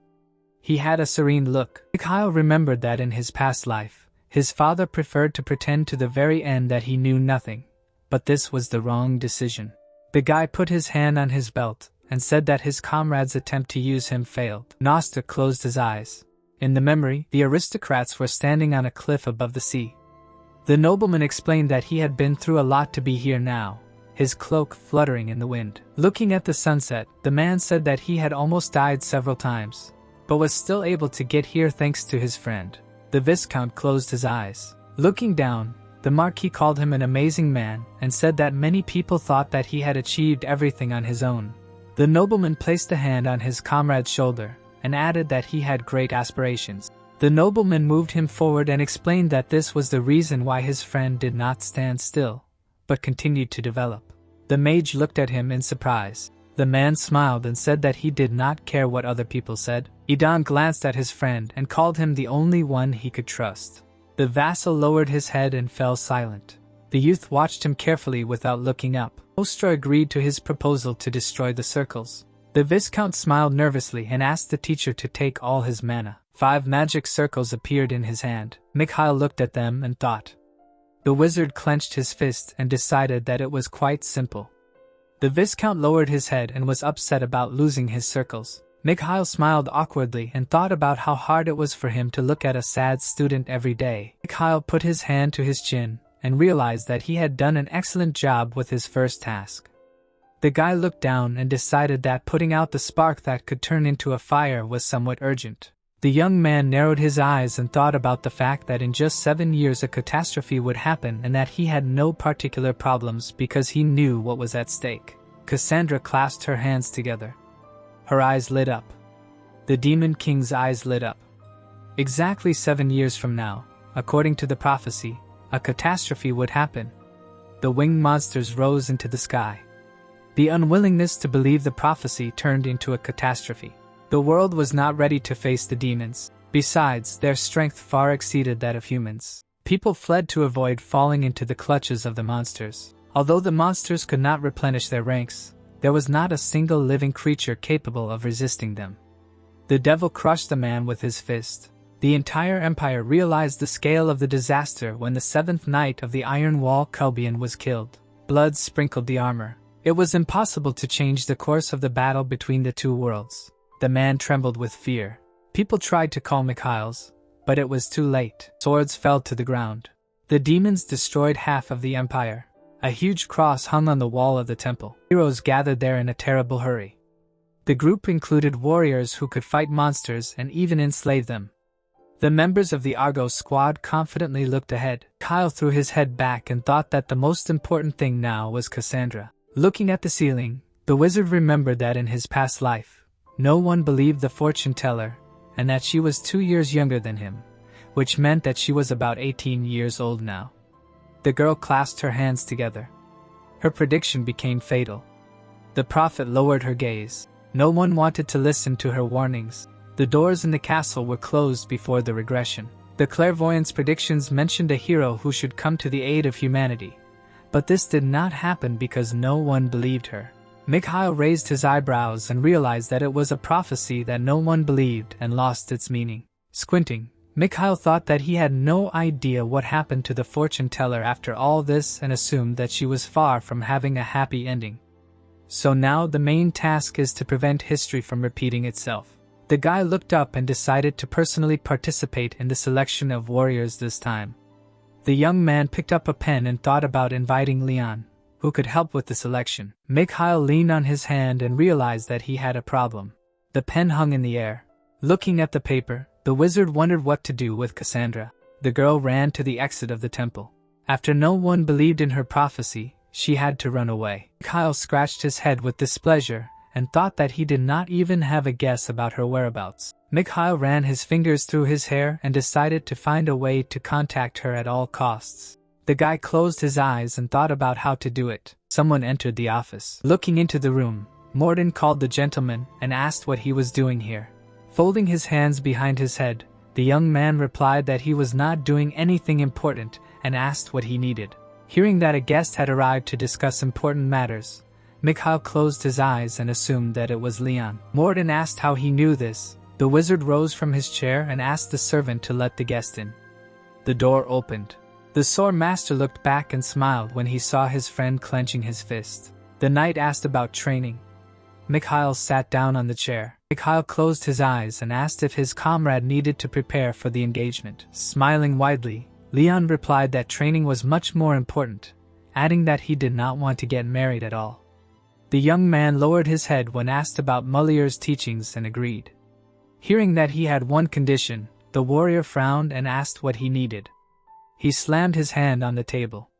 S1: He had a serene look. Mikhail remembered that in his past life, his father preferred to pretend to the very end that he knew nothing, but this was the wrong decision. The guy put his hand on his belt and said that his comrade's attempt to use him failed. Nostra closed his eyes. In the memory, the aristocrats were standing on a cliff above the sea. The nobleman explained that he had been through a lot to be here now, his cloak fluttering in the wind. Looking at the sunset, the man said that he had almost died several times, but was still able to get here thanks to his friend. The Viscount closed his eyes. Looking down, the Marquis called him an amazing man and said that many people thought that he had achieved everything on his own. The nobleman placed a hand on his comrade's shoulder and added that he had great aspirations. The nobleman moved him forward and explained that this was the reason why his friend did not stand still, but continued to develop. The mage looked at him in surprise. The man smiled and said that he did not care what other people said. Idan glanced at his friend and called him the only one he could trust. The vassal lowered his head and fell silent. The youth watched him carefully without looking up. Nostra agreed to his proposal to destroy the circles. The Viscount smiled nervously and asked the teacher to take all his mana. 5 magic circles appeared in his hand. Mikhail looked at them and thought. The wizard clenched his fist and decided that it was quite simple. The Viscount lowered his head and was upset about losing his circles. Mikhail smiled awkwardly and thought about how hard it was for him to look at a sad student every day. Mikhail put his hand to his chin and realized that he had done an excellent job with his first task. The guy looked down and decided that putting out the spark that could turn into a fire was somewhat urgent. The young man narrowed his eyes and thought about the fact that in just 7 years a catastrophe would happen and that he had no particular problems because he knew what was at stake. Cassandra clasped her hands together. Her eyes lit up. The Demon King's eyes lit up. Exactly 7 years from now, according to the prophecy, a catastrophe would happen. The winged monsters rose into the sky. The unwillingness to believe the prophecy turned into a catastrophe. The world was not ready to face the demons. Besides, their strength far exceeded that of humans. People fled to avoid falling into the clutches of the monsters. Although the monsters could not replenish their ranks, there was not a single living creature capable of resisting them. The devil crushed the man with his fist. The entire empire realized the scale of the disaster when the 7th Knight of the Iron Wall Kelbian was killed. Blood sprinkled the armor. It was impossible to change the course of the battle between the two worlds. The man trembled with fear. People tried to call Mikhail's, but it was too late. Swords fell to the ground. The demons destroyed half of the empire. A huge cross hung on the wall of the temple. Heroes gathered there in a terrible hurry. The group included warriors who could fight monsters and even enslave them. The members of the Argos squad confidently looked ahead. Kyle threw his head back and thought that the most important thing now was Cassandra. Looking at the ceiling, the wizard remembered that in his past life, no one believed the fortune teller, and that she was 2 years younger than him, which meant that she was about 18 years old now. The girl clasped her hands together. Her prediction became fatal. The prophet lowered her gaze. No one wanted to listen to her warnings. The doors in the castle were closed before the regression. The clairvoyant's predictions mentioned a hero who should come to the aid of humanity. But this did not happen because no one believed her. Mikhail raised his eyebrows and realized that it was a prophecy that no one believed and lost its meaning. Squinting, Mikhail thought that he had no idea what happened to the fortune teller after all this and assumed that she was far from having a happy ending. So now the main task is to prevent history from repeating itself. The guy looked up and decided to personally participate in the selection of warriors this time. The young man picked up a pen and thought about inviting Leon, who could help with the selection. Mikhail leaned on his hand and realized that he had a problem. The pen hung in the air. Looking at the paper, the wizard wondered what to do with Cassandra. The girl ran to the exit of the temple. After no one believed in her prophecy, she had to run away. Mikhail scratched his head with displeasure and thought that he did not even have a guess about her whereabouts. Mikhail ran his fingers through his hair and decided to find a way to contact her at all costs. The guy closed his eyes and thought about how to do it. Someone entered the office. Looking into the room, Morden called the gentleman and asked what he was doing here. Folding his hands behind his head, the young man replied that he was not doing anything important and asked what he needed. Hearing that a guest had arrived to discuss important matters, Mikhail closed his eyes and assumed that it was Leon. Morden asked how he knew this. The wizard rose from his chair and asked the servant to let the guest in. The door opened. The sword master looked back and smiled when he saw his friend clenching his fist. The knight asked about training. Mikhail sat down on the chair. Mikhail closed his eyes and asked if his comrade needed to prepare for the engagement. Smiling widely, Leon replied that training was much more important, adding that he did not want to get married at all. The young man lowered his head when asked about Mullier's teachings and agreed. Hearing that he had one condition, the warrior frowned and asked what he needed. He slammed his hand on the table.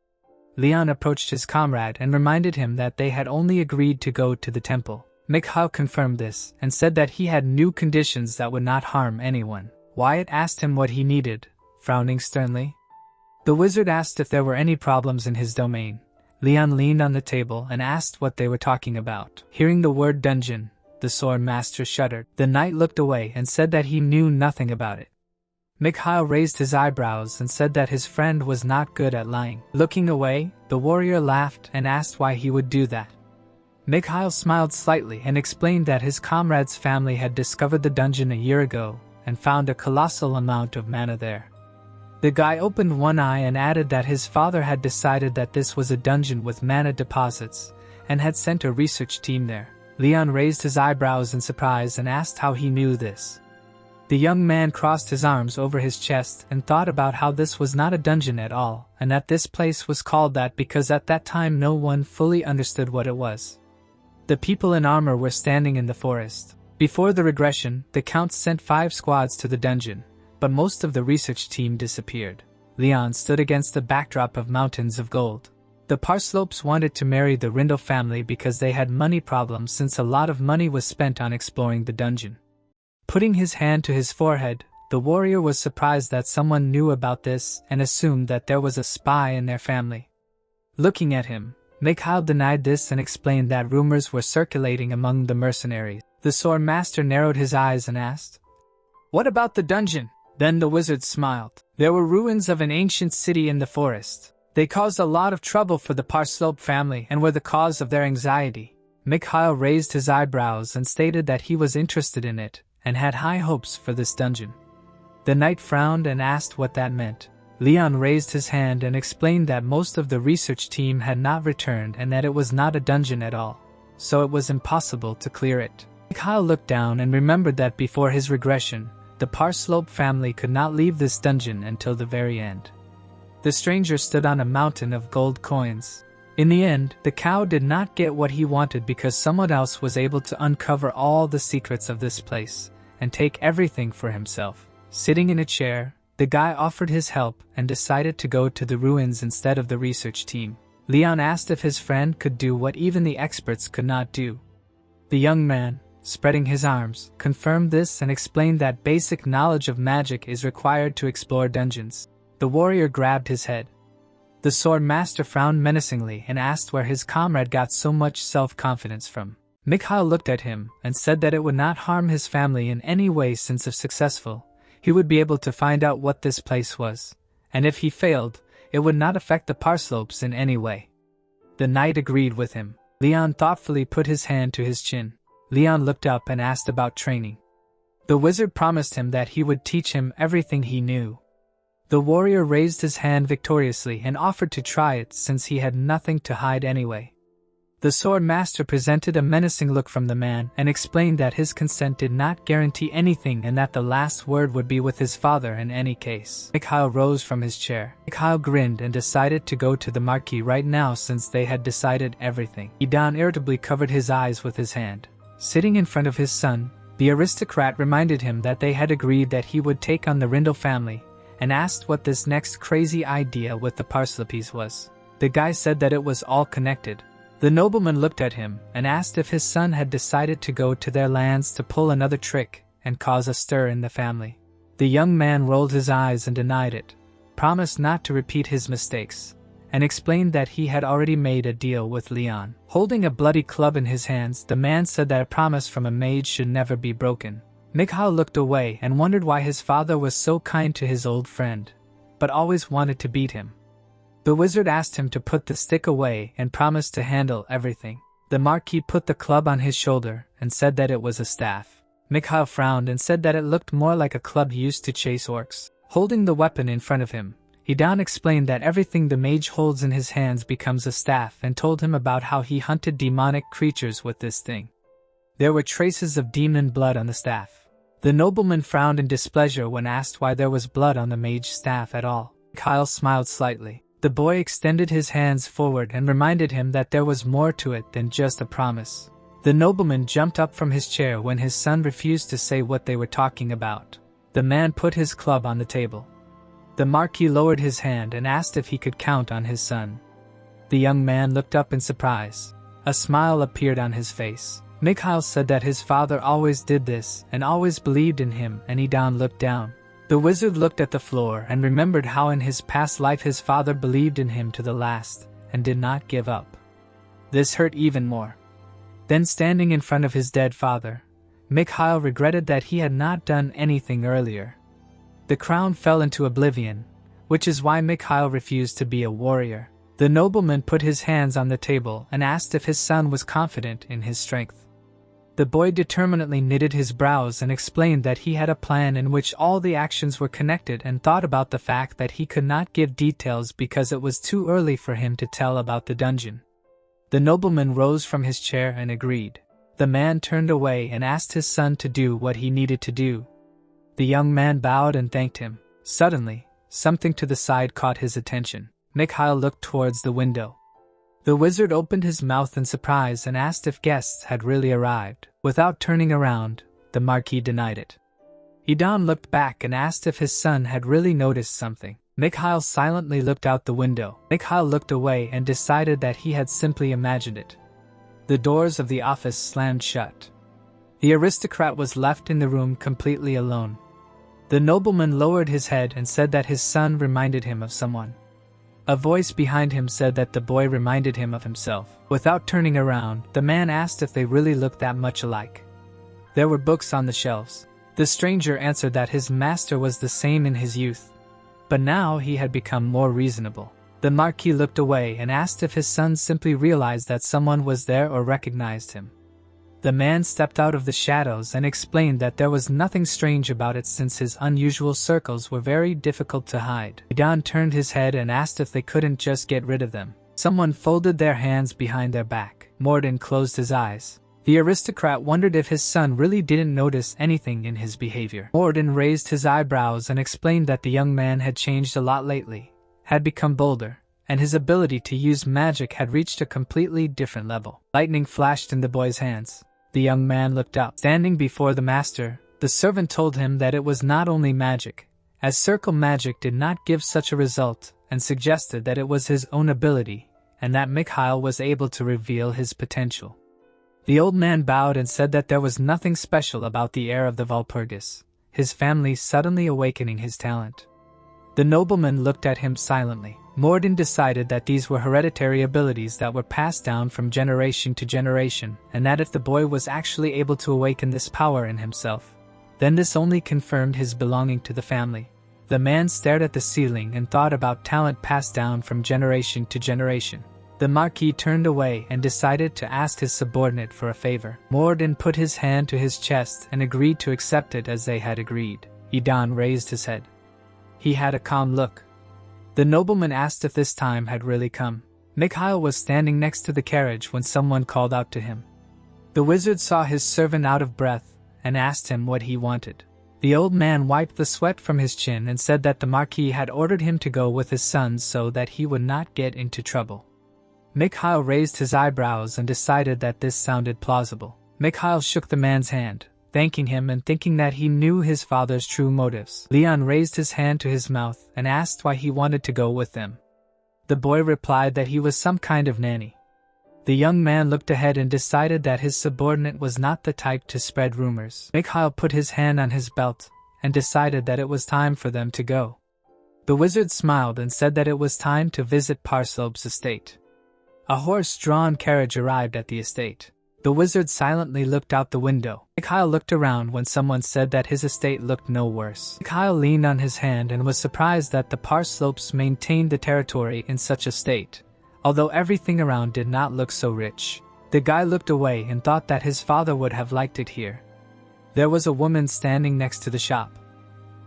S1: Leon approached his comrade and reminded him that they had only agreed to go to the temple. Mikhail confirmed this and said that he had new conditions that would not harm anyone. Wyatt asked him what he needed, frowning sternly. The wizard asked if there were any problems in his domain. Leon leaned on the table and asked what they were talking about. Hearing the word dungeon, the sword master shuddered. The knight looked away and said that he knew nothing about it. Mikhail raised his eyebrows and said that his friend was not good at lying. Looking away, the warrior laughed and asked why he would do that. Mikhail smiled slightly and explained that his comrade's family had discovered the dungeon a year ago and found a colossal amount of mana there. The guy opened one eye and added that his father had decided that this was a dungeon with mana deposits and had sent a research team there. Leon raised his eyebrows in surprise and asked how he knew this. The young man crossed his arms over his chest and thought about how this was not a dungeon at all, and that this place was called that because at that time no one fully understood what it was. The people in armor were standing in the forest. Before the regression, the Count sent 5 squads to the dungeon, but most of the research team disappeared. Leon stood against the backdrop of mountains of gold. The Parslopes wanted to marry the Rindle family because they had money problems since a lot of money was spent on exploring the dungeon. Putting his hand to his forehead, the warrior was surprised that someone knew about this and assumed that there was a spy in their family. Looking at him, Mikhail denied this and explained that rumors were circulating among the mercenaries. The sword master narrowed his eyes and asked, "What about the dungeon?" Then the wizard smiled. There were ruins of an ancient city in the forest. They caused a lot of trouble for the Parslope family and were the cause of their anxiety. Mikhail raised his eyebrows and stated that he was interested in it and had high hopes for this dungeon. The knight frowned and asked what that meant. Leon raised his hand and explained that most of the research team had not returned and that it was not a dungeon at all, so it was impossible to clear it. Mikhail looked down and remembered that before his regression, the Parslope family could not leave this dungeon until the very end. The stranger stood on a mountain of gold coins. In the end, the cow did not get what he wanted because someone else was able to uncover all the secrets of this place and take everything for himself. Sitting in a chair, the guy offered his help and decided to go to the ruins instead of the research team. Leon asked if his friend could do what even the experts could not do. The young man, spreading his arms, confirmed this and explained that basic knowledge of magic is required to explore dungeons. The warrior grabbed his head. The sword master frowned menacingly and asked where his comrade got so much self-confidence from. Mikhail looked at him and said that it would not harm his family in any way since if successful, he would be able to find out what this place was, and if he failed, it would not affect the Parslopes in any way. The knight agreed with him. Leon thoughtfully put his hand to his chin. Leon looked up and asked about training. The wizard promised him that he would teach him everything he knew. The warrior raised his hand victoriously and offered to try it since he had nothing to hide anyway. The sword master presented a menacing look from the man and explained that his consent did not guarantee anything and that the last word would be with his father in any case. Mikhail rose from his chair. Mikhail grinned and decided to go to the marquis right now since they had decided everything. Idan irritably covered his eyes with his hand. Sitting in front of his son, the aristocrat reminded him that they had agreed that he would take on the Rindle family and asked what this next crazy idea with the Parslopes was. The guy said that it was all connected. The nobleman looked at him and asked if his son had decided to go to their lands to pull another trick and cause a stir in the family. The young man rolled his eyes and denied it, promised not to repeat his mistakes, and explained that he had already made a deal with Leon. Holding a bloody club in his hands, the man said that a promise from a mage should never be broken. Mikhail looked away and wondered why his father was so kind to his old friend, but always wanted to beat him. The wizard asked him to put the stick away and promised to handle everything. The marquis put the club on his shoulder and said that it was a staff. Mikhail frowned and said that it looked more like a club used to chase orcs. Holding the weapon in front of him, Idan explained that everything the mage holds in his hands becomes a staff and told him about how he hunted demonic creatures with this thing. There were traces of demon blood on the staff. The nobleman frowned in displeasure when asked why there was blood on the mage staff at all. Mikhail smiled slightly. The boy extended his hands forward and reminded him that there was more to it than just a promise. The nobleman jumped up from his chair when his son refused to say what they were talking about. The man put his club on the table. The marquis lowered his hand and asked if he could count on his son. The young man looked up in surprise. A smile appeared on his face. Mikhail said that his father always did this and always believed in him, and Idan looked down. The wizard looked at the floor and remembered how in his past life his father believed in him to the last and did not give up. This hurt even more. Then, standing in front of his dead father, Mikhail regretted that he had not done anything earlier. The crown fell into oblivion, which is why Mikhail refused to be a warrior. The nobleman put his hands on the table and asked if his son was confident in his strength. The boy determinedly knitted his brows and explained that he had a plan in which all the actions were connected and thought about the fact that he could not give details because it was too early for him to tell about the dungeon. The nobleman rose from his chair and agreed. The man turned away and asked his son to do what he needed to do. The young man bowed and thanked him. Suddenly, something to the side caught his attention. Mikhail looked towards the window. The wizard opened his mouth in surprise and asked if guests had really arrived. Without turning around, the marquis denied it. Idan looked back and asked if his son had really noticed something. Mikhail silently looked out the window. Mikhail looked away and decided that he had simply imagined it. The doors of the office slammed shut. The aristocrat was left in the room completely alone. The nobleman lowered his head and said that his son reminded him of someone. A voice behind him said that the boy reminded him of himself. Without turning around, the man asked if they really looked that much alike. There were books on the shelves. The stranger answered that his master was the same in his youth, but now he had become more reasonable. The marquis looked away and asked if his son simply realized that someone was there or recognized him. The man stepped out of the shadows and explained that there was nothing strange about it since his unusual circles were very difficult to hide. Idan turned his head and asked if they couldn't just get rid of them. Someone folded their hands behind their back. Morden closed his eyes. The aristocrat wondered if his son really didn't notice anything in his behavior. Morden raised his eyebrows and explained that the young man had changed a lot lately, had become bolder, and his ability to use magic had reached a completely different level. Lightning flashed in the boy's hands. The young man looked up. Standing before the master, the servant told him that it was not only magic, as circle magic did not give such a result, and suggested that it was his own ability, and that Mikhail was able to reveal his potential. The old man bowed and said that there was nothing special about the heir of the Walpurgis, his family suddenly awakening his talent. The nobleman looked at him silently. Morden decided that these were hereditary abilities that were passed down from generation to generation, and that if the boy was actually able to awaken this power in himself, then this only confirmed his belonging to the family. The man stared at the ceiling and thought about talent passed down from generation to generation. The Marquis turned away and decided to ask his subordinate for a favor. Morden put his hand to his chest and agreed to accept it as they had agreed. Idan raised his head. He had a calm look. The nobleman asked if this time had really come. Mikhail was standing next to the carriage when someone called out to him. The wizard saw his servant out of breath and asked him what he wanted. The old man wiped the sweat from his chin and said that the Marquis had ordered him to go with his sons so that he would not get into trouble. Mikhail raised his eyebrows and decided that this sounded plausible. Mikhail shook the man's hand, thanking him and thinking that he knew his father's true motives. Leon raised his hand to his mouth and asked why he wanted to go with them. The boy replied that he was some kind of nanny. The young man looked ahead and decided that his subordinate was not the type to spread rumors. Mikhail put his hand on his belt and decided that it was time for them to go. The wizard smiled and said that it was time to visit Parslob's estate. A horse-drawn carriage arrived at the estate. The wizard silently looked out the window. Mikhail looked around when someone said that his estate looked no worse. Mikhail leaned on his hand and was surprised that the Parslopes maintained the territory in such a state, although everything around did not look so rich. The guy looked away and thought that his father would have liked it here. There was a woman standing next to the shop.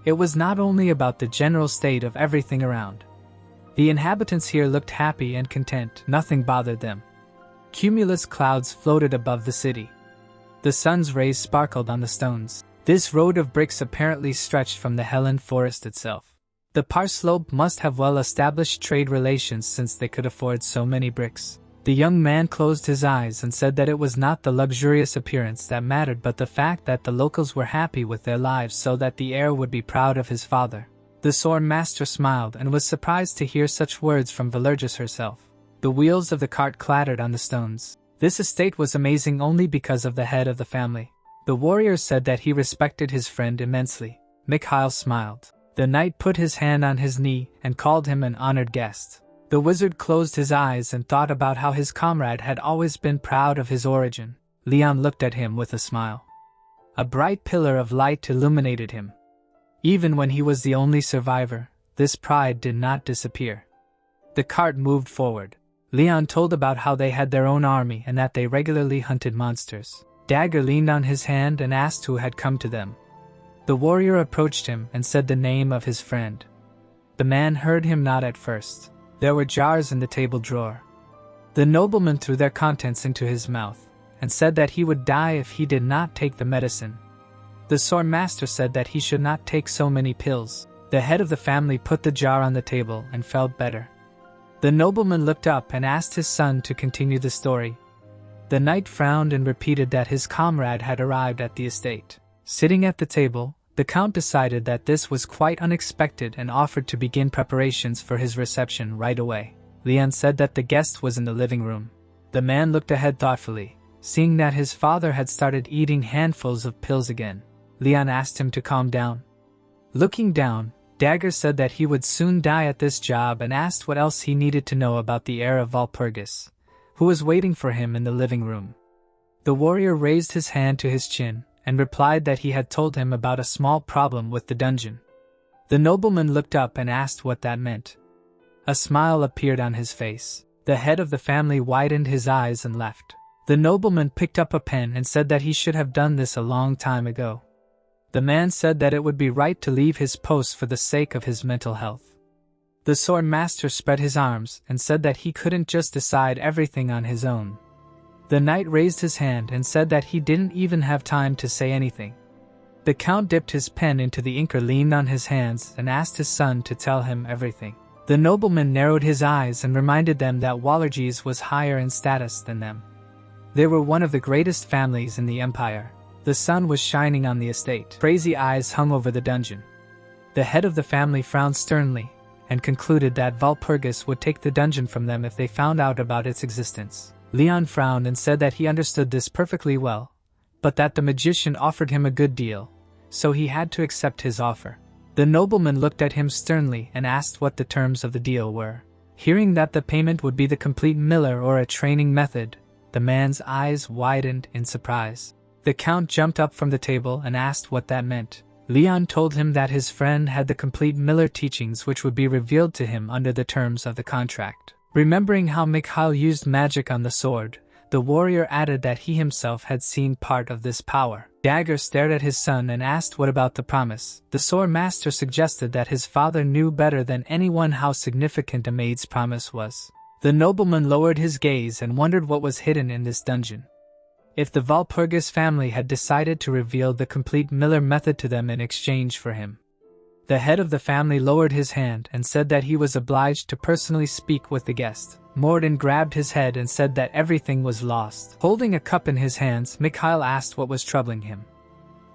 S1: It was not only about the general state of everything around. The inhabitants here looked happy and content. Nothing bothered them. Cumulus clouds floated above the city. The sun's rays sparkled on the stones. This road of bricks apparently stretched from the Helen forest itself. The Parslope must have well-established trade relations since they could afford so many bricks. The young man closed his eyes and said that it was not the luxurious appearance that mattered but the fact that the locals were happy with their lives so that the heir would be proud of his father. The sword master smiled and was surprised to hear such words from Valergis herself. The wheels of the cart clattered on the stones. This estate was amazing only because of the head of the family. The warrior said that he respected his friend immensely. Mikhail smiled. The knight put his hand on his knee and called him an honored guest. The wizard closed his eyes and thought about how his comrade had always been proud of his origin. Leon looked at him with a smile. A bright pillar of light illuminated him. Even when he was the only survivor, this pride did not disappear. The cart moved forward. Leon told about how they had their own army and that they regularly hunted monsters. Dagger leaned on his hand and asked who had come to them. The warrior approached him and said the name of his friend. The man heard him not at first. There were jars in the table drawer. The nobleman threw their contents into his mouth and said that he would die if he did not take the medicine. The sword master said that he should not take so many pills. The head of the family put the jar on the table and felt better. The nobleman looked up and asked his son to continue the story. The knight frowned and repeated that his comrade had arrived at the estate. Sitting at the table, the count decided that this was quite unexpected and offered to begin preparations for his reception right away. Leon said that the guest was in the living room. The man looked ahead thoughtfully, seeing that his father had started eating handfuls of pills again. Leon asked him to calm down. Looking down, Dagger said that he would soon die at this job and asked what else he needed to know about the heir of Walpurgis, who was waiting for him in the living room. The warrior raised his hand to his chin and replied that he had told him about a small problem with the dungeon. The nobleman looked up and asked what that meant. A smile appeared on his face. The head of the family widened his eyes and left. The nobleman picked up a pen and said that he should have done this a long time ago. The man said that it would be right to leave his post for the sake of his mental health. The sword master spread his arms and said that he couldn't just decide everything on his own. The knight raised his hand and said that he didn't even have time to say anything. The count dipped his pen into the ink, leaned on his hands, and asked his son to tell him everything. The nobleman narrowed his eyes and reminded them that Walpurgis was higher in status than them. They were one of the greatest families in the empire. The sun was shining on the estate. Crazy eyes hung over the dungeon. The head of the family frowned sternly and concluded that Walpurgis would take the dungeon from them if they found out about its existence. Leon frowned and said that he understood this perfectly well, but that the magician offered him a good deal, so he had to accept his offer. The nobleman looked at him sternly and asked what the terms of the deal were. Hearing that the payment would be the complete miller or a training method, the man's eyes widened in surprise. The Count jumped up from the table and asked what that meant. Leon told him that his friend had the complete miller teachings which would be revealed to him under the terms of the contract. Remembering how Mikhail used magic on the sword, the warrior added that he himself had seen part of this power. Dagger stared at his son and asked what about the promise. The sword master suggested that his father knew better than anyone how significant a maid's promise was. The nobleman lowered his gaze and wondered what was hidden in this dungeon. If the Walpurgis family had decided to reveal the complete miller method to them in exchange for him. The head of the family lowered his hand and said that he was obliged to personally speak with the guest. Morden grabbed his head and said that everything was lost. Holding a cup in his hands, Mikhail asked what was troubling him.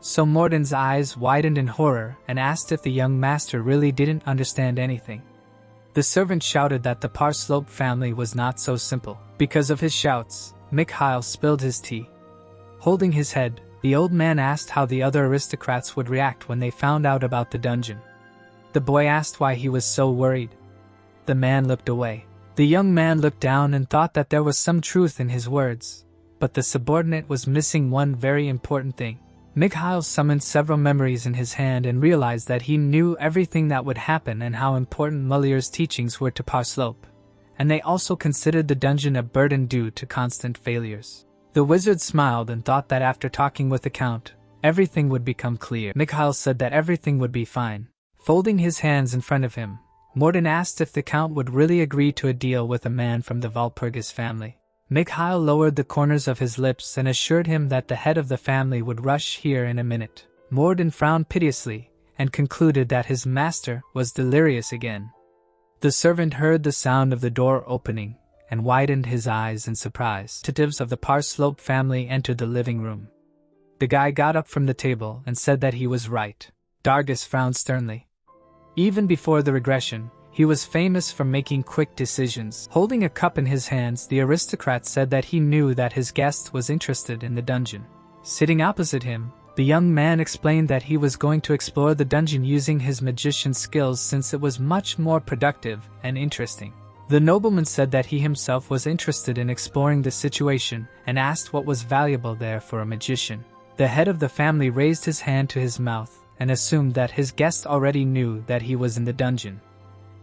S1: So Morden's eyes widened in horror and asked if the young master really didn't understand anything. The servant shouted that the Parslope family was not so simple. Because of his shouts, Mikhail spilled his tea. Holding his head, the old man asked how the other aristocrats would react when they found out about the dungeon. The boy asked why he was so worried. The man looked away. The young man looked down and thought that there was some truth in his words, but the subordinate was missing one very important thing. Mikhail summoned several memories in his hand and realized that he knew everything that would happen and how important Mullier's teachings were to Parslope, and they also considered the dungeon a burden due to constant failures. The wizard smiled and thought that after talking with the Count, everything would become clear. Mikhail said that everything would be fine. Folding his hands in front of him, Morden asked if the Count would really agree to a deal with a man from the Walpurgis family. Mikhail lowered the corners of his lips and assured him that the head of the family would rush here in a minute. Morden frowned piteously and concluded that his master was delirious again. The servant heard the sound of the door opening and widened his eyes in surprise. Representatives of the Parslope family entered the living room. The guy got up from the table and said that he was right. Dargis frowned sternly. Even before the regression, he was famous for making quick decisions. Holding a cup in his hands, the aristocrat said that he knew that his guest was interested in the dungeon. Sitting opposite him, the young man explained that he was going to explore the dungeon using his magician skills since it was much more productive and interesting. The nobleman said that he himself was interested in exploring the situation and asked what was valuable there for a magician. The head of the family raised his hand to his mouth and assumed that his guest already knew that he was in the dungeon.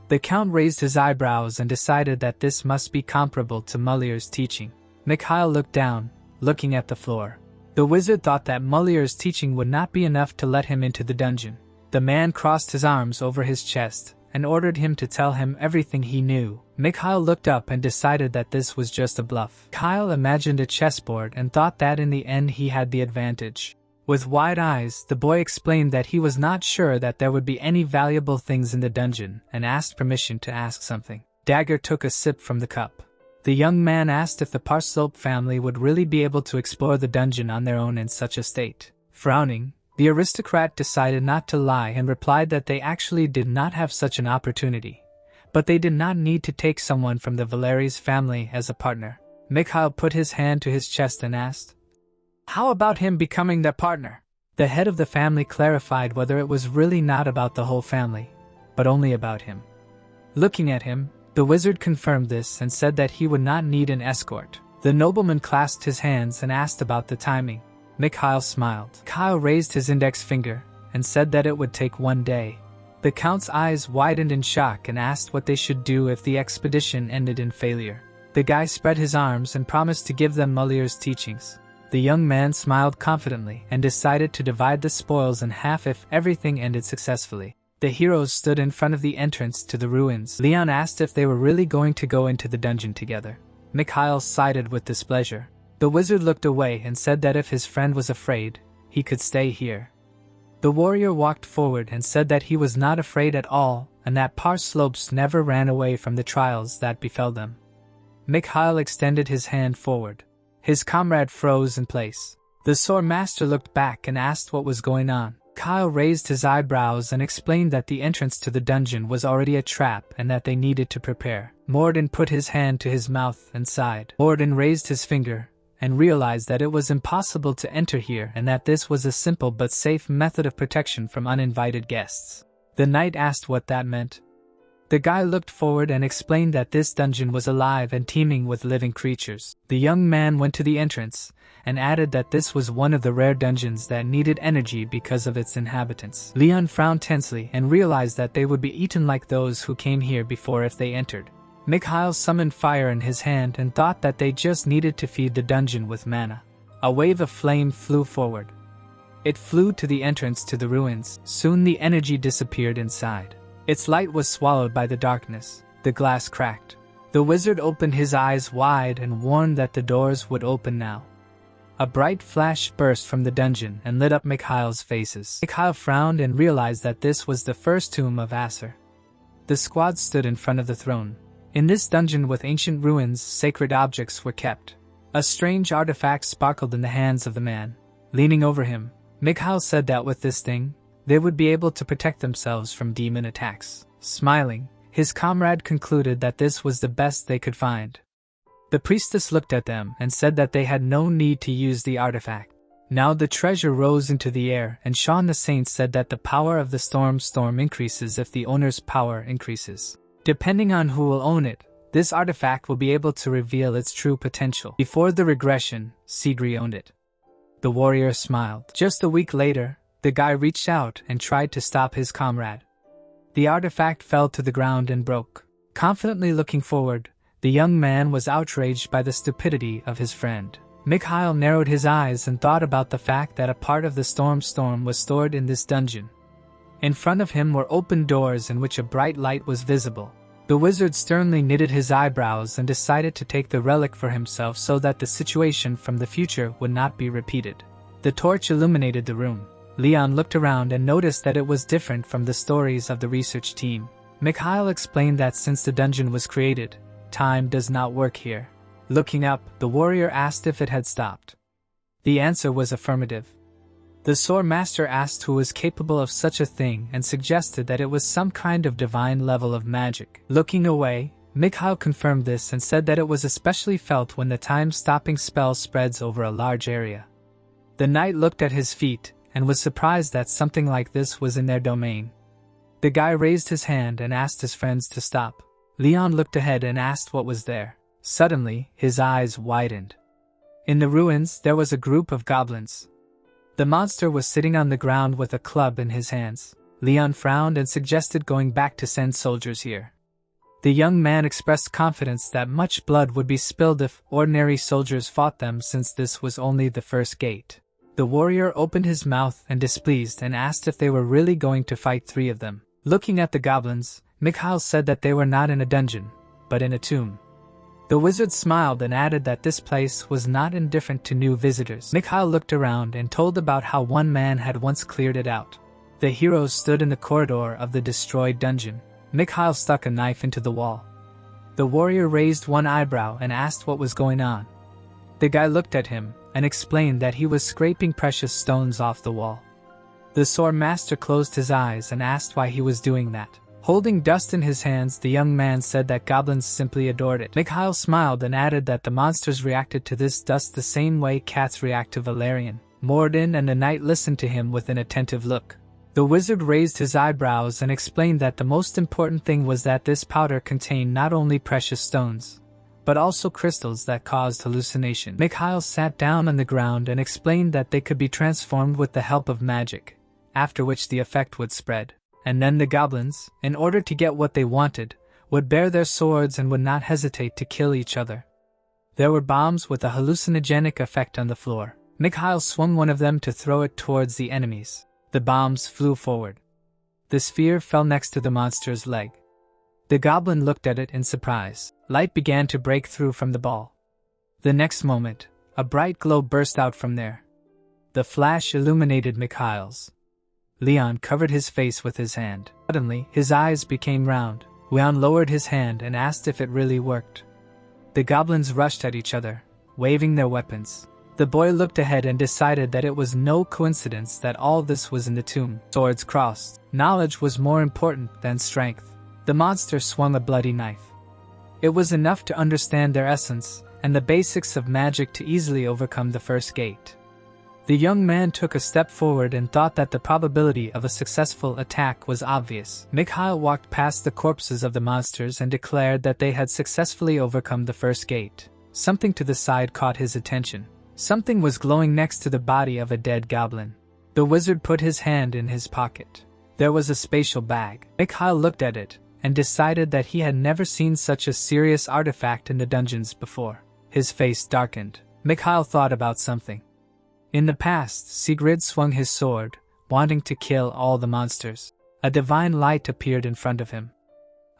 S1: The Count raised his eyebrows and decided that this must be comparable to Mullier's teaching. Mikhail looked down, looking at the floor. The wizard thought that Mullier's teaching would not be enough to let him into the dungeon. The man crossed his arms over his chest and ordered him to tell him everything he knew. Mikhail looked up and decided that this was just a bluff. Mikhail imagined a chessboard and thought that in the end he had the advantage. With wide eyes, the boy explained that he was not sure that there would be any valuable things in the dungeon and asked permission to ask something. Dagger took a sip from the cup. The young man asked if the Parslope family would really be able to explore the dungeon on their own in such a state. Frowning, the aristocrat decided not to lie and replied that they actually did not have such an opportunity, but they did not need to take someone from the Valeri's family as a partner. Mikhail put his hand to his chest and asked, "How about him becoming their partner?" The head of the family clarified whether it was really not about the whole family, but only about him. Looking at him, the wizard confirmed this and said that he would not need an escort. The nobleman clasped his hands and asked about the timing. Mikhail smiled. Mikhail raised his index finger and said that it would take 1 day. The Count's eyes widened in shock and asked what they should do if the expedition ended in failure. The guy spread his arms and promised to give them Mullier's teachings. The young man smiled confidently and decided to divide the spoils in half if everything ended successfully. The heroes stood in front of the entrance to the ruins. Leon asked if they were really going to go into the dungeon together. Mikhail sided with displeasure. The wizard looked away and said that if his friend was afraid, he could stay here. The warrior walked forward and said that he was not afraid at all and that Parslopes never ran away from the trials that befell them. Mikhail extended his hand forward. His comrade froze in place. The sword master looked back and asked what was going on. Kyle raised his eyebrows and explained that the entrance to the dungeon was already a trap and that they needed to prepare. Morden put his hand to his mouth and sighed. Morden raised his finger and realized that it was impossible to enter here and that this was a simple but safe method of protection from uninvited guests. The knight asked what that meant. The guy looked forward and explained that this dungeon was alive and teeming with living creatures. The young man went to the entrance and added that this was one of the rare dungeons that needed energy because of its inhabitants. Leon frowned tensely and realized that they would be eaten like those who came here before if they entered. Mikhail summoned fire in his hand and thought that they just needed to feed the dungeon with mana. A wave of flame flew forward. It flew to the entrance to the ruins. Soon the energy disappeared inside. Its light was swallowed by the darkness. The glass cracked. The wizard opened his eyes wide and warned that the doors would open now. A bright flash burst from the dungeon and lit up Mikhail's faces. Mikhail frowned and realized that this was the first tomb of Acer. The squad stood in front of the throne. In this dungeon with ancient ruins, sacred objects were kept. A strange artifact sparkled in the hands of the man. Leaning over him, Mikhail said that with this thing, they would be able to protect themselves from demon attacks. Smiling, his comrade concluded that this was the best they could find. The priestess looked at them and said that they had no need to use the artifact. Now the treasure rose into the air, and Sean the Saint said that the power of the storm increases if the owner's power increases. Depending on who will own it, this artifact will be able to reveal its true potential. Before the regression, Sigri owned it. The warrior smiled. Just a week later, the guy reached out and tried to stop his comrade. The artifact fell to the ground and broke. Confidently looking forward, the young man was outraged by the stupidity of his friend. Mikhail narrowed his eyes and thought about the fact that a part of the storm was stored in this dungeon. In front of him were open doors in which a bright light was visible. The wizard sternly knitted his eyebrows and decided to take the relic for himself so that the situation from the future would not be repeated. The torch illuminated the room. Leon looked around and noticed that it was different from the stories of the research team. Mikhail explained that since the dungeon was created, time does not work here. Looking up, the warrior asked if it had stopped. The answer was affirmative. The sword master asked who was capable of such a thing and suggested that it was some kind of divine level of magic. Looking away, Mikhail confirmed this and said that it was especially felt when the time-stopping spell spreads over a large area. The knight looked at his feet and was surprised that something like this was in their domain. The guy raised his hand and asked his friends to stop. Leon looked ahead and asked what was there. Suddenly, his eyes widened. In the ruins, there was a group of goblins. The monster was sitting on the ground with a club in his hands. Leon frowned and suggested going back to send soldiers here. The young man expressed confidence that much blood would be spilled if ordinary soldiers fought them, since this was only the first gate. The warrior opened his mouth and displeased and asked if they were really going to fight 3 of them. Looking at the goblins, Mikhail said that they were not in a dungeon, but in a tomb. The wizard smiled and added that this place was not indifferent to new visitors. Mikhail looked around and told about how one man had once cleared it out. The heroes stood in the corridor of the destroyed dungeon. Mikhail stuck a knife into the wall. The warrior raised one eyebrow and asked what was going on. The guy looked at him and explained that he was scraping precious stones off the wall. The sword master closed his eyes and asked why he was doing that. Holding dust in his hands, the young man said that goblins simply adored it. Mikhail smiled and added that the monsters reacted to this dust the same way cats react to valerian. Morden and the knight listened to him with an attentive look. The wizard raised his eyebrows and explained that the most important thing was that this powder contained not only precious stones, but also crystals that caused hallucination. Mikhail sat down on the ground and explained that they could be transformed with the help of magic, after which the effect would spread. And then the goblins, in order to get what they wanted, would bare their swords and would not hesitate to kill each other. There were bombs with a hallucinogenic effect on the floor. Mikhail swung one of them to throw it towards the enemies. The bombs flew forward. The sphere fell next to the monster's leg. The goblin looked at it in surprise. Light began to break through from the ball. The next moment, a bright glow burst out from there. The flash illuminated Mikhail's. Leon covered his face with his hand. Suddenly, his eyes became round. Leon lowered his hand and asked if it really worked. The goblins rushed at each other, waving their weapons. The boy looked ahead and decided that it was no coincidence that all this was in the tomb. Swords crossed. Knowledge was more important than strength. The monster swung a bloody knife. It was enough to understand their essence and the basics of magic to easily overcome the first gate. The young man took a step forward and thought that the probability of a successful attack was obvious. Mikhail walked past the corpses of the monsters and declared that they had successfully overcome the first gate. Something to the side caught his attention. Something was glowing next to the body of a dead goblin. The wizard put his hand in his pocket. There was a spatial bag. Mikhail looked at it and decided that he had never seen such a serious artifact in the dungeons before. His face darkened. Mikhail thought about something. In the past, Sigrid swung his sword, wanting to kill all the monsters. A divine light appeared in front of him.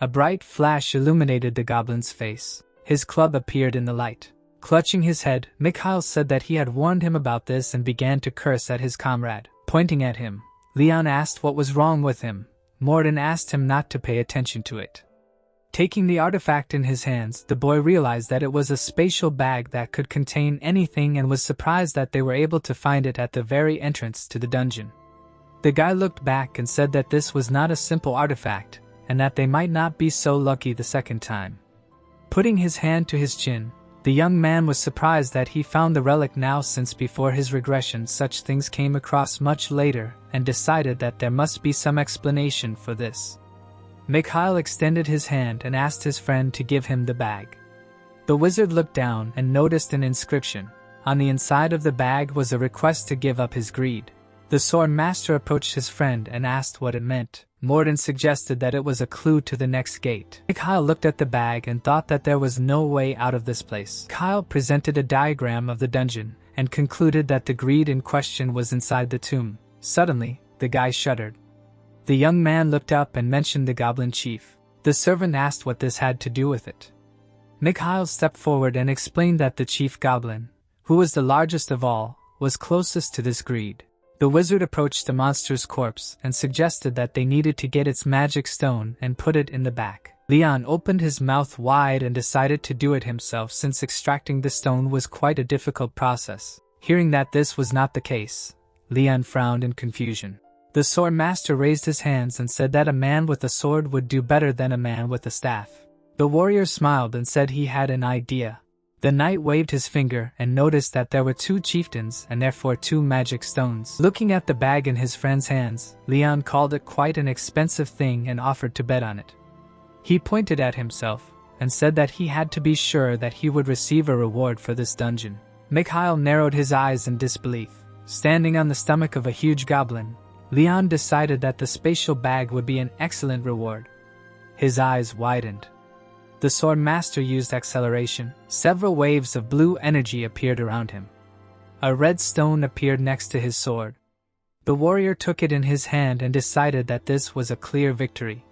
S1: A bright flash illuminated the goblin's face. His club appeared in the light. Clutching his head, Mikhail said that he had warned him about this and began to curse at his comrade. Pointing at him, Leon asked what was wrong with him. Morden asked him not to pay attention to it. Taking the artifact in his hands, the boy realized that it was a spatial bag that could contain anything and was surprised that they were able to find it at the very entrance to the dungeon. The guy looked back and said that this was not a simple artifact, and that they might not be so lucky the second time. Putting his hand to his chin, the young man was surprised that he found the relic now, since before his regression such things came across much later, and decided that there must be some explanation for this. Mikhail extended his hand and asked his friend to give him the bag. The wizard looked down and noticed an inscription. On the inside of the bag was a request to give up his greed. The sword master approached his friend and asked what it meant. Morden suggested that it was a clue to the next gate. Mikhail looked at the bag and thought that there was no way out of this place. Kyle presented a diagram of the dungeon and concluded that the greed in question was inside the tomb. Suddenly, the guy shuddered. The young man looked up and mentioned the goblin chief. The servant asked what this had to do with it. Mikhail stepped forward and explained that the chief goblin, who was the largest of all, was closest to this greed. The wizard approached the monster's corpse and suggested that they needed to get its magic stone and put it in the back. Leon opened his mouth wide and decided to do it himself, since extracting the stone was quite a difficult process. Hearing that this was not the case, Leon frowned in confusion. The sword master raised his hands and said that a man with a sword would do better than a man with a staff. The warrior smiled and said he had an idea. The knight waved his finger and noticed that there were 2 chieftains and therefore 2 magic stones. Looking at the bag in his friend's hands, Leon called it quite an expensive thing and offered to bet on it. He pointed at himself and said that he had to be sure that he would receive a reward for this dungeon. Mikhail narrowed his eyes in disbelief. Standing on the stomach of a huge goblin, Leon decided that the spatial bag would be an excellent reward. His eyes widened. The sword master used acceleration. Several waves of blue energy appeared around him. A red stone appeared next to his sword. The warrior took it in his hand and decided that this was a clear victory.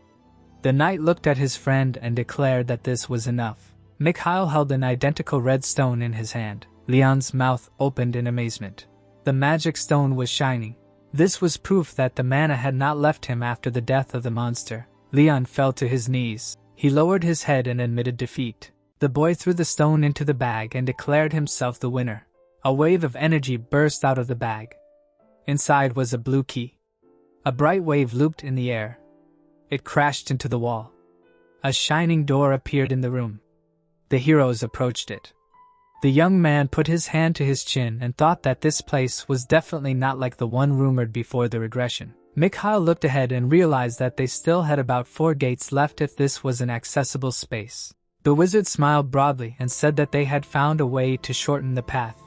S1: The knight looked at his friend and declared that this was enough. Mikhail held an identical red stone in his hand. Leon's mouth opened in amazement. The magic stone was shining. This was proof that the mana had not left him after the death of the monster. Leon fell to his knees. He lowered his head and admitted defeat. The boy threw the stone into the bag and declared himself the winner. A wave of energy burst out of the bag. Inside was a blue key. A bright wave looped in the air. It crashed into the wall. A shining door appeared in the room. The heroes approached it. The young man put his hand to his chin and thought that this place was definitely not like the one rumored before the regression. Mikhail looked ahead and realized that they still had about 4 gates left if this was an accessible space. The wizard smiled broadly and said that they had found a way to shorten the path.